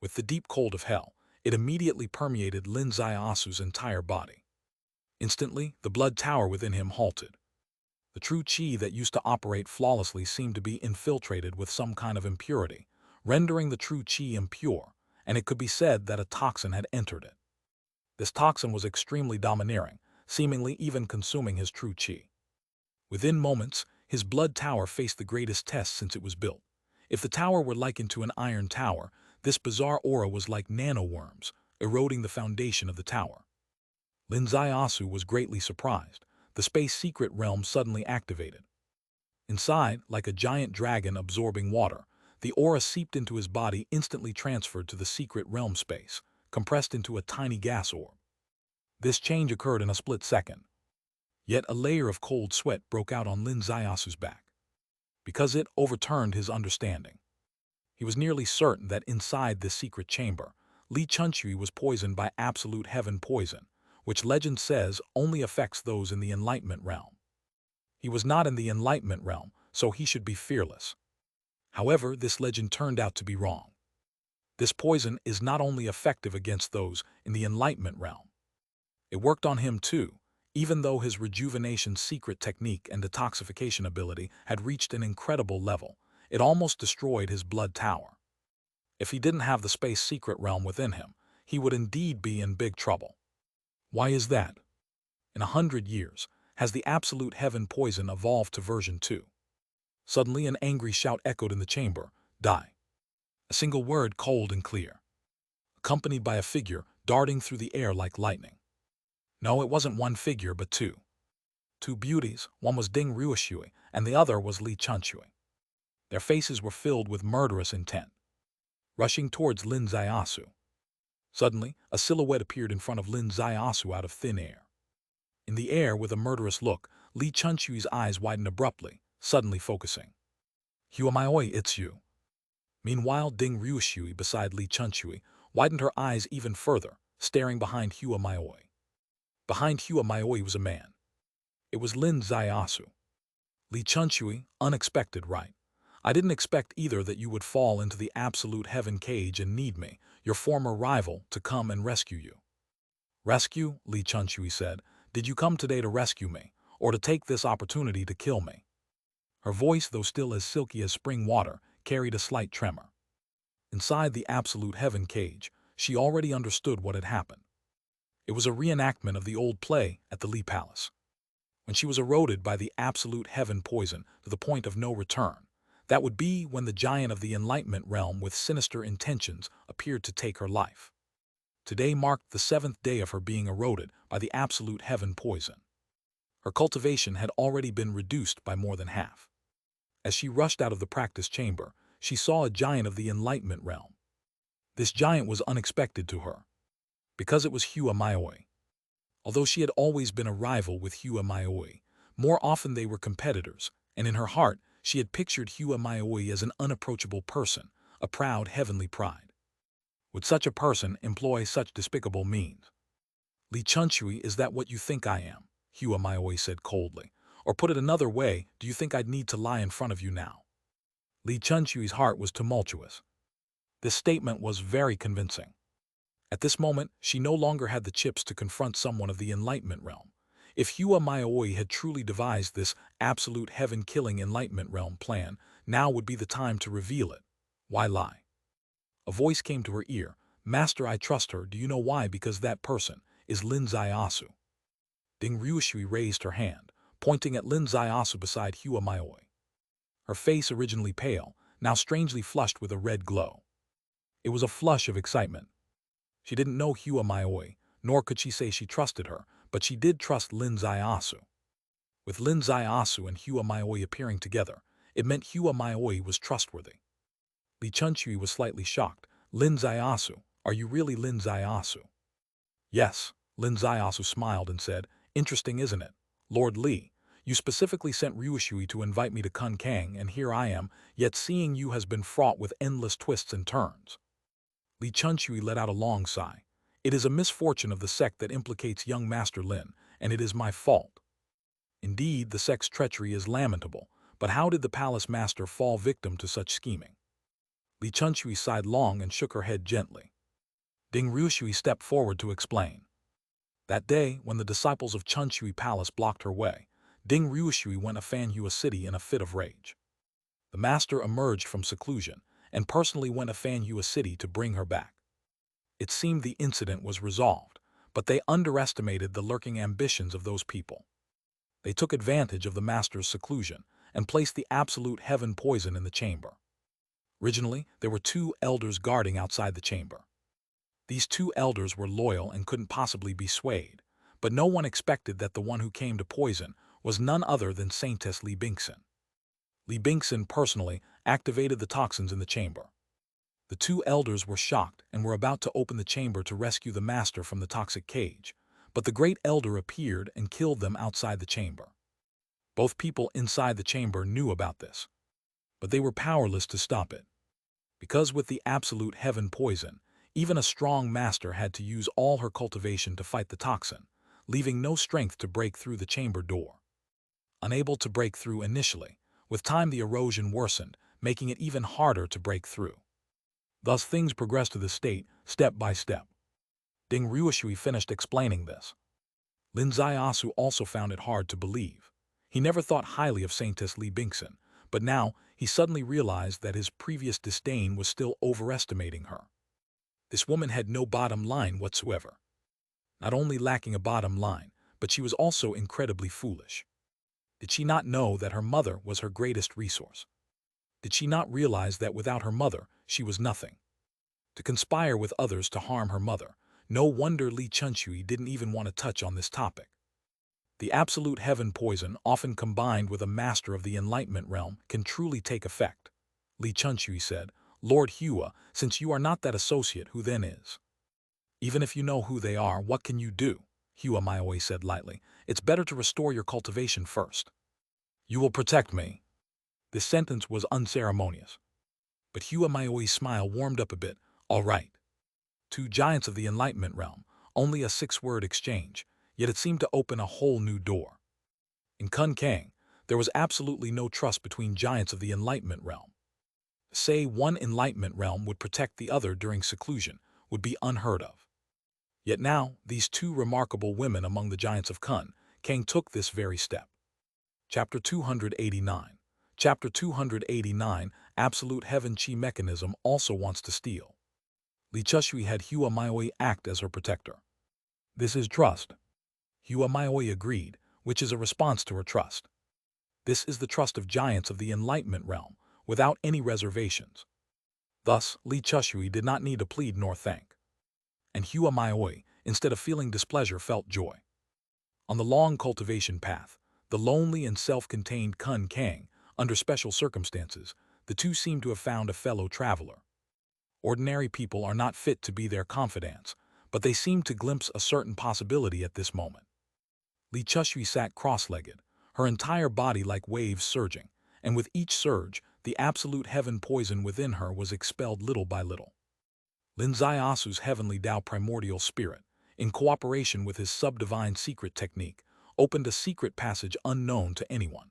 Speaker 1: With the deep cold of hell, it immediately permeated Lin Zaiasu's entire body. Instantly, the blood tower within him halted. The true chi that used to operate flawlessly seemed to be infiltrated with some kind of impurity, rendering the true chi impure, and it could be said that a toxin had entered it. This toxin was extremely domineering, seemingly even consuming his true chi. Within moments, his blood tower faced the greatest test since it was built. If the tower were likened to an iron tower, this bizarre aura was like nanoworms, eroding the foundation of the tower. Lin Zaiasu was greatly surprised. The space secret realm suddenly activated. Inside, like a giant dragon absorbing water, the aura seeped into his body, instantly transferred to the secret realm space, compressed into a tiny gas orb. This change occurred in a split second. Yet a layer of cold sweat broke out on Lin Zaiasu's back, because it overturned his understanding. He was nearly certain that inside this secret chamber, Li Chunchui was poisoned by absolute heaven poison, which legend says only affects those in the Enlightenment realm. He was not in the Enlightenment realm, so he should be fearless. However, this legend turned out to be wrong. This poison is not only effective against those in the Enlightenment realm. It worked on him too, even though his rejuvenation secret technique and detoxification ability had reached an incredible level. It almost destroyed his blood tower. If he didn't have the space secret realm within him, he would indeed be in big trouble. Why is that? In 100 years, has the absolute heaven poison evolved to version 2? Suddenly an angry shout echoed in the chamber, "Die." A single word, cold and clear. accompanied by a figure darting through the air like lightning. No, it wasn't one figure, but two. Two beauties, one was Ding Ruoshui, and the other was Li Chunshui. Their faces were filled with murderous intent. Rushing towards Lin Zaiasu. Suddenly, a silhouette appeared in front of Lin Zaiasu out of thin air. In the air, with a murderous look, Li Chunshui's eyes widened abruptly, suddenly focusing. Huamaoi, it's you. Meanwhile, Ding Ruoshui beside Li Chunshui widened her eyes even further, staring behind Huamaoi. Behind Huamaoi was a man. It was Lin Zaiasu. Li Chunshui, unexpected, right? I didn't expect either that you would fall into the absolute heaven cage and need me, your former rival, to come and rescue you. Rescue? Li Chunshui said. Did you come today to rescue me, or to take this opportunity to kill me? Her voice, though still as silky as spring water, carried a slight tremor. Inside the absolute heaven cage, she already understood what had happened. It was a reenactment of the old play at the Li Palace. When she was eroded by the absolute heaven poison to the point of no return, that would be when the giant of the enlightenment realm with sinister intentions appeared to take her life. Today marked the 7th day of her being eroded by the absolute heaven poison. Her cultivation had already been reduced by more than half. As she rushed out of the practice chamber, she saw a giant of the enlightenment realm. This giant was unexpected to her, because it was Huamaoi. Although she had always been a rival with Huamaoi, more often they were competitors, and in her heart she had pictured Huamaoi as an unapproachable person, a proud heavenly pride. Would such a person employ such despicable means? Li Chunshui, is that what you think I am? Huamaoi said coldly. Or put it another way, do you think I'd need to lie in front of you now? Li Chunshui's heart was tumultuous. This statement was very convincing. At this moment, she no longer had the chips to confront someone of the enlightenment realm. If Huamaoi had truly devised this absolute heaven-killing enlightenment realm plan, now would be the time to reveal it. Why lie? A voice came to her ear. Master, I trust her. Do you know why? Because that person is Lin Zaiasu. Ding Ruoshui raised her hand, pointing at Lin Zaiasu beside Huamaoi. Her face, originally pale, now strangely flushed with a red glow. It was a flush of excitement. She didn't know Huamaoi, nor could she say she trusted her, but she did trust Lin Zaiasu. With Lin Zaiasu and Huamaoi appearing together, it meant Huamaoi was trustworthy. Li Chunshui was slightly shocked. Lin Zaiasu, are you really Lin Zaiasu? Yes, Lin Zaiasu smiled and said, interesting, isn't it? Lord Li, you specifically sent Ruoshui to invite me to Kun Kang, and here I am, yet seeing you has been fraught with endless twists and turns. Li Chunshui let out a long sigh. It is a misfortune of the sect that implicates young Master Lin, and it is my fault. Indeed, the sect's treachery is lamentable, but how did the palace master fall victim to such scheming? Li Chunshui sighed long and shook her head gently. Ding Ruoshui stepped forward to explain. That day, when the disciples of Chunshui Palace blocked her way, Ding Ruoshui went to Fanhua City in a fit of rage. The master emerged from seclusion and personally went to Fanhua City to bring her back. It seemed the incident was resolved, but they underestimated the lurking ambitions of those people. They took advantage of the master's seclusion and placed the absolute heaven poison in the chamber. Originally, there were 2 elders guarding outside the chamber. These 2 elders were loyal and couldn't possibly be swayed, but no one expected that the one who came to poison was none other than Saintess Li Bingxin. Li Bingxin personally activated the toxins in the chamber. The 2 elders were shocked and were about to open the chamber to rescue the master from the toxic cage, but the great elder appeared and killed them outside the chamber. Both people inside the chamber knew about this, but they were powerless to stop it. Because with the absolute heaven poison, even a strong master had to use all her cultivation to fight the toxin, leaving no strength to break through the chamber door. Unable to break through initially, with time the erosion worsened, making it even harder to break through. Thus things progressed to this state, step by step. Ding Ruoshui finished explaining this. Lin Zaiasu also found it hard to believe. He never thought highly of Saintess Li Bingxin, but now he suddenly realized that his previous disdain was still overestimating her. This woman had no bottom line whatsoever. Not only lacking a bottom line, but she was also incredibly foolish. Did she not know that her mother was her greatest resource? Did she not realize that without her mother, she was nothing? to conspire with others to harm her mother. No wonder Li Chunshui didn't even want to touch on this topic. The absolute heaven poison, often combined with a master of the enlightenment realm, can truly take effect. Li Chunshui said, Lord Hua, since you are not that associate, who then is? Even if you know who they are, what can you do? Hua Maioi said lightly. It's better to restore your cultivation first. You will protect me. This sentence was unceremonious. But Hua Maioi's smile warmed up a bit. All right. Two giants of the enlightenment realm, only a 6-word exchange, yet it seemed to open a whole new door. In Kun Kang, there was absolutely no trust between giants of the enlightenment realm. Say one enlightenment realm would protect the other during seclusion would be unheard of. Yet now, these two remarkable women among the giants of Kun Kang took this very step. Chapter 289. Chapter 289, Absolute Heaven Chi Mechanism also wants to steal. Li Chushui had Hua Maioi act as her protector. This is trust. Hua Maioi agreed, which is a response to her trust. This is the trust of giants of the enlightenment realm, without any reservations. Thus, Li Chushui did not need to plead nor thank. And Hua Maioi, instead of feeling displeasure, felt joy. On the long cultivation path, the lonely and self-contained Kun Kang, under special circumstances, the two seemed to have found a fellow traveler. Ordinary people are not fit to be their confidants, but they seemed to glimpse a certain possibility at this moment. Li Chushui sat cross-legged, her entire body like waves surging, and with each surge, the absolute heaven poison within her was expelled little by little. Lin Asu's heavenly Tao primordial spirit, in cooperation with his subdivine secret technique, opened a secret passage unknown to anyone.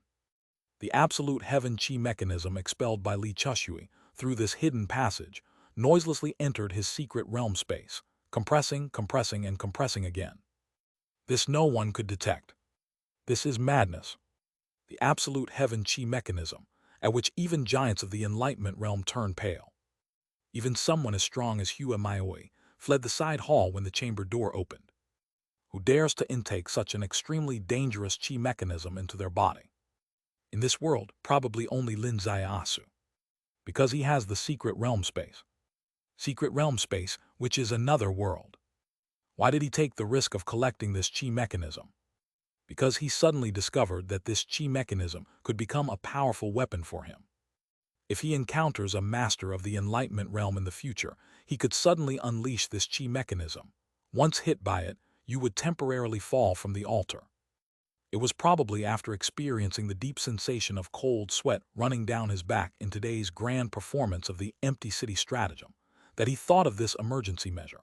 Speaker 1: The absolute heaven chi mechanism expelled by Li Chushui through this hidden passage noiselessly entered his secret realm space, compressing, compressing, and compressing again. This no one could detect. This is madness. The absolute heaven chi mechanism, at which even giants of the enlightenment realm turn pale. Even someone as strong as Hua Maioi fled the side hall when the chamber door opened. Who dares to intake such an extremely dangerous chi mechanism into their body? In this world, probably only Lin Asu. Because he has the secret realm space. Secret realm space, which is another world. Why did he take the risk of collecting this chi mechanism? Because he suddenly discovered that this chi mechanism could become a powerful weapon for him. If he encounters a master of the enlightenment realm in the future, he could suddenly unleash this chi mechanism. Once hit by it, you would temporarily fall from the altar. It was probably after experiencing the deep sensation of cold sweat running down his back in today's grand performance of the Empty City stratagem that he thought of this emergency measure.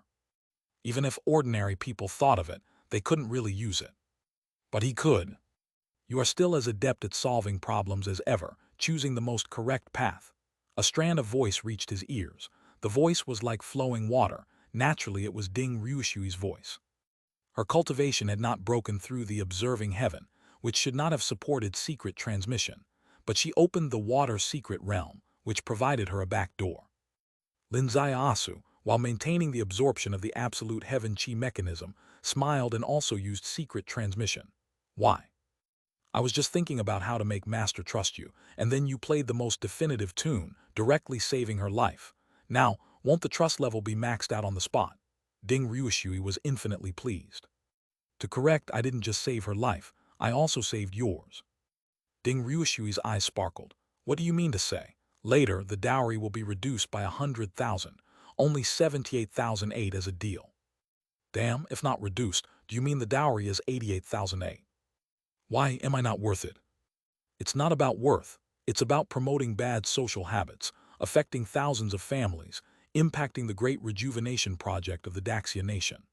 Speaker 1: Even if ordinary people thought of it, they couldn't really use it. But he could. You are still as adept at solving problems as ever, choosing the most correct path. A strand of voice reached his ears. The voice was like flowing water. Naturally, it was Ding Ryushui's voice. Her cultivation had not broken through the observing heaven, which should not have supported secret transmission, but she opened the water secret realm, which provided her a back door. Lin Asu, while maintaining the absorption of the absolute heaven chi mechanism, smiled and also used secret transmission. Why? I was just thinking about how to make Master trust you, and then you played the most definitive tune, directly saving her life. Now, won't the trust level be maxed out on the spot? Ding Ryushui was infinitely pleased. To correct, I didn't just save her life, I also saved yours. Ding Ryushui's eyes sparkled. What do you mean to say? Later, the dowry will be reduced by 100,000, only 78,008 as a deal. Damn, if not reduced, do you mean the dowry is 88,008? Why am I not worth it? It's not about worth, it's about promoting bad social habits, affecting thousands of families, impacting the great rejuvenation project of the Daxia nation.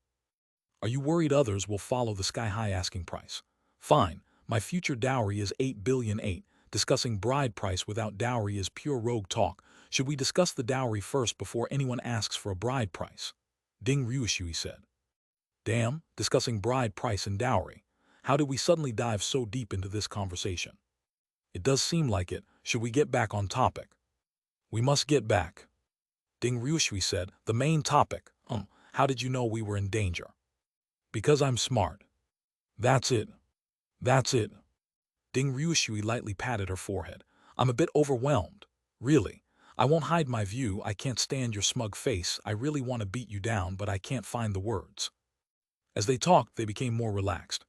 Speaker 1: Are you worried others will follow the sky-high asking price? Fine, my future dowry is 8,000,008,000. Discussing bride price without dowry is pure rogue talk. Should we discuss the dowry first before anyone asks for a bride price? Ding Ryushui said. Damn, discussing bride price and dowry. How did we suddenly dive so deep into this conversation? It does seem like it. Should we get back on topic? We must get back. Ding Ryushui said, the main topic. How did you know we were in danger? Because I'm smart. That's it. That's it. Ding Ryushui lightly patted her forehead. I'm a bit overwhelmed. Really, I won't hide my view, I can't stand your smug face, I really want to beat you down but I can't find the words. As they talked, they became more relaxed.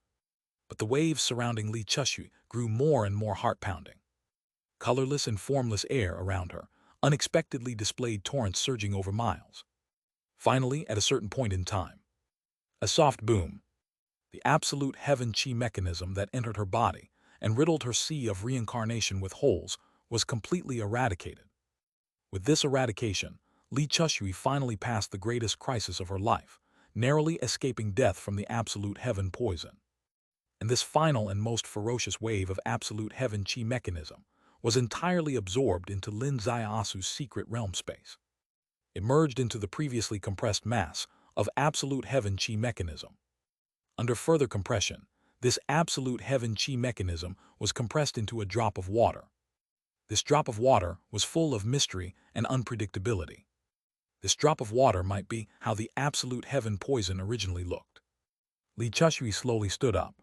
Speaker 1: But the waves surrounding Li Chushui grew more and more heart-pounding. Colorless and formless air around her unexpectedly displayed torrents surging over miles. Finally, at a certain point in time, a soft boom, the absolute heaven chi mechanism that entered her body and riddled her sea of reincarnation with holes, was completely eradicated. With this eradication, Li Chushui finally passed the greatest crisis of her life, narrowly escaping death from the absolute heaven poison. And this final and most ferocious wave of absolute heaven chi mechanism was entirely absorbed into Lin Zaiasu's secret realm space. It merged into the previously compressed mass of absolute heaven chi mechanism. Under further compression, this absolute heaven chi mechanism was compressed into a drop of water. This drop of water was full of mystery and unpredictability. This drop of water might be how the absolute heaven poison originally looked. Li Chushui slowly stood up.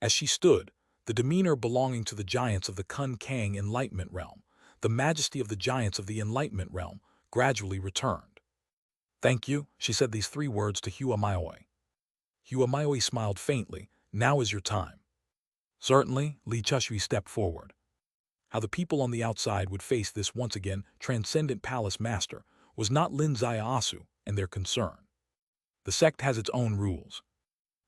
Speaker 1: As she stood, the demeanor belonging to the giants of the Kun Kang Enlightenment Realm, the majesty of the giants of the Enlightenment Realm, gradually returned. "Thank you," she said these three words to Hua Maioi. Hua Maioi smiled faintly. "Now is your time." Certainly, Li Chushui stepped forward. How the people on the outside would face this once again transcendent palace master was not Lin Zaiasu and their concern. The sect has its own rules.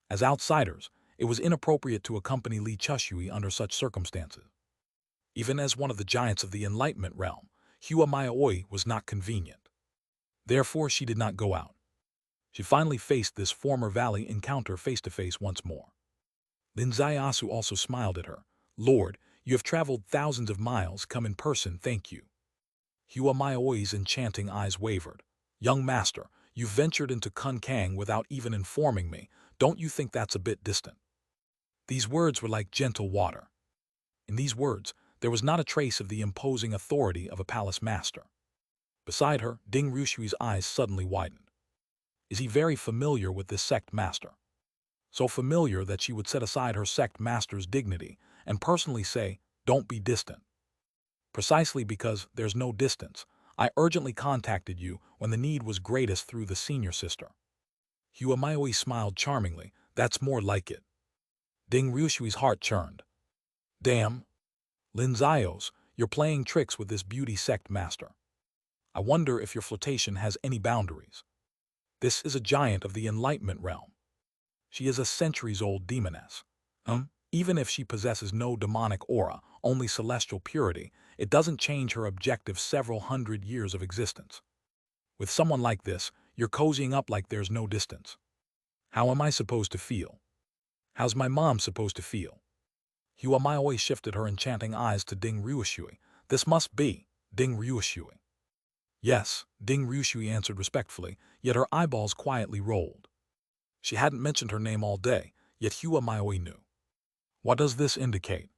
Speaker 1: As outsiders, it was inappropriate to accompany Li Chushui under such circumstances. Even as one of the giants of the Enlightenment Realm, Hua Maioi was not convenient. Therefore, she did not go out. She finally faced this former valley encounter face-to-face once more. Lin Zaiasu also smiled at her. "Lord, you have traveled thousands of miles, come in person, thank you." Hua Maioi's enchanting eyes wavered. "Young master, you ventured into Kun Kang without even informing me. Don't you think that's a bit distant?" These words were like gentle water. In these words, there was not a trace of the imposing authority of a palace master. Beside her, Ding Rushui's eyes suddenly widened. Is he very familiar with this sect master? So familiar that she would set aside her sect master's dignity and personally say, "Don't be distant." Precisely because there's no distance, I urgently contacted you when the need was greatest through the senior sister. Hua Maioi smiled charmingly. "That's more like it." Ding Ryushui's heart churned. "Damn. Lin Zaios, you're playing tricks with this beauty sect master. I wonder if your flirtation has any boundaries. This is a giant of the Enlightenment Realm. She is a centuries-old demoness. Even if she possesses no demonic aura, only celestial purity, it doesn't change her objective several hundred years of existence. With someone like this, you're cozying up like there's no distance. How am I supposed to feel? How's my mom supposed to feel?" Hua Maioi shifted her enchanting eyes to Ding Ryushui. "This must be Ding Ryushui." "Yes," Ding Ryushui answered respectfully, yet her eyeballs quietly rolled. She hadn't mentioned her name all day, yet Hua Maioi knew. What does this indicate?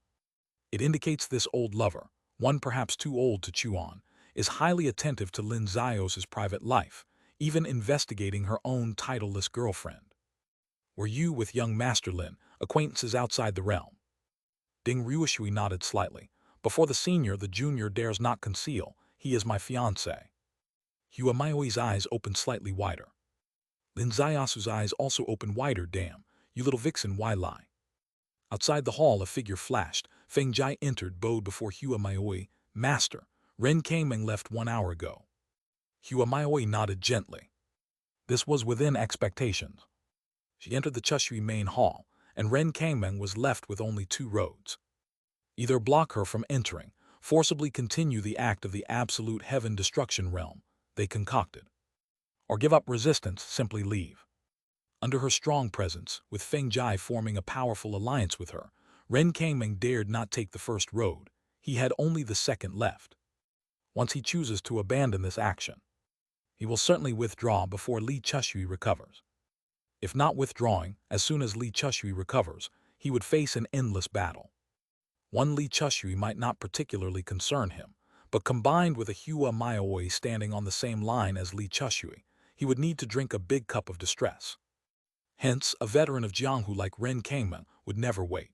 Speaker 1: It indicates this old lover, one perhaps too old to chew on, is highly attentive to Lin Zaios' private life, even investigating her own titleless girlfriend. "Were you with young Master Lin acquaintances outside the realm?" Ding Ryushui nodded slightly. "Before the senior, the junior dares not conceal. He is my fiancé." Hua Maioi's eyes opened slightly wider. Lin Zaiasu's eyes also opened wider. "Damn, you little vixen, why lie?" Outside the hall, a figure flashed. Feng Jai entered, bowed before Hua Maioi. "Master, Ren Kangmeng left 1 hour ago." Hua Maioi nodded gently. This was within expectations. She entered the Chushui main hall, and Ren Kangmeng was left with only 2 roads. Either block her from entering, forcibly continue the act of the absolute heaven destruction realm they concocted, or give up resistance, simply leave. Under her strong presence, with Feng Jai forming a powerful alliance with her, Ren Kangmeng dared not take the first road. He had only the second left. Once he chooses to abandon this action, he will certainly withdraw before Li Chushui recovers. If not withdrawing, as soon as Li Chushui recovers, he would face an endless battle. One Li Chushui might not particularly concern him, but combined with a Hua Maioi standing on the same line as Li Chushui, he would need to drink a big cup of distress. Hence, a veteran of Jianghu like Ren Kangmeng would never wait.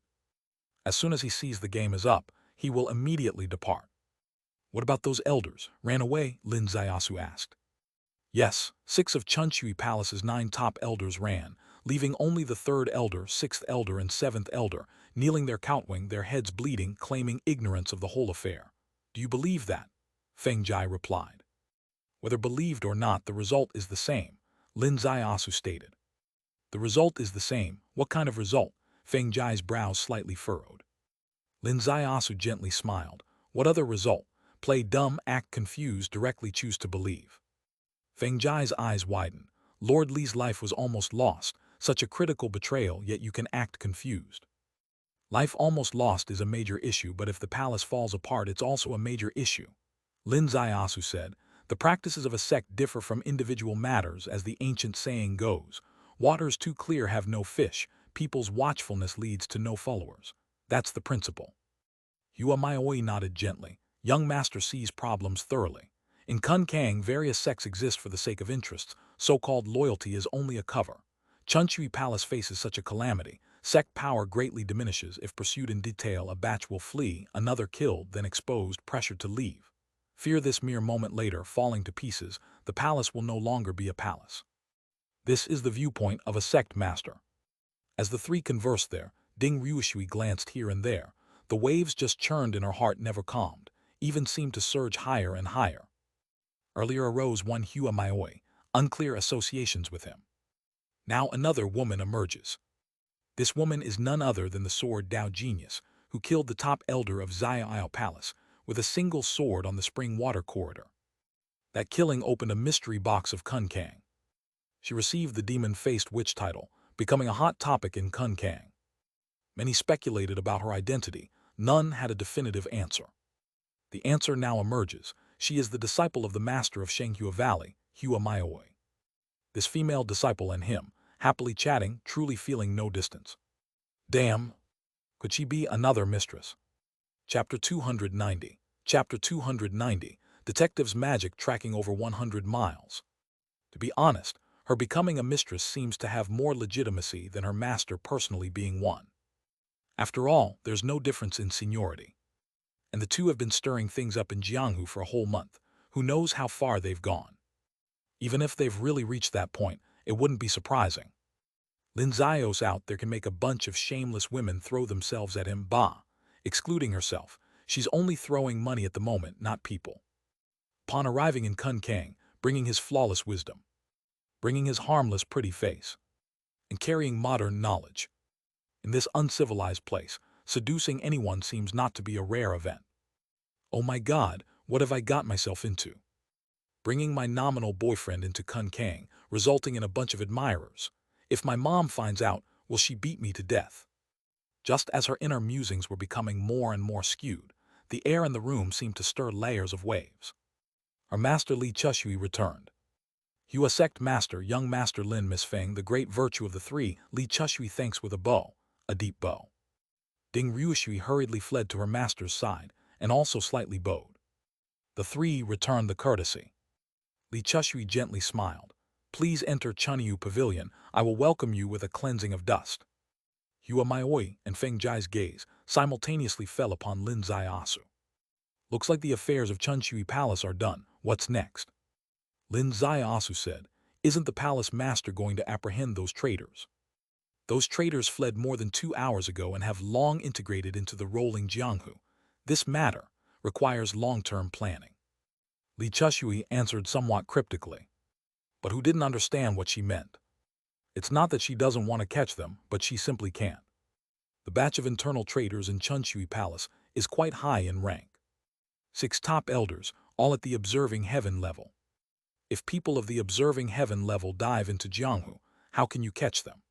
Speaker 1: As soon as he sees the game is up, he will immediately depart. What about those elders? Ran away? Lin Zaiasu asked. Yes, 6 of Chunshui Palace's 9 top elders ran, leaving only the 3rd elder, 6th elder, and 7th elder, kneeling their countwing, their heads bleeding, claiming ignorance of the whole affair. Do you believe that? Feng Jai replied. Whether believed or not, the result is the same, Lin Zaiasu stated. The result is the same. What kind of result? Feng Jai's brows slightly furrowed. Lin Zaiasu gently smiled. What other result? Play dumb, act confused, directly choose to believe. Feng Jai's eyes widened. Lord Li's life was almost lost, such a critical betrayal, yet you can act confused. Life almost lost is a major issue, but if the palace falls apart, it's also a major issue. Lin Zaiasu said, the practices of a sect differ from individual matters, as the ancient saying goes. Waters too clear have no fish, people's watchfulness leads to no followers. That's the principle. Hua Maioi nodded gently. Young master sees problems thoroughly. In Kun Kang, various sects exist for the sake of interests. So-called loyalty is only a cover. Chunshui Palace faces such a calamity. Sect power greatly diminishes. If pursued in detail, a batch will flee, another killed, then exposed, pressured to leave. Fear this mere moment later, falling to pieces, the palace will no longer be a palace. This is the viewpoint of a sect master. As the 3 conversed there, Ding Ryushui glanced here and there. The waves just churned in her heart, never calmed, even seemed to surge higher and higher. Earlier arose one Hua Maioi, unclear associations with him. Now another woman emerges. This woman is none other than the sword Dao genius, who killed the top elder of Xiao Palace with a single sword on the spring water corridor. That killing opened a mystery box of Kun Kang. She received the demon-faced witch title, becoming a hot topic in Kun Kang. Many speculated about her identity. None had a definitive answer. The answer now emerges. She is the disciple of the master of Shenghua Valley, Hua Maioi. This female disciple and him, happily chatting, truly feeling no distance. Damn! Could she be another mistress? Chapter 290. Chapter 290. Detective's magic tracking over 100 miles. To be honest, her becoming a mistress seems to have more legitimacy than her master personally being one. After all, there's no difference in seniority. And the two have been stirring things up in Jianghu for a whole month. Who knows how far they've gone? Even if they've really reached that point, it wouldn't be surprising. Lin Zaios out there can make a bunch of shameless women throw themselves at him, excluding herself. She's only throwing money at the moment, not people. Upon arriving in Kun Kang, bringing his flawless wisdom, bringing his harmless pretty face, and carrying modern knowledge. In this uncivilized place, seducing anyone seems not to be a rare event. Oh my God, what have I got myself into? Bringing my nominal boyfriend into Kun Kang, resulting in a bunch of admirers. If my mom finds out, will she beat me to death? Just as her inner musings were becoming more and more skewed, the air in the room seemed to stir layers of waves. Our master Li Chushui returned. Hua sect master, young master Lin Miss Feng, the great virtue of the 3, Li Chushui thanks with a bow, a deep bow. Ding Ryushui hurriedly fled to her master's side, and also slightly bowed. The 3 returned the courtesy. Li Chushui gently smiled. Please enter Chunyu Pavilion, I will welcome you with a cleansing of dust. Hua Maioi and Feng Jai's gaze simultaneously fell upon Lin Zaiasu. Looks like the affairs of Chunshui Palace are done. What's next? Lin Zaiasu said, isn't the palace master going to apprehend those traitors? Those traitors fled more than 2 hours ago and have long integrated into the rolling Jianghu. This matter requires long-term planning. Li Chushui answered somewhat cryptically, but who didn't understand what she meant. It's not that she doesn't want to catch them, but she simply can't. The batch of internal traitors in Chunshui Palace is quite high in rank. 6 top elders, all at the observing heaven level. If people of the observing heaven level dive into Jianghu, how can you catch them?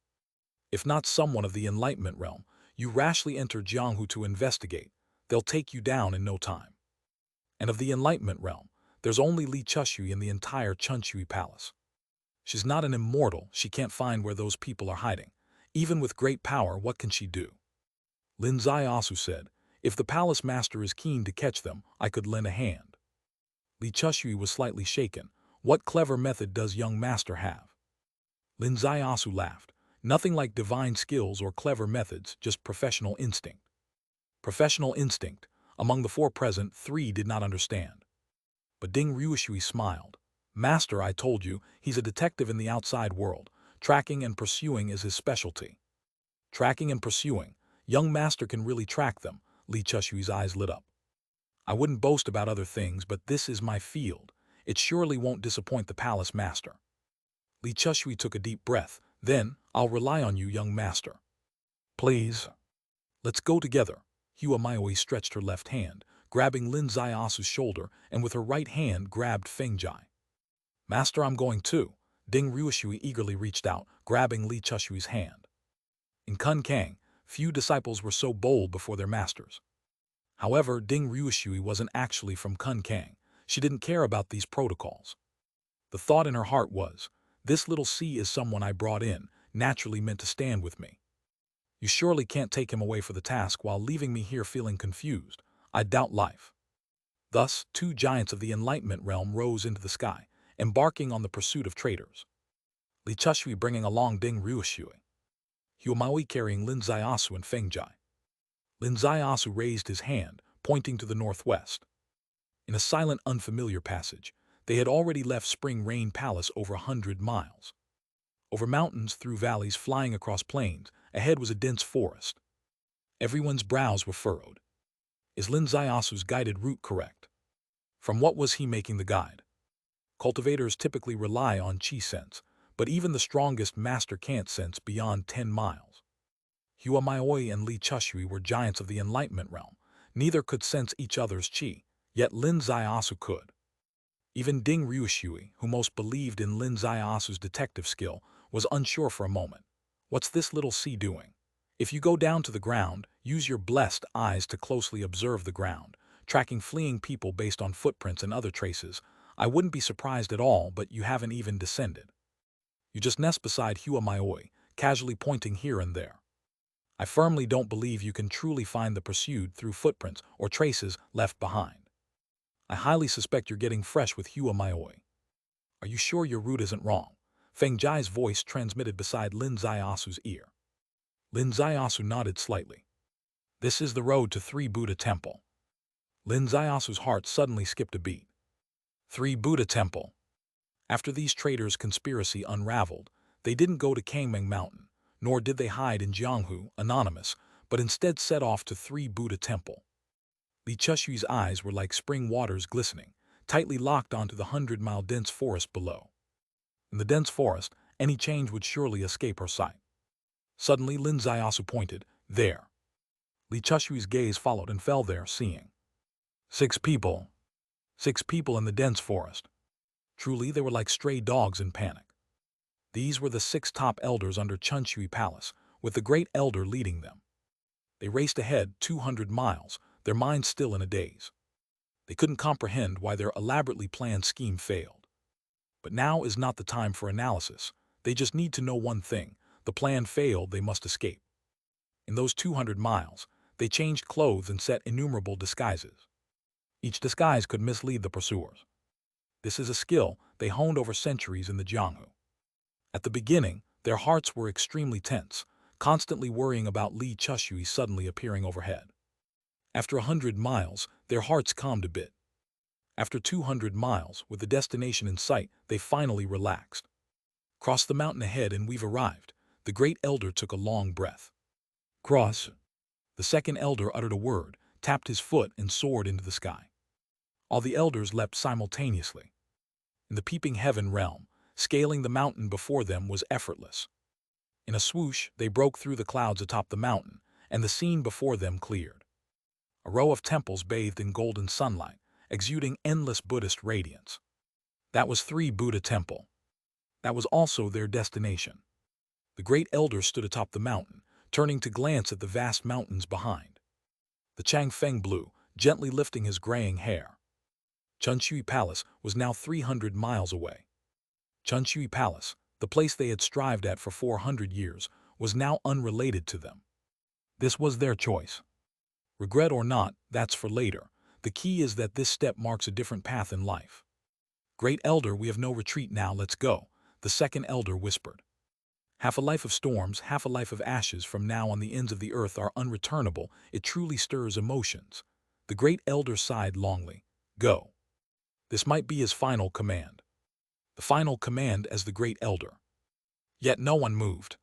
Speaker 1: If not someone of the enlightenment realm, you rashly enter Jianghu to investigate, they'll take you down in no time. And of the enlightenment realm, there's only Li Chushui in the entire Chunshui Palace. She's not an immortal, she can't find where those people are hiding. Even with great power, what can she do? Lin Zaiasu said, if the palace master is keen to catch them, I could lend a hand. Li Chushui was slightly shaken. What clever method does young master have? Lin Zaiasu laughed. Nothing like divine skills or clever methods, just professional instinct. Professional instinct. Among the four present, 3 did not understand. But Ding Ryushui smiled. Master, I told you, he's a detective in the outside world. Tracking and pursuing is his specialty. Tracking and pursuing. Young master can really track them. Li Chushui's eyes lit up. I wouldn't boast about other things, but this is my field. It surely won't disappoint the palace master. Li Chushui took a deep breath. Then, I'll rely on you, young master. Please. Let's go together. Hua Maoi stretched her left hand, grabbing Lin Zaiasu's shoulder, and with her right hand grabbed Feng Jai. Master, I'm going too. Ding Ryushui eagerly reached out, grabbing Li Chushui's hand. In Kun Kang, few disciples were so bold before their masters. However, Ding Ryushui wasn't actually from Kun Kang. She didn't care about these protocols. The thought in her heart was, this little C is someone I brought in, naturally meant to stand with me. You surely can't take him away for the task while leaving me here feeling confused. I doubt life. Thus, 2 giants of the Enlightenment realm rose into the sky, embarking on the pursuit of traitors. Li Chushui bringing along Ding Ryushui. Hua Maoi carrying Lin Zaiasu and Feng Jai. Lin Zaiasu raised his hand, pointing to the northwest. In a silent, unfamiliar passage, they had already left Spring Rain Palace over 100 miles. Over mountains, through valleys, flying across plains, ahead was a dense forest. Everyone's brows were furrowed. Is Lin Zaiasu's guided route correct? From what was he making the guide? Cultivators typically rely on chi sense, but even the strongest master can't sense beyond 10 miles. Hua Maoi and Li Chushui were giants of the Enlightenment realm. Neither could sense each other's chi, yet Lin Zaiasu could. Even Ding Ryushui, who most believed in Lin Zaiasu's detective skill, was unsure for a moment. What's this little C doing? If you go down to the ground, use your blessed eyes to closely observe the ground, tracking fleeing people based on footprints and other traces. I wouldn't be surprised at all, but you haven't even descended. You just nest beside Hua Maoi, casually pointing here and there. I firmly don't believe you can truly find the pursued through footprints or traces left behind. I highly suspect you're getting fresh with Hua Maoi. Are you sure your route isn't wrong? Feng Jai's voice transmitted beside Lin Zaiasu's ear. Lin Zaiasu nodded slightly. This is the road to 3 Buddha Temple. Lin Zaiasu's heart suddenly skipped a beat. 3 Buddha Temple. After these traitors' conspiracy unraveled, they didn't go to Kangmeng Mountain, nor did they hide in Jianghu, anonymous, but instead set off to 3 Buddha Temple. Li Chushui's eyes were like spring waters glistening, tightly locked onto the 100-mile dense forest below. In the dense forest, any change would surely escape her sight. Suddenly, Lin Zaiasu pointed, there. Li Chushui's gaze followed and fell there, seeing 6 people. 6 people in the dense forest. Truly, they were like stray dogs in panic. These were the 6 top elders under Chunshui Palace, with the great elder leading them. They raced ahead 200 miles, their minds still in a daze. They couldn't comprehend why their elaborately planned scheme failed. But now is not the time for analysis. They just need to know one thing. The plan failed, they must escape. In those 200 miles, they changed clothes and set innumerable disguises. Each disguise could mislead the pursuers. This is a skill they honed over centuries in the Jianghu. At the beginning, their hearts were extremely tense, constantly worrying about Li Chushui suddenly appearing overhead. After 100 miles, their hearts calmed a bit. After 200 miles, with the destination in sight, they finally relaxed. Cross the mountain ahead and we've arrived. The great elder took a long breath. Cross. The second elder uttered a word, tapped his foot and soared into the sky. All the elders leapt simultaneously. In the peeping heaven realm, scaling the mountain before them was effortless. In a swoosh, they broke through the clouds atop the mountain, and the scene before them cleared. A row of temples bathed in golden sunlight, exuding endless Buddhist radiance. That was 3 Buddha Temple. That was also their destination. The great elder stood atop the mountain, turning to glance at the vast mountains behind. The Changfeng blew, gently lifting his graying hair. Chunshui Palace was now 300 miles away. Chunshui Palace, the place they had strived at for 400 years, was now unrelated to them. This was their choice. Regret or not, that's for later. The key is that this step marks a different path in life. Great elder, we have no retreat now, let's go, the second elder whispered. Half a life of storms, half a life of ashes from now on the ends of the earth are unreturnable. It truly stirs emotions. The great elder sighed longly. Go. This might be his final command. The final command as the great elder. Yet no one moved.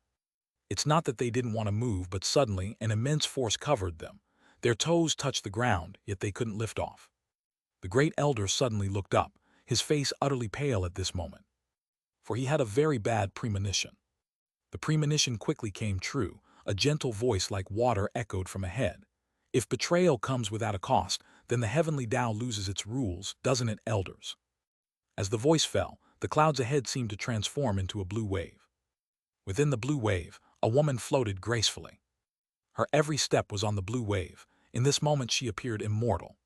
Speaker 1: It's not that they didn't want to move, but suddenly an immense force covered them. Their toes touched the ground, yet they couldn't lift off. The great elder suddenly looked up, his face utterly pale at this moment. For he had a very bad premonition. The premonition quickly came true. A gentle voice like water echoed from ahead. If betrayal comes without a cost, then the heavenly Tao loses its rules, doesn't it, elders? As the voice fell, the clouds ahead seemed to transform into a blue wave. Within the blue wave, a woman floated gracefully. Her every step was on the blue wave. In this moment she appeared immortal.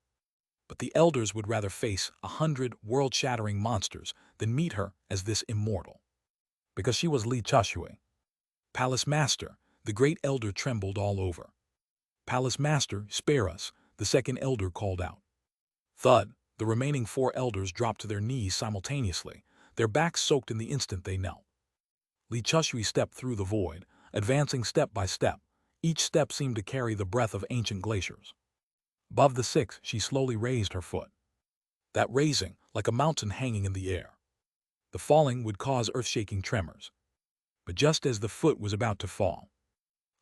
Speaker 1: But the elders would rather face 100 world-shattering monsters than meet her as this immortal. Because she was Li Chushui. Palace Master, the great elder trembled all over. Palace Master, spare us, the second elder called out. Thud, the remaining 4 elders dropped to their knees simultaneously, their backs soaked in the instant they knelt. Li Chushui stepped through the void, advancing step by step. Each step seemed to carry the breath of ancient glaciers. Above the 6, she slowly raised her foot. That raising, like a mountain hanging in the air. The falling would cause earth-shaking tremors. But just as the foot was about to fall,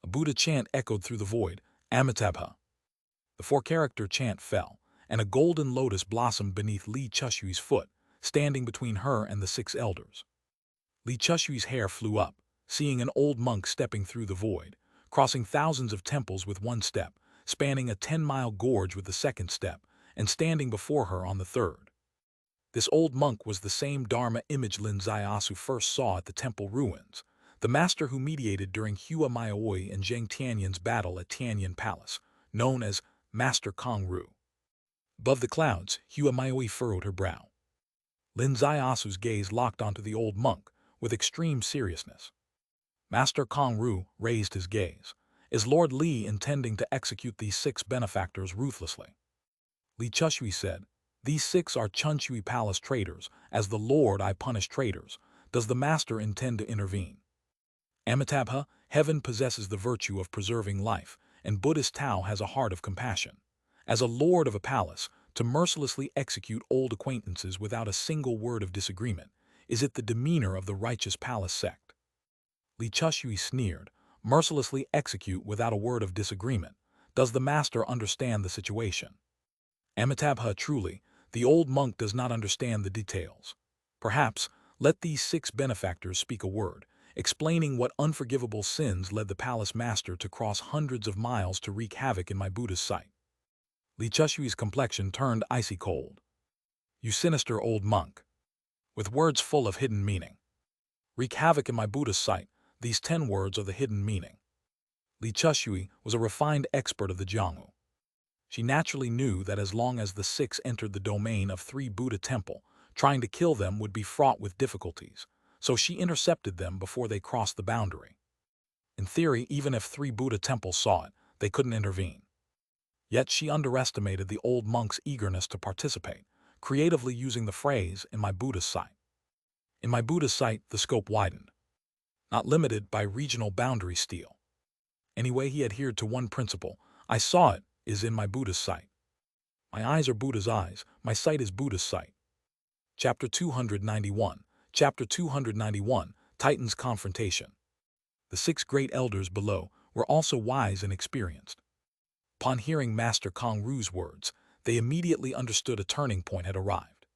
Speaker 1: a Buddha chant echoed through the void, Amitabha. The 4-character chant fell, and a golden lotus blossomed beneath Li Chushui's foot, standing between her and the 6 elders. Li Chushui's hair flew up, seeing an old monk stepping through the void, crossing thousands of temples with one step, spanning a 10-mile gorge with the second step, and standing before her on the third. This old monk was the same Dharma image Lin Zaiasu first saw at the temple ruins, the master who mediated during Hua Maioi and Zheng Tianyan's battle at Tianyan Palace, known as Master Kong Ru. Above the clouds, Hua Maioi furrowed her brow. Lin Zaiasu's gaze locked onto the old monk with extreme seriousness. Master Kong Ru raised his gaze. Is Lord Li intending to execute these 6 benefactors ruthlessly? Li Chushui said, These 6 are Chunshui Palace traitors. As the Lord, I punish traitors. Does the Master intend to intervene? Amitabha, heaven possesses the virtue of preserving life, and Buddhist Tao has a heart of compassion. As a lord of a palace, to mercilessly execute old acquaintances without a single word of disagreement, is it the demeanor of the righteous palace sect? Li Chushui sneered, mercilessly execute without a word of disagreement. Does the master understand the situation? Amitabha, truly, the old monk does not understand the details. Perhaps, let these 6 benefactors speak a word, explaining what unforgivable sins led the palace master to cross hundreds of miles to wreak havoc in my Buddha's sight. Li Chushui's complexion turned icy cold. You sinister old monk. With words full of hidden meaning. Wreak havoc in my Buddha's sight, these 10 words are the hidden meaning. Li Chushui was a refined expert of the Jianghu. She naturally knew that as long as the 6 entered the domain of 3 Buddha temple, trying to kill them would be fraught with difficulties, so she intercepted them before they crossed the boundary. In theory, even if 3 Buddha temples saw it, they couldn't intervene. Yet she underestimated the old monk's eagerness to participate, creatively using the phrase, in my Buddha's sight. In my Buddha's sight, the scope widened. Not limited by regional boundary steel. Anyway, he adhered to one principle. I saw it, is in my Buddha's sight. My eyes are Buddha's eyes, my sight is Buddha's sight. Chapter 291. Chapter 291, Titan's Confrontation. The 6 great elders below were also wise and experienced. Upon hearing Master Kong Ru's words, they immediately understood a turning point had arrived.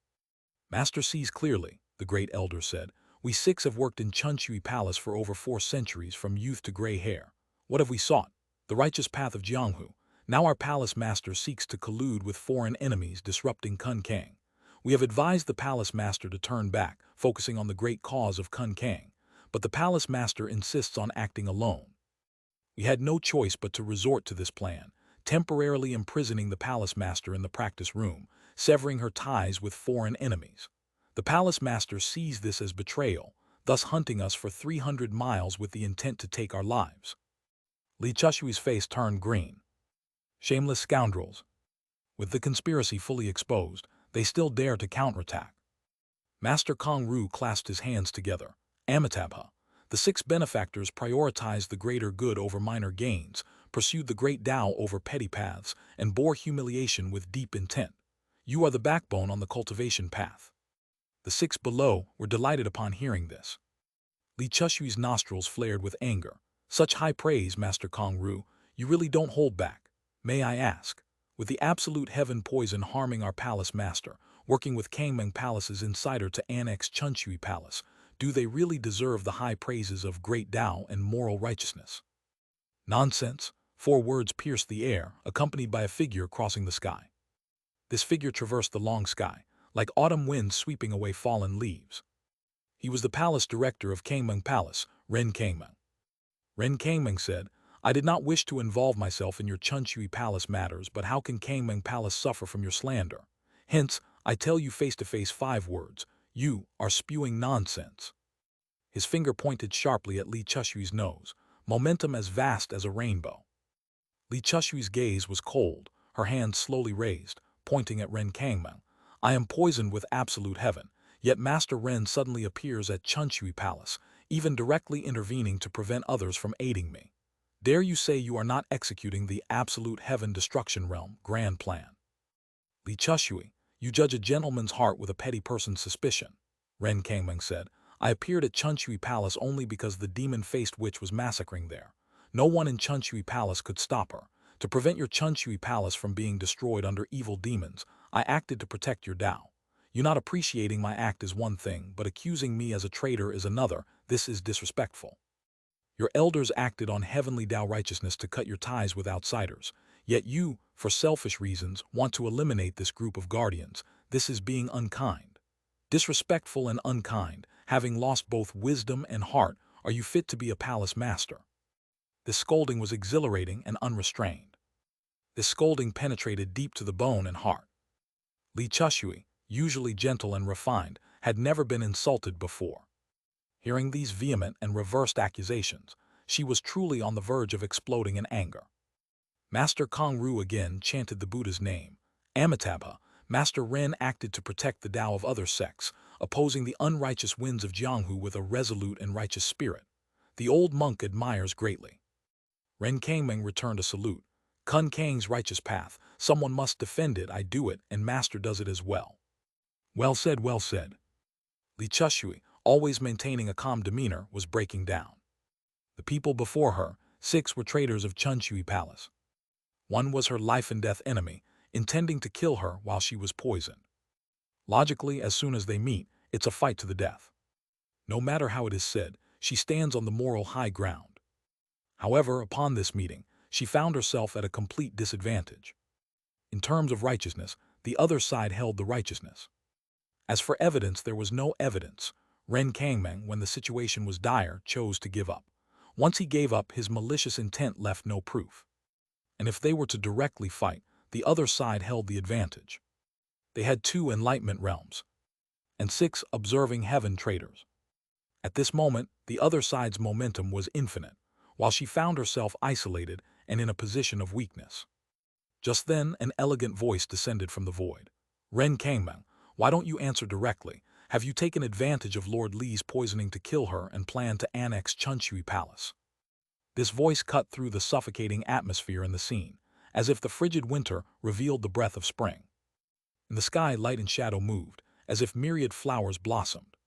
Speaker 1: Master sees clearly, the great elder said. We 6 have worked in Chunshui Palace for over 4 centuries, from youth to gray hair. What have we sought? The righteous path of Jianghu. Now our palace master seeks to collude with foreign enemies, disrupting Kun Kang. We have advised the palace master to turn back, focusing on the great cause of Kun Kang, but the palace master insists on acting alone. We had no choice but to resort to this plan, temporarily imprisoning the palace master in the practice room, severing her ties with foreign enemies. The palace master sees this as betrayal, thus hunting us for 300 miles with the intent to take our lives. Li Chushui's face turned green. Shameless scoundrels. With the conspiracy fully exposed, they still dare to counterattack. Master Kong Ru clasped his hands together. Amitabha. The 6 benefactors prioritized the greater good over minor gains, pursued the great Tao over petty paths, and bore humiliation with deep intent. You are the backbone on the cultivation path. The six below were delighted upon hearing this. Li Chushui's nostrils flared with anger. Such high praise, Master Kong Ru, you really don't hold back. May I ask, with the absolute heaven poison harming our palace master, working with Kangmeng Palace's insider to annex Chunshui Palace, do they really deserve the high praises of great Tao and moral righteousness? Nonsense. 4 words pierced the air, accompanied by a figure crossing the sky. This figure traversed the long sky, like autumn winds sweeping away fallen leaves. He was the palace director of Kangmeng Palace, Ren Kangmeng. Ren Kangmeng said, I did not wish to involve myself in your Chunshui Palace matters, but how can Kangmeng Palace suffer from your slander? Hence, I tell you face to face 5 words, you are spewing nonsense. His finger pointed sharply at Li Chushui's nose, momentum as vast as a rainbow. Li Chushui's gaze was cold, her hand slowly raised, pointing at Ren Kangmeng. I am poisoned with absolute heaven, yet Master Ren suddenly appears at Chunshui Palace, even directly intervening to prevent others from aiding me. Dare you say you are not executing the absolute heaven destruction realm grand plan? Li Chushui, you judge a gentleman's heart with a petty person's suspicion. Ren Kangmeng said, I appeared at Chunshui Palace only because the demon-faced witch was massacring there. No one in Chunshui Palace could stop her. To prevent your Chunshui Palace from being destroyed under evil demons, I acted to protect your Tao. You not appreciating my act is one thing, but accusing me as a traitor is another. This is disrespectful. Your elders acted on heavenly Tao righteousness to cut your ties with outsiders. Yet you, for selfish reasons, want to eliminate this group of guardians. This is being unkind. Disrespectful and unkind, having lost both wisdom and heart, are you fit to be a palace master? This scolding was exhilarating and unrestrained. This scolding penetrated deep to the bone and heart. Li Chushui, usually gentle and refined, had never been insulted before. Hearing these vehement and reversed accusations, she was truly on the verge of exploding in anger. Master Kong Ru again chanted the Buddha's name. Amitabha, Master Ren acted to protect the Tao of other sects, opposing the unrighteous winds of Jianghu with a resolute and righteous spirit. The old monk admires greatly. Ren Kangmeng returned a salute. Kun Kang's righteous path, someone must defend it, I do it, and Master does it as well. Well said, well said. Li Chushui, always maintaining a calm demeanor, was breaking down. The people before her, 6 were traitors of Chunshui Palace. 1 was her life-and-death enemy, intending to kill her while she was poisoned. Logically, as soon as they meet, it's a fight to the death. No matter how it is said, she stands on the moral high ground. However, upon this meeting, she found herself at a complete disadvantage. In terms of righteousness, the other side held the righteousness. As for evidence, there was no evidence. Ren Kangmeng, when the situation was dire, chose to give up. Once he gave up, his malicious intent left no proof. And if they were to directly fight, the other side held the advantage. They had 2 enlightenment realms, and 6 observing heaven traitors. At this moment, the other side's momentum was infinite, while she found herself isolated and in a position of weakness. Just then, an elegant voice descended from the void. Ren Kangmeng, why don't you answer directly? Have you taken advantage of Lord Li's poisoning to kill her and planned to annex Chunshui Palace? This voice cut through the suffocating atmosphere in the scene, as if the frigid winter revealed the breath of spring. In the sky, light and shadow moved, as if myriad flowers blossomed.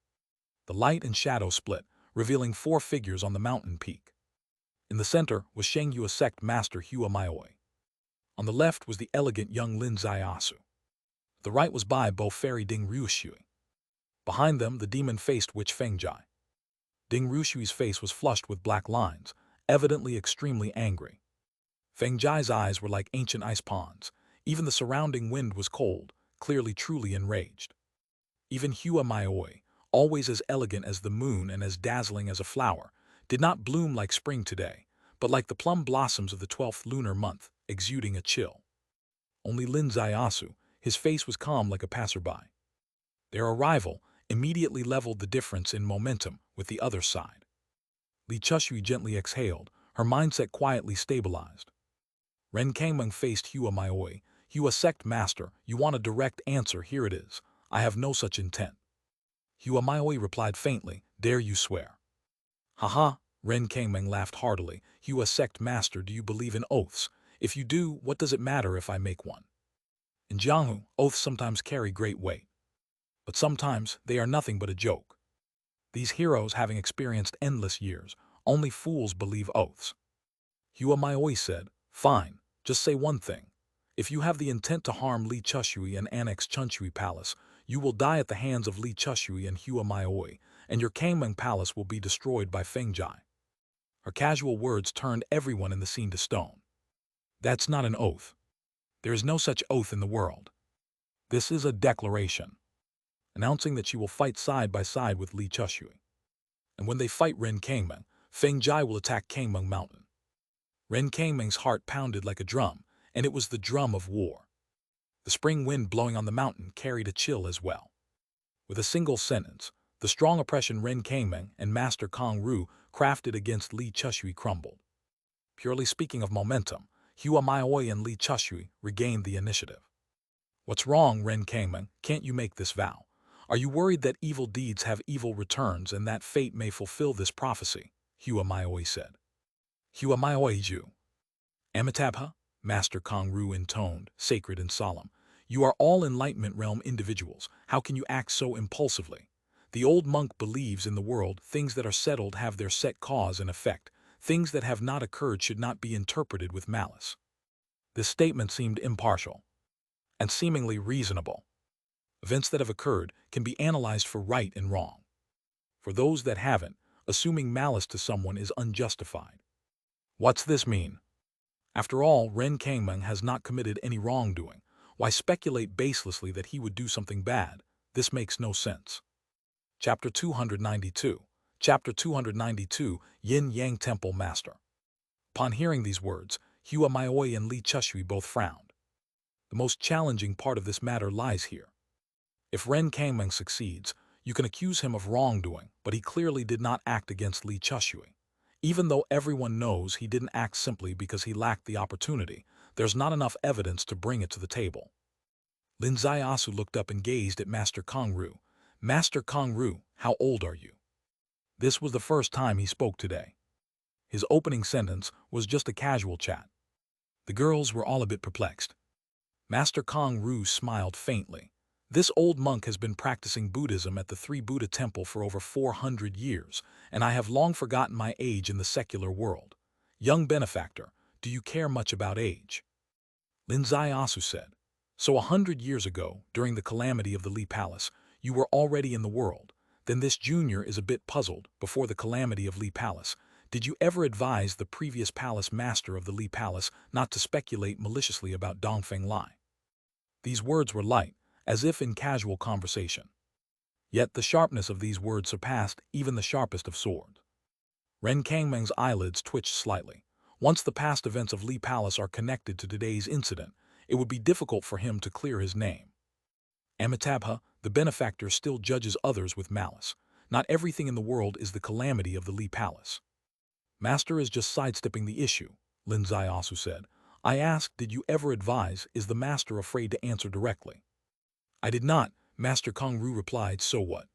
Speaker 1: The light and shadow split, revealing 4 figures on the mountain peak. In the center was Shenghua sect master Hua Maioi. On the left was the elegant young Lin Zaiasu. The right was Bai Bo Fairy Ding Ruishui. Behind them, the demon-faced witch Fengjai. Ding Ruishui's face was flushed with black lines, evidently extremely angry. Fengjai's eyes were like ancient ice ponds. Even the surrounding wind was cold, clearly truly enraged. Even Hua Maioi, always as elegant as the moon and as dazzling as a flower, did not bloom like spring today, but like the plum blossoms of the 12th lunar month, exuding a chill. Only Lin Zaiasu, his face was calm like a passerby. Their arrival immediately leveled the difference in momentum with the other side. Li Chushui gently exhaled, her mindset quietly stabilized. Ren Kangmeng faced Hua Maioi. Hua sect master, you want a direct answer, here it is. I have no such intent. Hua Maioi replied faintly, dare you swear? Haha, Ren Kangmeng laughed heartily. You a sect master, do you believe in oaths? If you do, what does it matter if I make one? In Jianghu, oaths sometimes carry great weight. But sometimes they are nothing but a joke. These heroes having experienced endless years, only fools believe oaths. Hua Maioi said, fine, just say one thing. If you have the intent to harm Li Chushui and annex Chunshui Palace, you will die at the hands of Li Chushui and Hua Maioi, and your Kangmeng Palace will be destroyed by Feng Jai. Her casual words turned everyone in the scene to stone. That's not an oath. There is no such oath in the world. This is a declaration, announcing that she will fight side by side with Li Chushui. And when they fight Ren Kangmeng, Feng Jai will attack Kangmeng Mountain. Ren Kangmeng's heart pounded like a drum, and it was the drum of war. The spring wind blowing on the mountain carried a chill as well. With a single sentence, the strong oppression Ren Kangmeng and Master Kong Ru crafted against Li Chushui crumbled. Purely speaking of momentum, Hua Maioi and Li Chushui regained the initiative. What's wrong, Ren Kangmeng? Can't you make this vow? Are you worried that evil deeds have evil returns and that fate may fulfill this prophecy? Hua Maioi said. Hua Maioi Ju. Amitabha, Master Kong Ru intoned, sacred and solemn. You are all Enlightenment Realm individuals. How can you act so impulsively? The old monk believes in the world things that are settled have their set cause and effect. Things that have not occurred should not be interpreted with malice. This statement seemed impartial and seemingly reasonable. Events that have occurred can be analyzed for right and wrong. For those that haven't, assuming malice to someone is unjustified. What's this mean? After all, Ren Kangmeng has not committed any wrongdoing. Why speculate baselessly that he would do something bad? This makes no sense. Chapter 292. Chapter 292, Yin Yang Temple Master. Upon hearing these words, Hua Maioi and Li Chushui both frowned. The most challenging part of this matter lies here. If Ren Kangmeng succeeds, you can accuse him of wrongdoing, but he clearly did not act against Li Chushui. Even though everyone knows he didn't act simply because he lacked the opportunity, there's not enough evidence to bring it to the table. Lin Ziasu looked up and gazed at Master Kong Ru. Master Kong Ru, how old are you? This was the first time he spoke today. His opening sentence was just a casual chat. The girls were all a bit perplexed. Master Kong Ru smiled faintly. This old monk has been practicing Buddhism at the Three Buddha Temple for over 400 years, and I have long forgotten my age in the secular world. Young benefactor, do you care much about age? Lin Ziasu said. So 100 years ago, during the calamity of the Li Palace, you were already in the world. Then this junior is a bit puzzled. Before the calamity of Li Palace, did you ever advise the previous palace master of the Li Palace not to speculate maliciously about Dongfeng Lai? These words were light, as if in casual conversation. Yet the sharpness of these words surpassed even the sharpest of swords. Ren Kangmeng's eyelids twitched slightly. Once the past events of Li Palace are connected to today's incident, it would be difficult for him to clear his name. Amitabha, the benefactor, still judges others with malice. Not everything in the world is the calamity of the Li Palace. Master is just sidestepping the issue, Lin Ziasu said. I asked, did you ever advise? Is the master afraid to answer directly? I did not, Master Kong Ru replied. So what?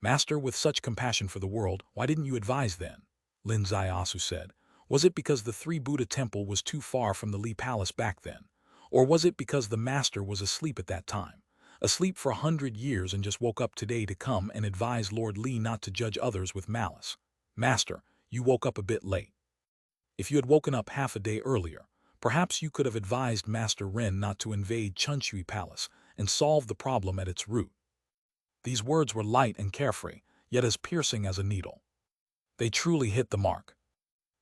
Speaker 1: Master, with such compassion for the world, why didn't you advise then? Lin Ziasu said. Was it because the Three Buddha Temple was too far from the Li Palace back then? Or was it because the master was asleep at that time? Asleep for 100 years and just woke up today to come and advise Lord Li not to judge others with malice? Master, you woke up a bit late. If you had woken up half a day earlier, perhaps you could have advised Master Ren not to invade Chunshui Palace and solve the problem at its root. These words were light and carefree, yet as piercing as a needle. They truly hit the mark.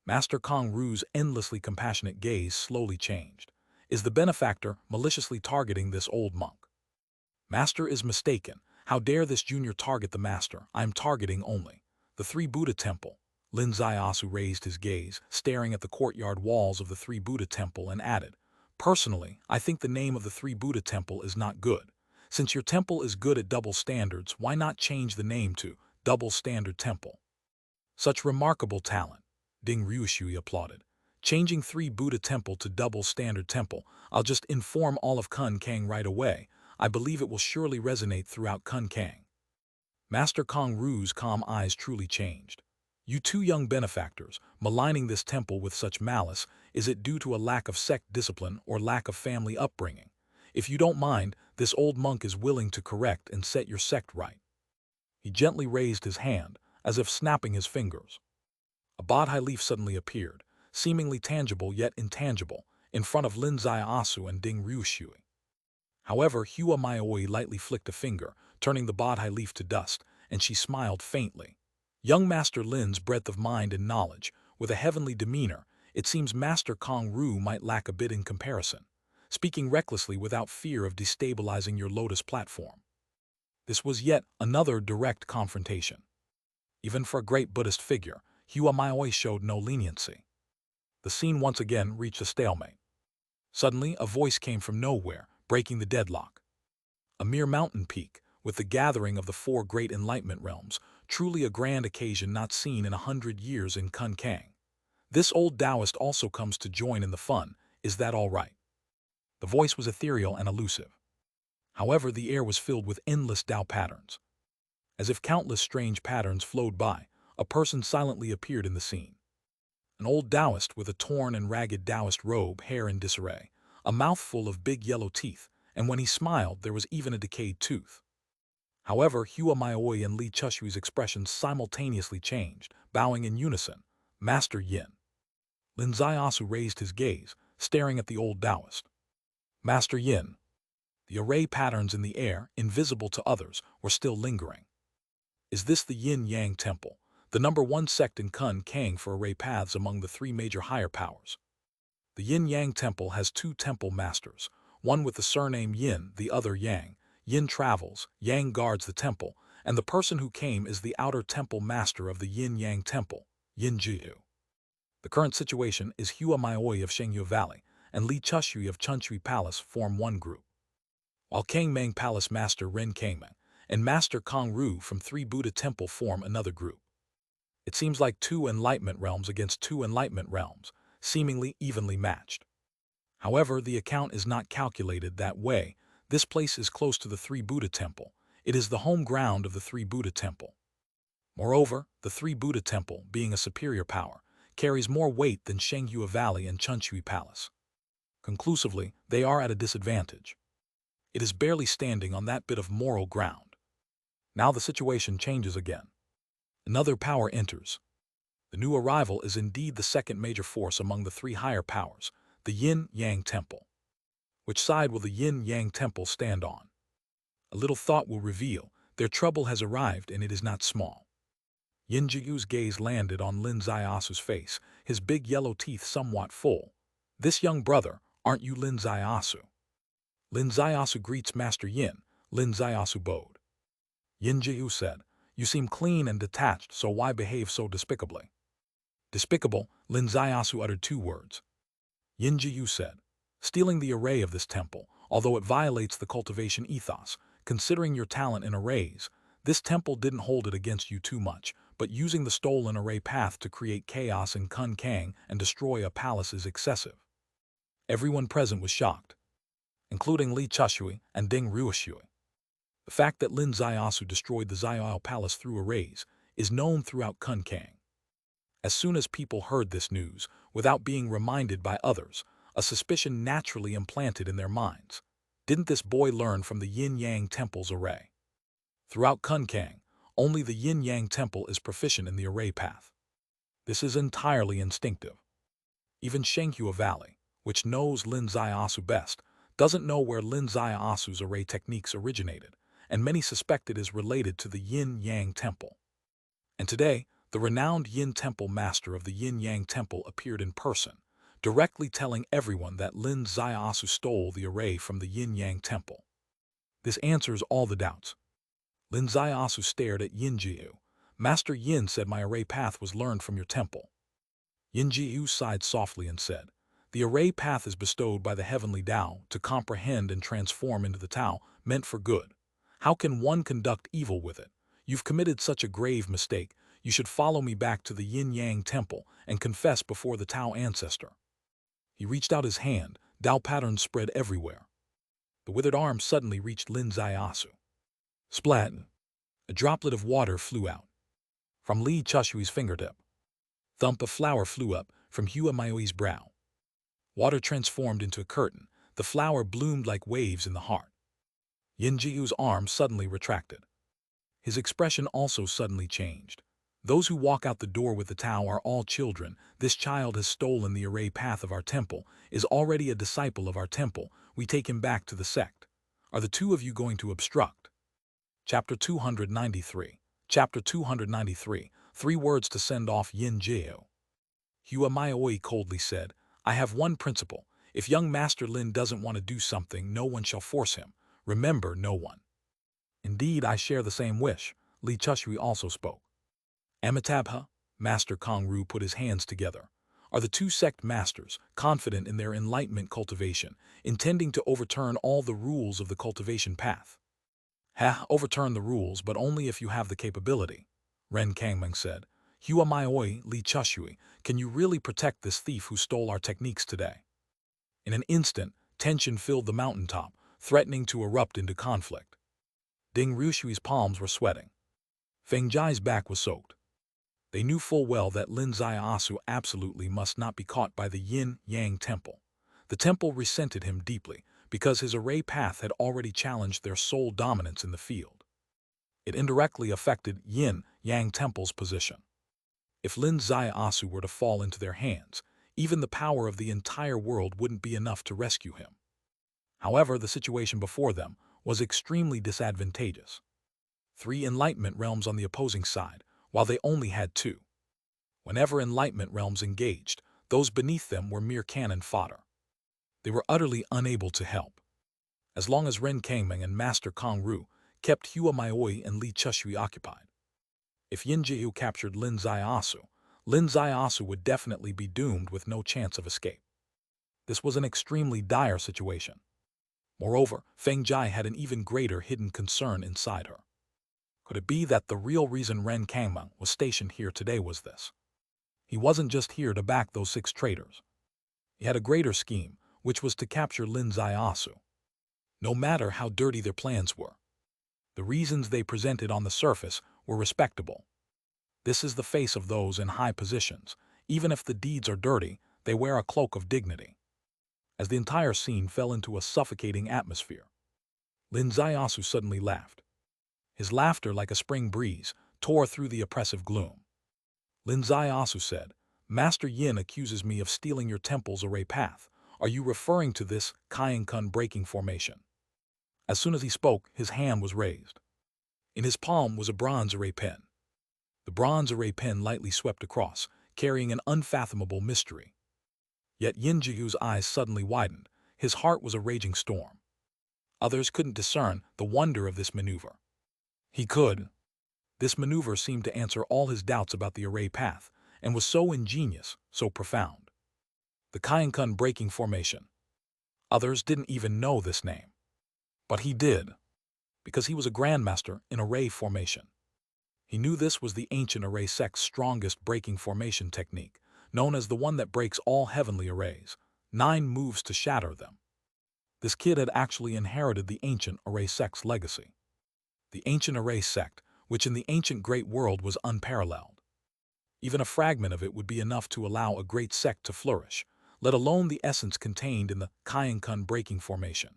Speaker 1: Master Kong Ru's endlessly compassionate gaze slowly changed. Is the benefactor maliciously targeting this old monk? Master is mistaken. How dare this junior target the master? I am targeting only the Three Buddha Temple. Lin Ziasu raised his gaze, staring at the courtyard walls of the Three Buddha Temple, and added, personally, I think the name of the Three Buddha Temple is not good. Since your temple is good at double standards, why not change the name to Double Standard Temple? Such remarkable talent, Ding Ryushui applauded. Changing Three Buddha Temple to Double Standard Temple, I'll just inform all of Kun Kang right away. I believe it will surely resonate throughout Kun Kang. Master Kong Ru's calm eyes truly changed. You two young benefactors, maligning this temple with such malice, is it due to a lack of sect discipline or lack of family upbringing? If you don't mind, this old monk is willing to correct and set your sect right. He gently raised his hand, as if snapping his fingers. A Badhai leaf suddenly appeared, seemingly tangible yet intangible, in front of Lin Asu and Ding Ryushui. However, Hua Maioi lightly flicked a finger, turning the Badhai leaf to dust, and she smiled faintly. Young Master Lin's breadth of mind and knowledge, with a heavenly demeanor, it seems Master Kong Ru might lack a bit in comparison, speaking recklessly without fear of destabilizing your lotus platform. This was yet another direct confrontation. Even for a great Buddhist figure, Hua Maioi showed no leniency. The scene once again reached a stalemate. Suddenly, a voice came from nowhere, breaking the deadlock. A mere mountain peak, with the gathering of the four great enlightenment realms, truly a grand occasion not seen in 100 years in Kun Kang. This old Taoist also comes to join in the fun, is that all right? The voice was ethereal and elusive. However, the air was filled with endless Tao patterns. As if countless strange patterns flowed by, a person silently appeared in the scene. An old Taoist with a torn and ragged Taoist robe, hair in disarray, a mouthful of big yellow teeth, and when he smiled there was even a decayed tooth. However, Hua Maioi and Li Chushui's expressions simultaneously changed, bowing in unison. Master Yin. Lin Asu raised his gaze, staring at the old Taoist. Master Yin. The array patterns in the air, invisible to others, were still lingering. Is this the Yin-Yang Temple, the #1 sect in Kun Kang for array paths among the three major higher powers? The Yin-Yang Temple has two temple masters, one with the surname Yin, the other Yang. Yin travels, Yang guards the temple, and the person who came is the outer temple master of the Yin-Yang Temple, Yin Jiu. The current situation is Hua Maioi of Shengyu Valley and Li Chushui of Chunshui Palace form one group, while Kangmang Palace Master Ren Kangmang and Master Kong Ru from Three Buddha Temple form another group. It seems like two enlightenment realms against two enlightenment realms, seemingly evenly matched. However, the account is not calculated that way. This place is close to the Three Buddha Temple. It is the home ground of the Three Buddha Temple. Moreover, the Three Buddha Temple, being a superior power, carries more weight than Shengyu Valley and Chunshui Palace. Conclusively, they are at a disadvantage. It is barely standing on that bit of moral ground. Now the situation changes again. Another power enters. The new arrival is indeed the second major force among the three higher powers, the Yin-Yang Temple. Which side will the Yin-Yang Temple stand on? A little thought will reveal their trouble has arrived and it is not small. Yin Jiyu's gaze landed on Lin Asu's face, his big yellow teeth somewhat full. This young brother, aren't you Lin Asu? Lin Asu greets Master Yin. Lin Asu bowed. Yin Jiyu said, you seem clean and detached, so why behave so despicably? Despicable, Lin Asu uttered two words. Yin Jiyu said, stealing the array of this temple, although it violates the cultivation ethos, considering your talent in arrays, this temple didn't hold it against you too much, but using the stolen array path to create chaos in Kun Kang and destroy a palace is excessive. Everyone present was shocked, including Li Chushui and Ding Ryushui. The fact that Lin Asu destroyed the Xiao Palace through arrays is known throughout Kun Kang. As soon as people heard this news, without being reminded by others, a suspicion naturally implanted in their minds. Didn't this boy learn from the Yin-Yang Temple's array? Throughout Kun Kang, only the Yin-Yang Temple is proficient in the array path. This is entirely instinctive. Even Shengyu Valley, which knows Lin Asu best, doesn't know where Lin Asu's array techniques originated, and many suspect it is related to the Yin-Yang Temple. And today, the renowned Yin Temple master of the Yin-Yang Temple appeared in person, directly telling everyone that Lin Asu stole the array from the Yin-Yang Temple. This answers all the doubts. Lin Asu stared at Yin Jiu. Master Yin said my array path was learned from your temple. Yin Jiu sighed softly and said, the array path is bestowed by the heavenly Tao to comprehend and transform into the Tao meant for good. How can one conduct evil with it? You've committed such a grave mistake. You should follow me back to the Yin-Yang Temple and confess before the Tao ancestor. He reached out his hand, Tao patterns spread everywhere. The withered arm suddenly reached Lin Asu. Splat! A droplet of water flew out. from Li Chushui's fingertip. Thump, a flower flew up from Hua Maoi's brow. Water transformed into a curtain. The flower bloomed like waves in the heart. Yin Jiu's arm suddenly retracted. His expression also suddenly changed. Those who walk out the door with the Tao are all children. This child has stolen the array path of our temple, is already a disciple of our temple. We take him back to the sect. Are the two of you going to obstruct? Chapter 293. Chapter 293. 3 words to send off Yin Jiu. Hua Maoi coldly said, I have one principle. If young Master Lin doesn't want to do something, no one shall force him. Remember, no one. Indeed, I share the same wish. Li Chushui also spoke. Amitabha, Master Kongru put his hands together. Are the two sect masters, confident in their enlightenment cultivation, intending to overturn all the rules of the cultivation path? Overturn the rules, but only if you have the capability, Ren Kangmeng said. Hua Maoi, Li Chushui, can you really protect this thief who stole our techniques today? In an instant, tension filled the mountaintop, threatening to erupt into conflict. Ding Ryushui's palms were sweating. Feng Jiai's back was soaked. They knew full well that Lin Ziaosu absolutely must not be caught by the Yin-Yang temple. The temple resented him deeply, because his array path had already challenged their sole dominance in the field. It indirectly affected Yin-Yang temple's position. If Lin Ziaosu were to fall into their hands, even the power of the entire world wouldn't be enough to rescue him. However, the situation before them was extremely disadvantageous. 3 enlightenment realms on the opposing side, while they only had 2. Whenever enlightenment realms engaged, those beneath them were mere cannon fodder. They were utterly unable to help. As long as Ren Kangmeng and Master Kongru kept Hua Maoi and Li Chushui occupied. If Yin Jiu captured Lin Ziaosu would definitely be doomed with no chance of escape. This was an extremely dire situation. Moreover, Feng Jai had an even greater hidden concern inside her. Could it be that the real reason Ren Kangmeng was stationed here today was this? He wasn't just here to back those 6 traitors. He had a greater scheme, which was to capture Lin Ziaosu. No matter how dirty their plans were, the reasons they presented on the surface were respectable. This is the face of those in high positions. Even if the deeds are dirty, they wear a cloak of dignity. As the entire scene fell into a suffocating atmosphere, Lin Ziaosu suddenly laughed. His laughter, like a spring breeze, tore through the oppressive gloom. Lin Ziaosu said, Master Yin accuses me of stealing your temple's array path. Are you referring to this Kainkun breaking formation? As soon as he spoke, his hand was raised. In his palm was a bronze array pen. The bronze array pen lightly swept across, carrying an unfathomable mystery. Yet Yin Jiu's eyes suddenly widened. His heart was a raging storm. Others couldn't discern the wonder of this maneuver. He could. This maneuver seemed to answer all his doubts about the array path, and was so ingenious, so profound. The Kainkun breaking formation. Others didn't even know this name. But he did, because he was a grandmaster in array formation. He knew this was the ancient array sect's strongest breaking formation technique, known as the one that breaks all heavenly arrays, 9 moves to shatter them. This kid had actually inherited the ancient array sect's legacy. The ancient array sect, which in the ancient great world was unparalleled. Even a fragment of it would be enough to allow a great sect to flourish, let alone the essence contained in the Kainkun breaking formation.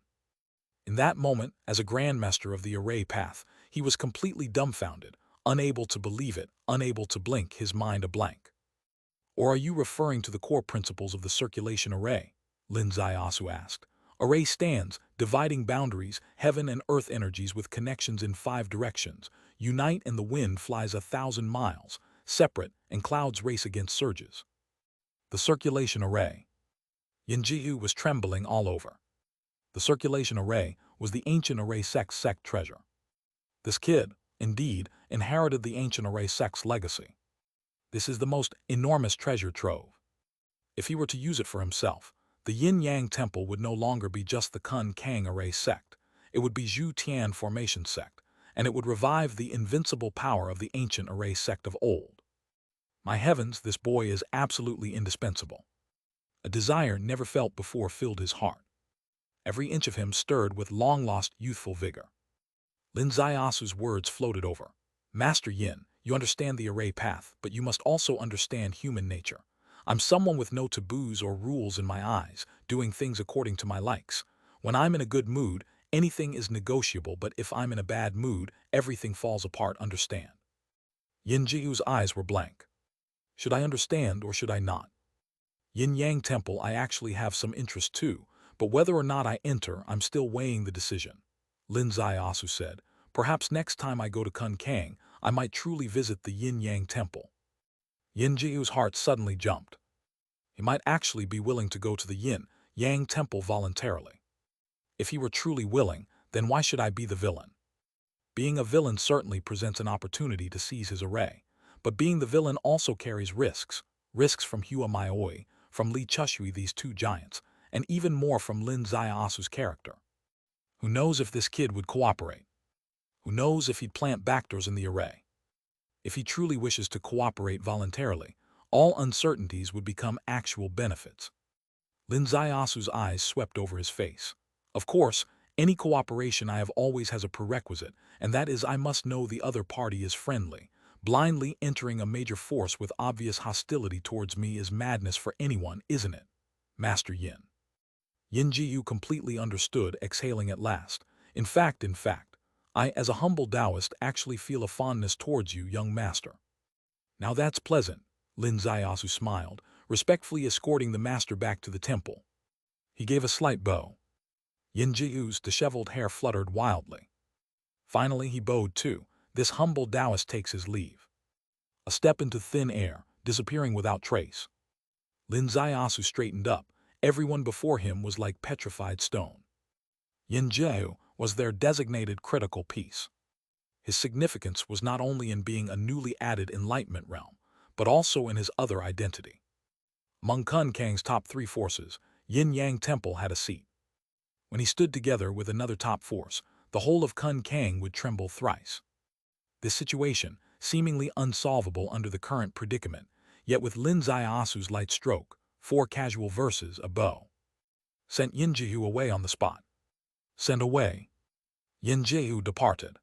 Speaker 1: In that moment, as a grandmaster of the array path, he was completely dumbfounded, unable to believe it, unable to blink, his mind a blank. Or are you referring to the core principles of the circulation array? Lin Ziaosu asked. Array stands, dividing boundaries, heaven and earth energies with connections in 5 directions, unite and the wind flies 1,000 miles, separate, and clouds race against surges. The circulation array. Yin Jiu was trembling all over. The circulation array was the ancient array sect's treasure. This kid, indeed, inherited the ancient array sect's legacy. This is the most enormous treasure trove. If he were to use it for himself, the Yin-Yang temple would no longer be just the Kun Kang array sect. It would be Zhu Tian formation sect, and it would revive the invincible power of the ancient array sect of old. My heavens, this boy is absolutely indispensable. A desire never felt before filled his heart. Every inch of him stirred with long-lost youthful vigor. Lin Ziaosu's words floated over. Master Yin, You understand the array path, but you must also understand human nature. I'm someone with no taboos or rules in my eyes, doing things according to my likes. When I'm in a good mood, anything is negotiable, but if I'm in a bad mood, everything falls apart, understand? Yin-Jiu's eyes were blank. Should I understand or should I not? Yin-Yang Temple, I actually have some interest too, but whether or not I enter, I'm still weighing the decision. Lin Zaiasu said, perhaps next time I go to Kun Kang, I might truly visit the Yin-Yang Temple. Yin-Jiu's heart suddenly jumped. He might actually be willing to go to the Yin-Yang Temple voluntarily. If he were truly willing, then why should I be the villain? Being a villain certainly presents an opportunity to seize his array, but being the villain also carries risks. Risks from Hua Maioi, from Li Chushui, these two giants, and even more from Lin Zaiasu's character. Who knows if this kid would cooperate? Who knows if he'd plant backdoors in the array? If he truly wishes to cooperate voluntarily, all uncertainties would become actual benefits. Lin Zaiasu's eyes swept over his face. Of course, any cooperation I have always has a prerequisite, and that is I must know the other party is friendly. Blindly entering a major force with obvious hostility towards me is madness for anyone, isn't it, Master Yin? Yin-Jiu completely understood, exhaling at last. In fact, I, as a humble Taoist, actually feel a fondness towards you, young master. Now that's pleasant, Lin Zaiasu smiled, respectfully escorting the master back to the temple. He gave a slight bow. Yin-Jiu's disheveled hair fluttered wildly. Finally he bowed too. This humble Taoist takes his leave. A step into thin air, disappearing without trace. Lin Zaiasu straightened up. Everyone before him was like petrified stone. Yin-Jiu was their designated critical piece. His significance was not only in being a newly added enlightenment realm, but also in his other identity. Among Kun Kang's top three forces, Yin-Yang Temple had a seat. When he stood together with another top force, the whole of Kun Kang would tremble thrice. This situation, seemingly unsolvable under the current predicament, yet with Lin Zaiasu's light stroke, 4 casual verses, a bow, sent Yin-Jiu away on the spot. Sent away. Yin-Jiu departed.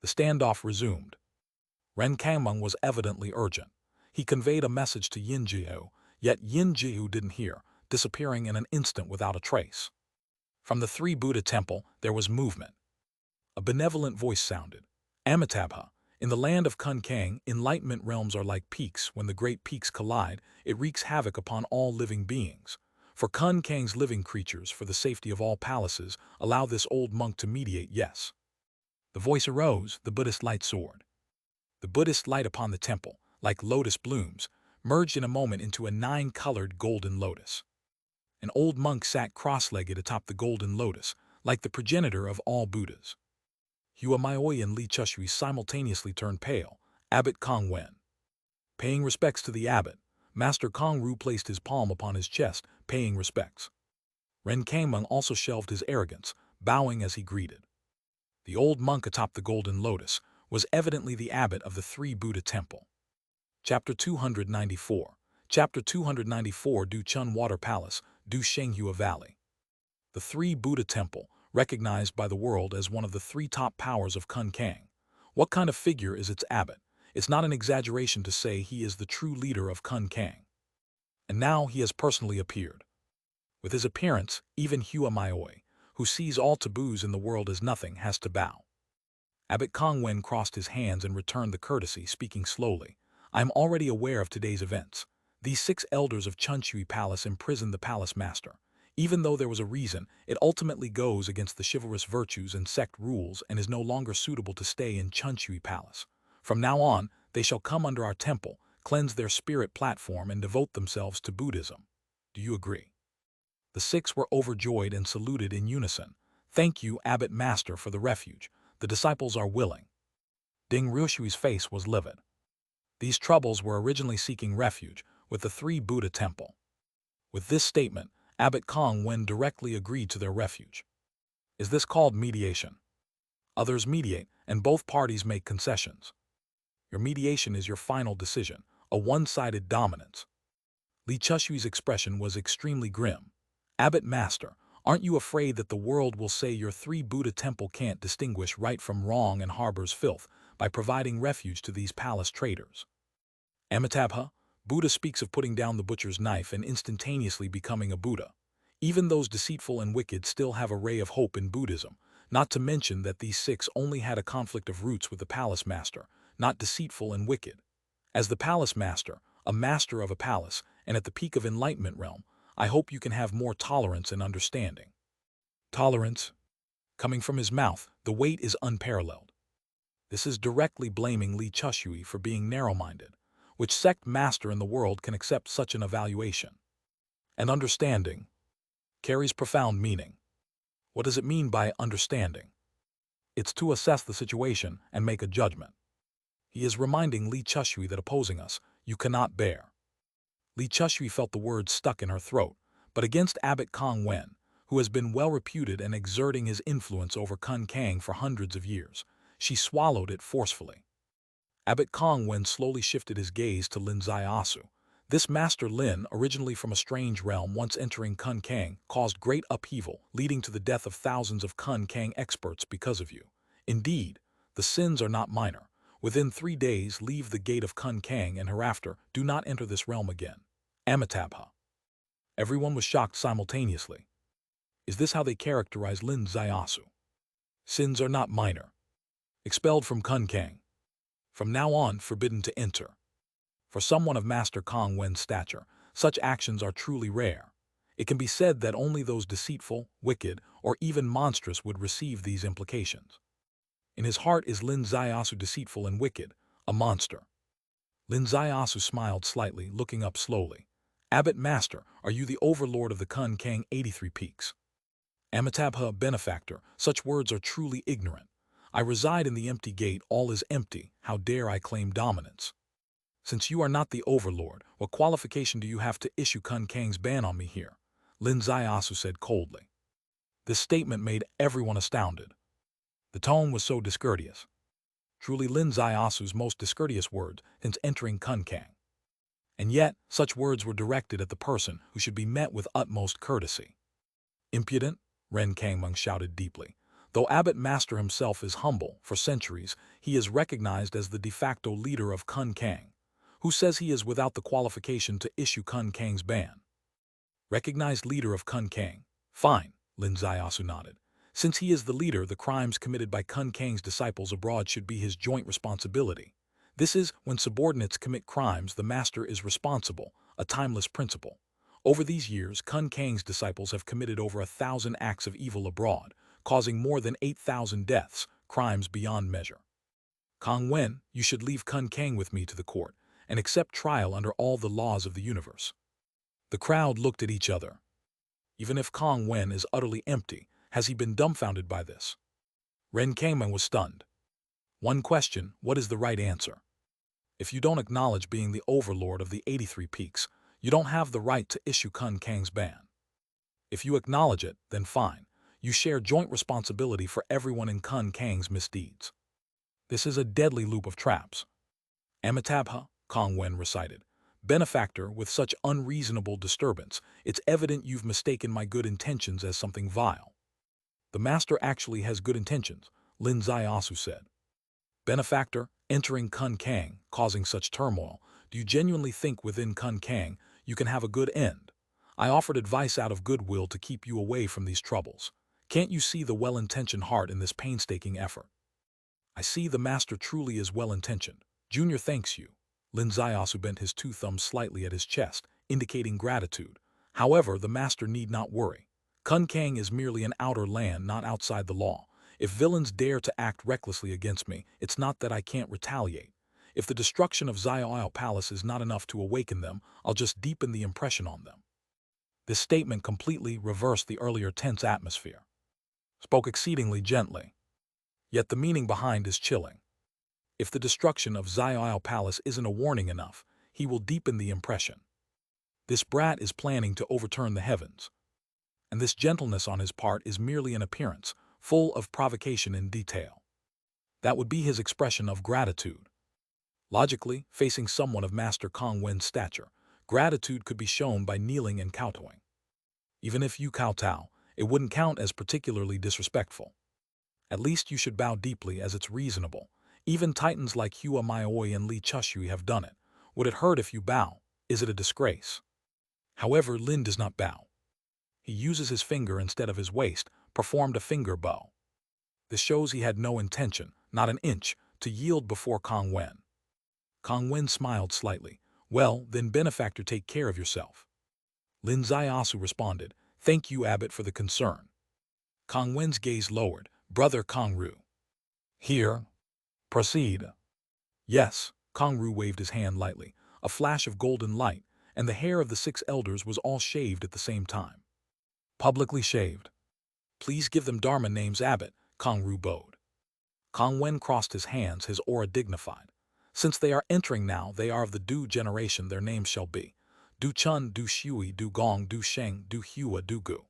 Speaker 1: The standoff resumed. Ren Kangmeng was evidently urgent. He conveyed a message to Yin-Jiu, yet Yin-Jiu didn't hear, disappearing in an instant without a trace. From the Three Buddha Temple, there was movement. A benevolent voice sounded. Amitabha, in the land of Kun Kang, enlightenment realms are like peaks. When the great peaks collide, it wreaks havoc upon all living beings. For Kun Kang's living creatures, for the safety of all palaces, allow this old monk to mediate, yes. The voice arose, the Buddhist light soared. The Buddhist light upon the temple, like lotus blooms, merged in a moment into a 9-colored golden lotus. An old monk sat cross-legged atop the golden lotus, like the progenitor of all Buddhas. Hua Maioi and Li Chushui simultaneously turned pale. Abbot Kong Wen. Paying respects to the abbot, Master Kong Ru placed his palm upon his chest, paying respects. Ren Kangmeng also shelved his arrogance, bowing as he greeted. The old monk atop the golden lotus was evidently the abbot of the Three Buddha Temple. Chapter 294. Chapter 294. Du Chun Water Palace, Du Shenghua Valley. The Three Buddha Temple, recognized by the world as one of the 3 top powers of Kun Kang. What kind of figure is its abbot? It's not an exaggeration to say he is the true leader of Kun Kang. And now he has personally appeared. With his appearance, even Hua Maioi, who sees all taboos in the world as nothing, has to bow. Abbot Kong Wen crossed his hands and returned the courtesy, speaking slowly. I am already aware of today's events. These 6 elders of Chunshui Palace imprisoned the palace master. Even though there was a reason, it ultimately goes against the chivalrous virtues and sect rules and is no longer suitable to stay in Chunshui Palace. From now on, they shall come under our temple, cleanse their spirit platform and devote themselves to Buddhism. Do you agree? The 6 were overjoyed and saluted in unison. Thank you, Abbot Master, for the refuge. The disciples are willing. Ding Ryushui's face was livid. These troubles were originally seeking refuge with the Three Buddha Temple. With this statement, Abbot Kong Wen directly agreed to their refuge. Is this called mediation? Others mediate, and both parties make concessions. Your mediation is your final decision, a one-sided dominance. Li Chushui's expression was extremely grim. Abbot Master, aren't you afraid that the world will say your Three Buddha Temple can't distinguish right from wrong and harbors filth? by providing refuge to these palace traders. Amitabha, Buddha speaks of putting down the butcher's knife and instantaneously becoming a Buddha. Even those deceitful and wicked still have a ray of hope in Buddhism, not to mention that these six only had a conflict of roots with the palace master, not deceitful and wicked. As the palace master, a master of a palace, and at the peak of enlightenment realm, I hope you can have more tolerance and understanding. Tolerance? Coming from his mouth, the weight is unparalleled. This is directly blaming Li Chushui for being narrow-minded. Which sect master in the world can accept such an evaluation? And understanding carries profound meaning. What does it mean by understanding? It's to assess the situation and make a judgment. He is reminding Li Chushui that opposing us, you cannot bear. Li Chushui felt the words stuck in her throat, but against Abbot Kong Wen, who has been well reputed and exerting his influence over Kun Kang for hundreds of years, she swallowed it forcefully. Abbot Kong Wen slowly shifted his gaze to Lin Zaiasu. This Master Lin, originally from a strange realm once entering Kun Kang, caused great upheaval, leading to the death of thousands of Kun Kang experts because of you. Indeed, the sins are not minor. Within 3 days, leave the gate of Kun Kang and hereafter do not enter this realm again. Amitabha. Everyone was shocked simultaneously. Is this how they characterize Lin Zaiasu? Sins are not minor. Expelled from Kun Kang. From now on, forbidden to enter. For someone of Master Kong Wen's stature, such actions are truly rare. It can be said that only those deceitful, wicked, or even monstrous would receive these implications. In his heart is Lin Zaiasu deceitful and wicked, a monster. Lin Zaiasu smiled slightly, looking up slowly. Abbot Master, are you the overlord of the Kun Kang 83 Peaks? Amitabha, benefactor, such words are truly ignorant. I reside in the empty gate, all is empty, how dare I claim dominance? Since you are not the overlord, what qualification do you have to issue Kun Kang's ban on me here? Lin Zaiasu said coldly. This statement made everyone astounded. The tone was so discourteous. Truly Lin Zaiasu's most discourteous words since entering Kun Kang. And yet, such words were directed at the person who should be met with utmost courtesy. Impudent? Ren Kangmeng shouted deeply. Though Abbot Master himself is humble, for centuries, he is recognized as the de facto leader of Kun Kang. Who says he is without the qualification to issue Kun Kang's ban? Recognized leader of Kun Kang. Fine, Lin Zaiasu nodded. Since he is the leader, the crimes committed by Kun Kang's disciples abroad should be his joint responsibility. This is, when subordinates commit crimes, the master is responsible, a timeless principle. Over these years, Kun Kang's disciples have committed over 1,000 acts of evil abroad, causing more than 8,000 deaths, crimes beyond measure. Kong Wen, you should leave Kun Kang with me to the court, and accept trial under all the laws of the universe. The crowd looked at each other. Even if Kong Wen is utterly empty, has he been dumbfounded by this? Ren Kangmeng was stunned. One question, what is the right answer? If you don't acknowledge being the overlord of the 83 Peaks, you don't have the right to issue Kun Kang's ban. If you acknowledge it, then fine. You share joint responsibility for everyone in Kun Kang's misdeeds. This is a deadly loop of traps. Amitabha, Kong Wen recited. Benefactor, with such unreasonable disturbance, it's evident you've mistaken my good intentions as something vile. The master actually has good intentions, Lin Zaiasu said. Benefactor, entering Kun Kang, causing such turmoil, do you genuinely think within Kun Kang you can have a good end? I offered advice out of goodwill to keep you away from these troubles. Can't you see the well-intentioned heart in this painstaking effort? I see the master truly is well-intentioned. Junior thanks you. Lin Zaiasu bent his 2 thumbs slightly at his chest, indicating gratitude. However, the master need not worry. Kun Kang is merely an outer land, not outside the law. If villains dare to act recklessly against me, it's not that I can't retaliate. If the destruction of Zaiao Palace is not enough to awaken them, I'll just deepen the impression on them. This statement completely reversed the earlier tense atmosphere. Spoke exceedingly gently. Yet the meaning behind is chilling. If the destruction of Zaiao Palace isn't a warning enough, he will deepen the impression. This brat is planning to overturn the heavens. And this gentleness on his part is merely an appearance, full of provocation and detail. That would be his expression of gratitude. Logically, facing someone of Master Kong Wen's stature, gratitude could be shown by kneeling and kowtowing. Even if you kowtow, it wouldn't count as particularly disrespectful. At least you should bow deeply, as it's reasonable. Even titans like Hua Maioi and Li Chushui have done it. Would it hurt if you bow? Is it a disgrace? However, Lin does not bow. He uses his finger instead of his waist, performed a finger bow. This shows he had no intention, not an inch, to yield before Kong Wen. Kong Wen smiled slightly. Well, then benefactor, take care of yourself. Lin Zaiasu responded, thank you, Abbot, for the concern. Kong Wen's gaze lowered. Brother Kong Ru. Here. Proceed. Yes, Kong Ru waved his hand lightly. A flash of golden light, and the hair of the 6 elders was all shaved at the same time. Publicly shaved. Please give them Dharma names, Abbot, Kong Ru bowed. Kong Wen crossed his hands, his aura dignified. Since they are entering now, they are of the Du generation, their names shall be Du Chun, Du Shui, Du Gong, Du Sheng, Du Hua, Du Gu.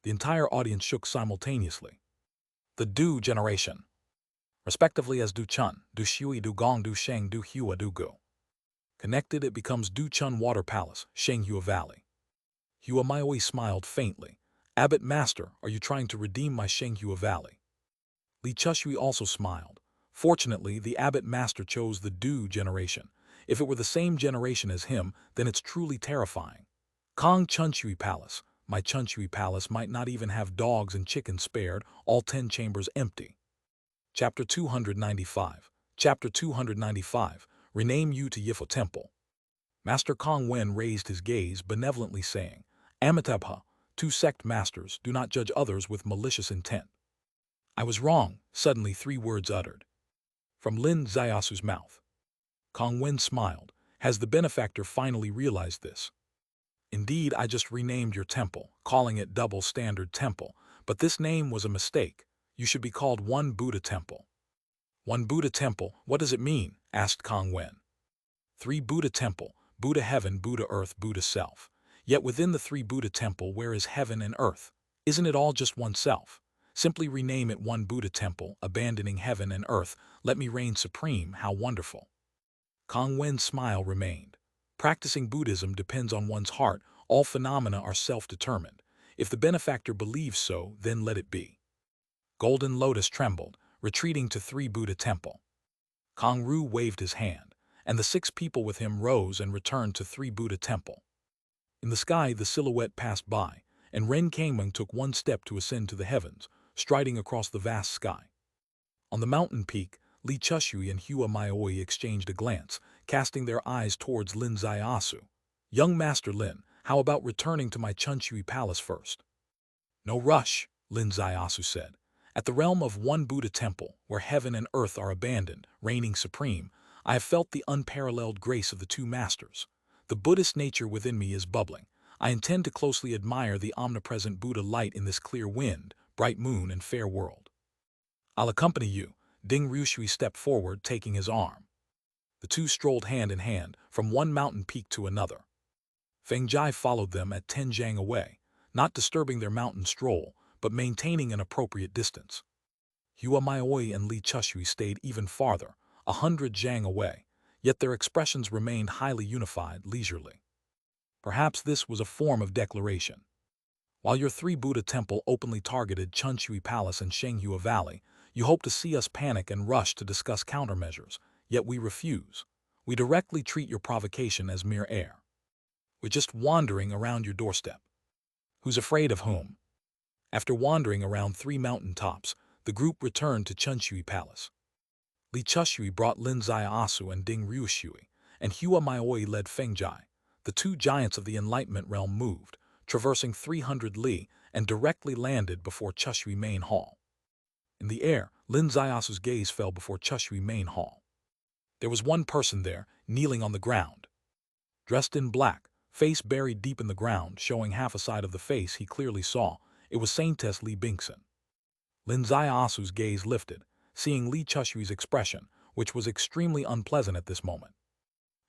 Speaker 1: The entire audience shook simultaneously. The Du generation. Respectively as Du Chun, Du Shui, Du Gong, Du Sheng, Du Hua, Du Gu. Connected, it becomes Du Chun Water Palace, Sheng Hua Valley. Hua Maioi smiled faintly. Abbot Master, are you trying to redeem my Sheng Hua Valley? Li Chushui also smiled. Fortunately, the Abbot Master chose the Du generation. If it were the same generation as him, then it's truly terrifying. Kong Chunshui Palace. My Chunshui Palace might not even have dogs and chickens spared, all 10 chambers empty. Chapter 295. Chapter 295. Rename you to Yifo Temple. Master Kong Wen raised his gaze, benevolently saying, Amitabha, 2 sect masters, do not judge others with malicious intent. I was wrong, suddenly 3 words uttered. From Lin Zaiasu's mouth. Kong Wen smiled. Has the benefactor finally realized this? Indeed, I just renamed your temple, calling it Double Standard Temple, but this name was a mistake. You should be called One Buddha Temple. One Buddha Temple, what does it mean? Asked Kong Wen. 3 Buddha Temple, Buddha Heaven, Buddha Earth, Buddha Self. Yet within the 3 Buddha Temple, where is heaven and earth? Isn't it all just one self? Simply rename it One Buddha Temple, abandoning heaven and earth. Let me reign supreme, how wonderful. Kong Wen's smile remained. Practicing Buddhism depends on one's heart. All phenomena are self-determined. If the benefactor believes so, then let it be. Golden Lotus trembled, retreating to 3 Buddha Temple. Kong Ru waved his hand, and the 6 people with him rose and returned to 3 Buddha Temple. In the sky, the silhouette passed by, and Ren Kangmeng took 1 step to ascend to the heavens, striding across the vast sky. On the mountain peak, Li Chushui and Hua Maioi exchanged a glance, casting their eyes towards Lin Zaiasu. Young Master Lin, how about returning to my Chunshui Palace first? No rush, Lin Zaiasu said. At the realm of One Buddha Temple, where heaven and earth are abandoned, reigning supreme, I have felt the unparalleled grace of the 2 masters. The Buddhist nature within me is bubbling. I intend to closely admire the omnipresent Buddha light in this clear wind, bright moon, and fair world. I'll accompany you. Ding Ryushui stepped forward, taking his arm. The 2 strolled hand in hand, from one mountain peak to another. Feng Jai followed them at 10 jang away, not disturbing their mountain stroll, but maintaining an appropriate distance. Hua Maioi and Li Chushui stayed even farther, 100 jang away, yet their expressions remained highly unified, leisurely. Perhaps this was a form of declaration. While your 3 Buddha Temple openly targeted Chunshui Palace and Shenghua Valley, you hope to see us panic and rush to discuss countermeasures, yet we refuse. We directly treat your provocation as mere air. We're just wandering around your doorstep. Who's afraid of whom? After wandering around 3 mountain tops, the group returned to Chunshui Palace. Li Chushui brought Lin Zaiasu and Ding Ryushui, and Hua Maioi led Feng Jai. The 2 giants of the Enlightenment realm moved, traversing 300 li, and directly landed before Chushui Main Hall. In the air, Lin Zaiasu's gaze fell before Chushui Main Hall. There was one person there, kneeling on the ground. Dressed in black, face buried deep in the ground, showing half a side of the face he clearly saw, it was Saintess Li Bingson. Lin Zaiasu's gaze lifted, seeing Li Chushui's expression, which was extremely unpleasant at this moment.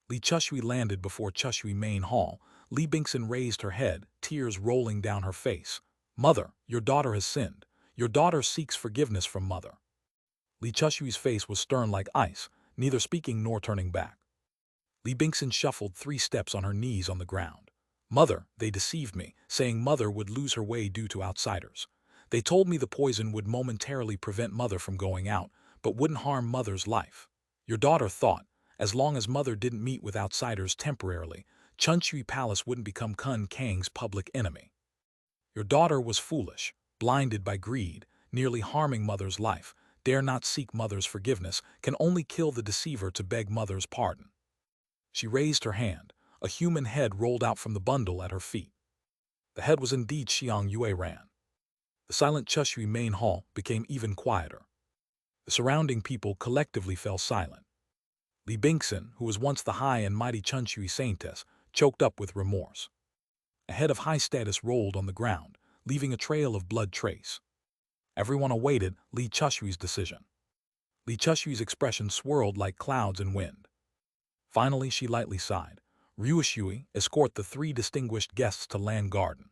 Speaker 1: Li Chushui landed before Chushui Main Hall. Li Bingson raised her head, tears rolling down her face. Mother, your daughter has sinned. Your daughter seeks forgiveness from Mother. Li Chushui's face was stern like ice, neither speaking nor turning back. Li Bingson shuffled 3 steps on her knees on the ground. Mother, they deceived me, saying Mother would lose her way due to outsiders. They told me the poison would momentarily prevent Mother from going out, but wouldn't harm Mother's life. Your daughter thought, as long as Mother didn't meet with outsiders temporarily, Chunshui Palace wouldn't become Kun Kang's public enemy. Your daughter was foolish, blinded by greed, nearly harming Mother's life, dare not seek Mother's forgiveness, can only kill the deceiver to beg Mother's pardon. She raised her hand. A human head rolled out from the bundle at her feet. The head was indeed Xiang Yue Ran. The silent Chushui main hall became even quieter. The surrounding people collectively fell silent. Li Bingxin, who was once the high and mighty Chunshui saintess, choked up with remorse. A head of high status rolled on the ground, leaving a trail of blood trace. Everyone awaited Li Chushui's decision. Li Chushui's expression swirled like clouds in wind. Finally, she lightly sighed. Ryushui, escort the 3 distinguished guests to Land Garden.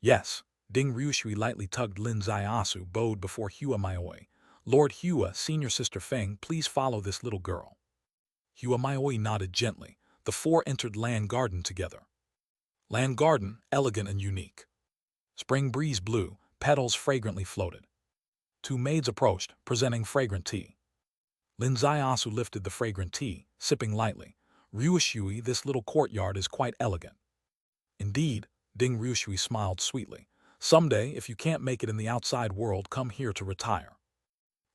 Speaker 1: Yes, Ding Ryushui lightly tugged Lin Zaiasu, bowed before Hua Maioi. Lord Hua, senior sister Feng, please follow this little girl. Hua Maioi nodded gently. The 4 entered Land Garden together. Land Garden, elegant and unique. Spring breeze blew, petals fragrantly floated. 2 maids approached, presenting fragrant tea. Lin Zaiasu lifted the fragrant tea, sipping lightly. Ryushui, this little courtyard is quite elegant. Indeed, Ding Ryushui smiled sweetly. Someday, if you can't make it in the outside world, come here to retire.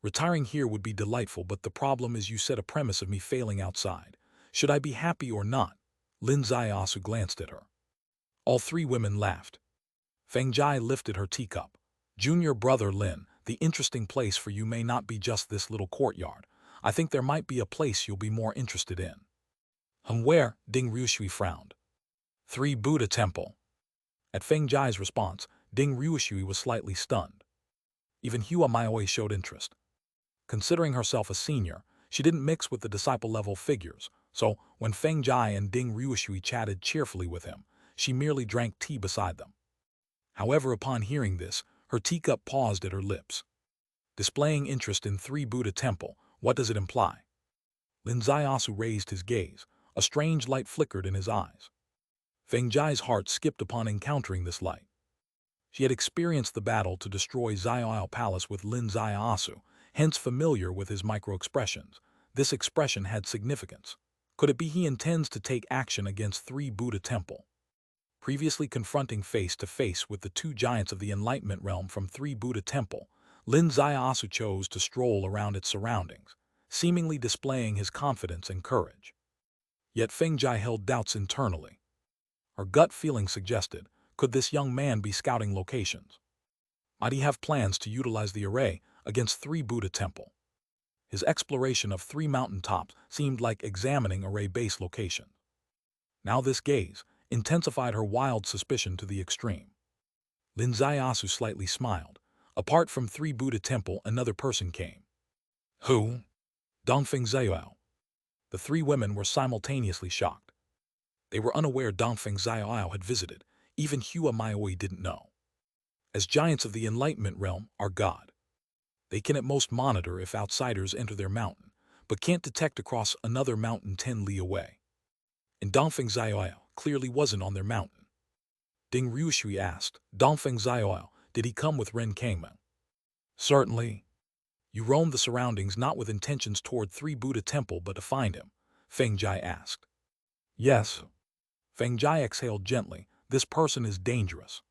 Speaker 1: Retiring here would be delightful, but the problem is you set a premise of me failing outside. Should I be happy or not? Lin Zaiasu glanced at her. All 3 women laughed. Feng Jai lifted her teacup. Junior brother Lin, the interesting place for you may not be just this little courtyard. I think there might be a place you'll be more interested in. Where? Ding Ryushui frowned. 3 Buddha Temple. At Feng Jai's response, Ding Ryushui was slightly stunned. Even Hua Maioi showed interest. Considering herself a senior, she didn't mix with the disciple-level figures, so when Feng Jai and Ding Ryushui chatted cheerfully with him, she merely drank tea beside them. However, upon hearing this, her teacup paused at her lips. Displaying interest in 3 Buddha Temple, what does it imply? Lin Zaiasu raised his gaze. A strange light flickered in his eyes. Feng Jai's heart skipped upon encountering this light. She had experienced the battle to destroy Zaiao Palace with Lin Zaiasu, hence familiar with his micro-expressions. This expression had significance. Could it be he intends to take action against 3 Buddha Temple? Previously confronting face-to-face with the 2 giants of the Enlightenment realm from 3 Buddha Temple, Lin Zaiasu chose to stroll around its surroundings, seemingly displaying his confidence and courage. Yet Feng Jai held doubts internally. Her gut feeling suggested, could this young man be scouting locations? Might he have plans to utilize the array against 3 Buddha Temple? His exploration of 3 mountain tops seemed like examining array base locations. Now this gaze intensified her wild suspicion to the extreme. Lin Zaiasu slightly smiled. Apart from 3 Buddha Temple, another person came. Who? Dongfeng Zaiao. The 3 women were simultaneously shocked. They were unaware Dongfeng Zaiao had visited. Even Hua Maioi didn't know. As giants of the Enlightenment realm are God. They can at most monitor if outsiders enter their mountain, but can't detect across another mountain 10 li away. And Dongfeng Zaiao clearly wasn't on their mountain. Ding Ryushui asked, Dongfeng Zaiao, did he come with Ren Kangmeng? Certainly. You roamed the surroundings not with intentions toward 3 Buddha Temple but to find him, Feng Jai asked. Yes. Feng Jai exhaled gently. This person is dangerous.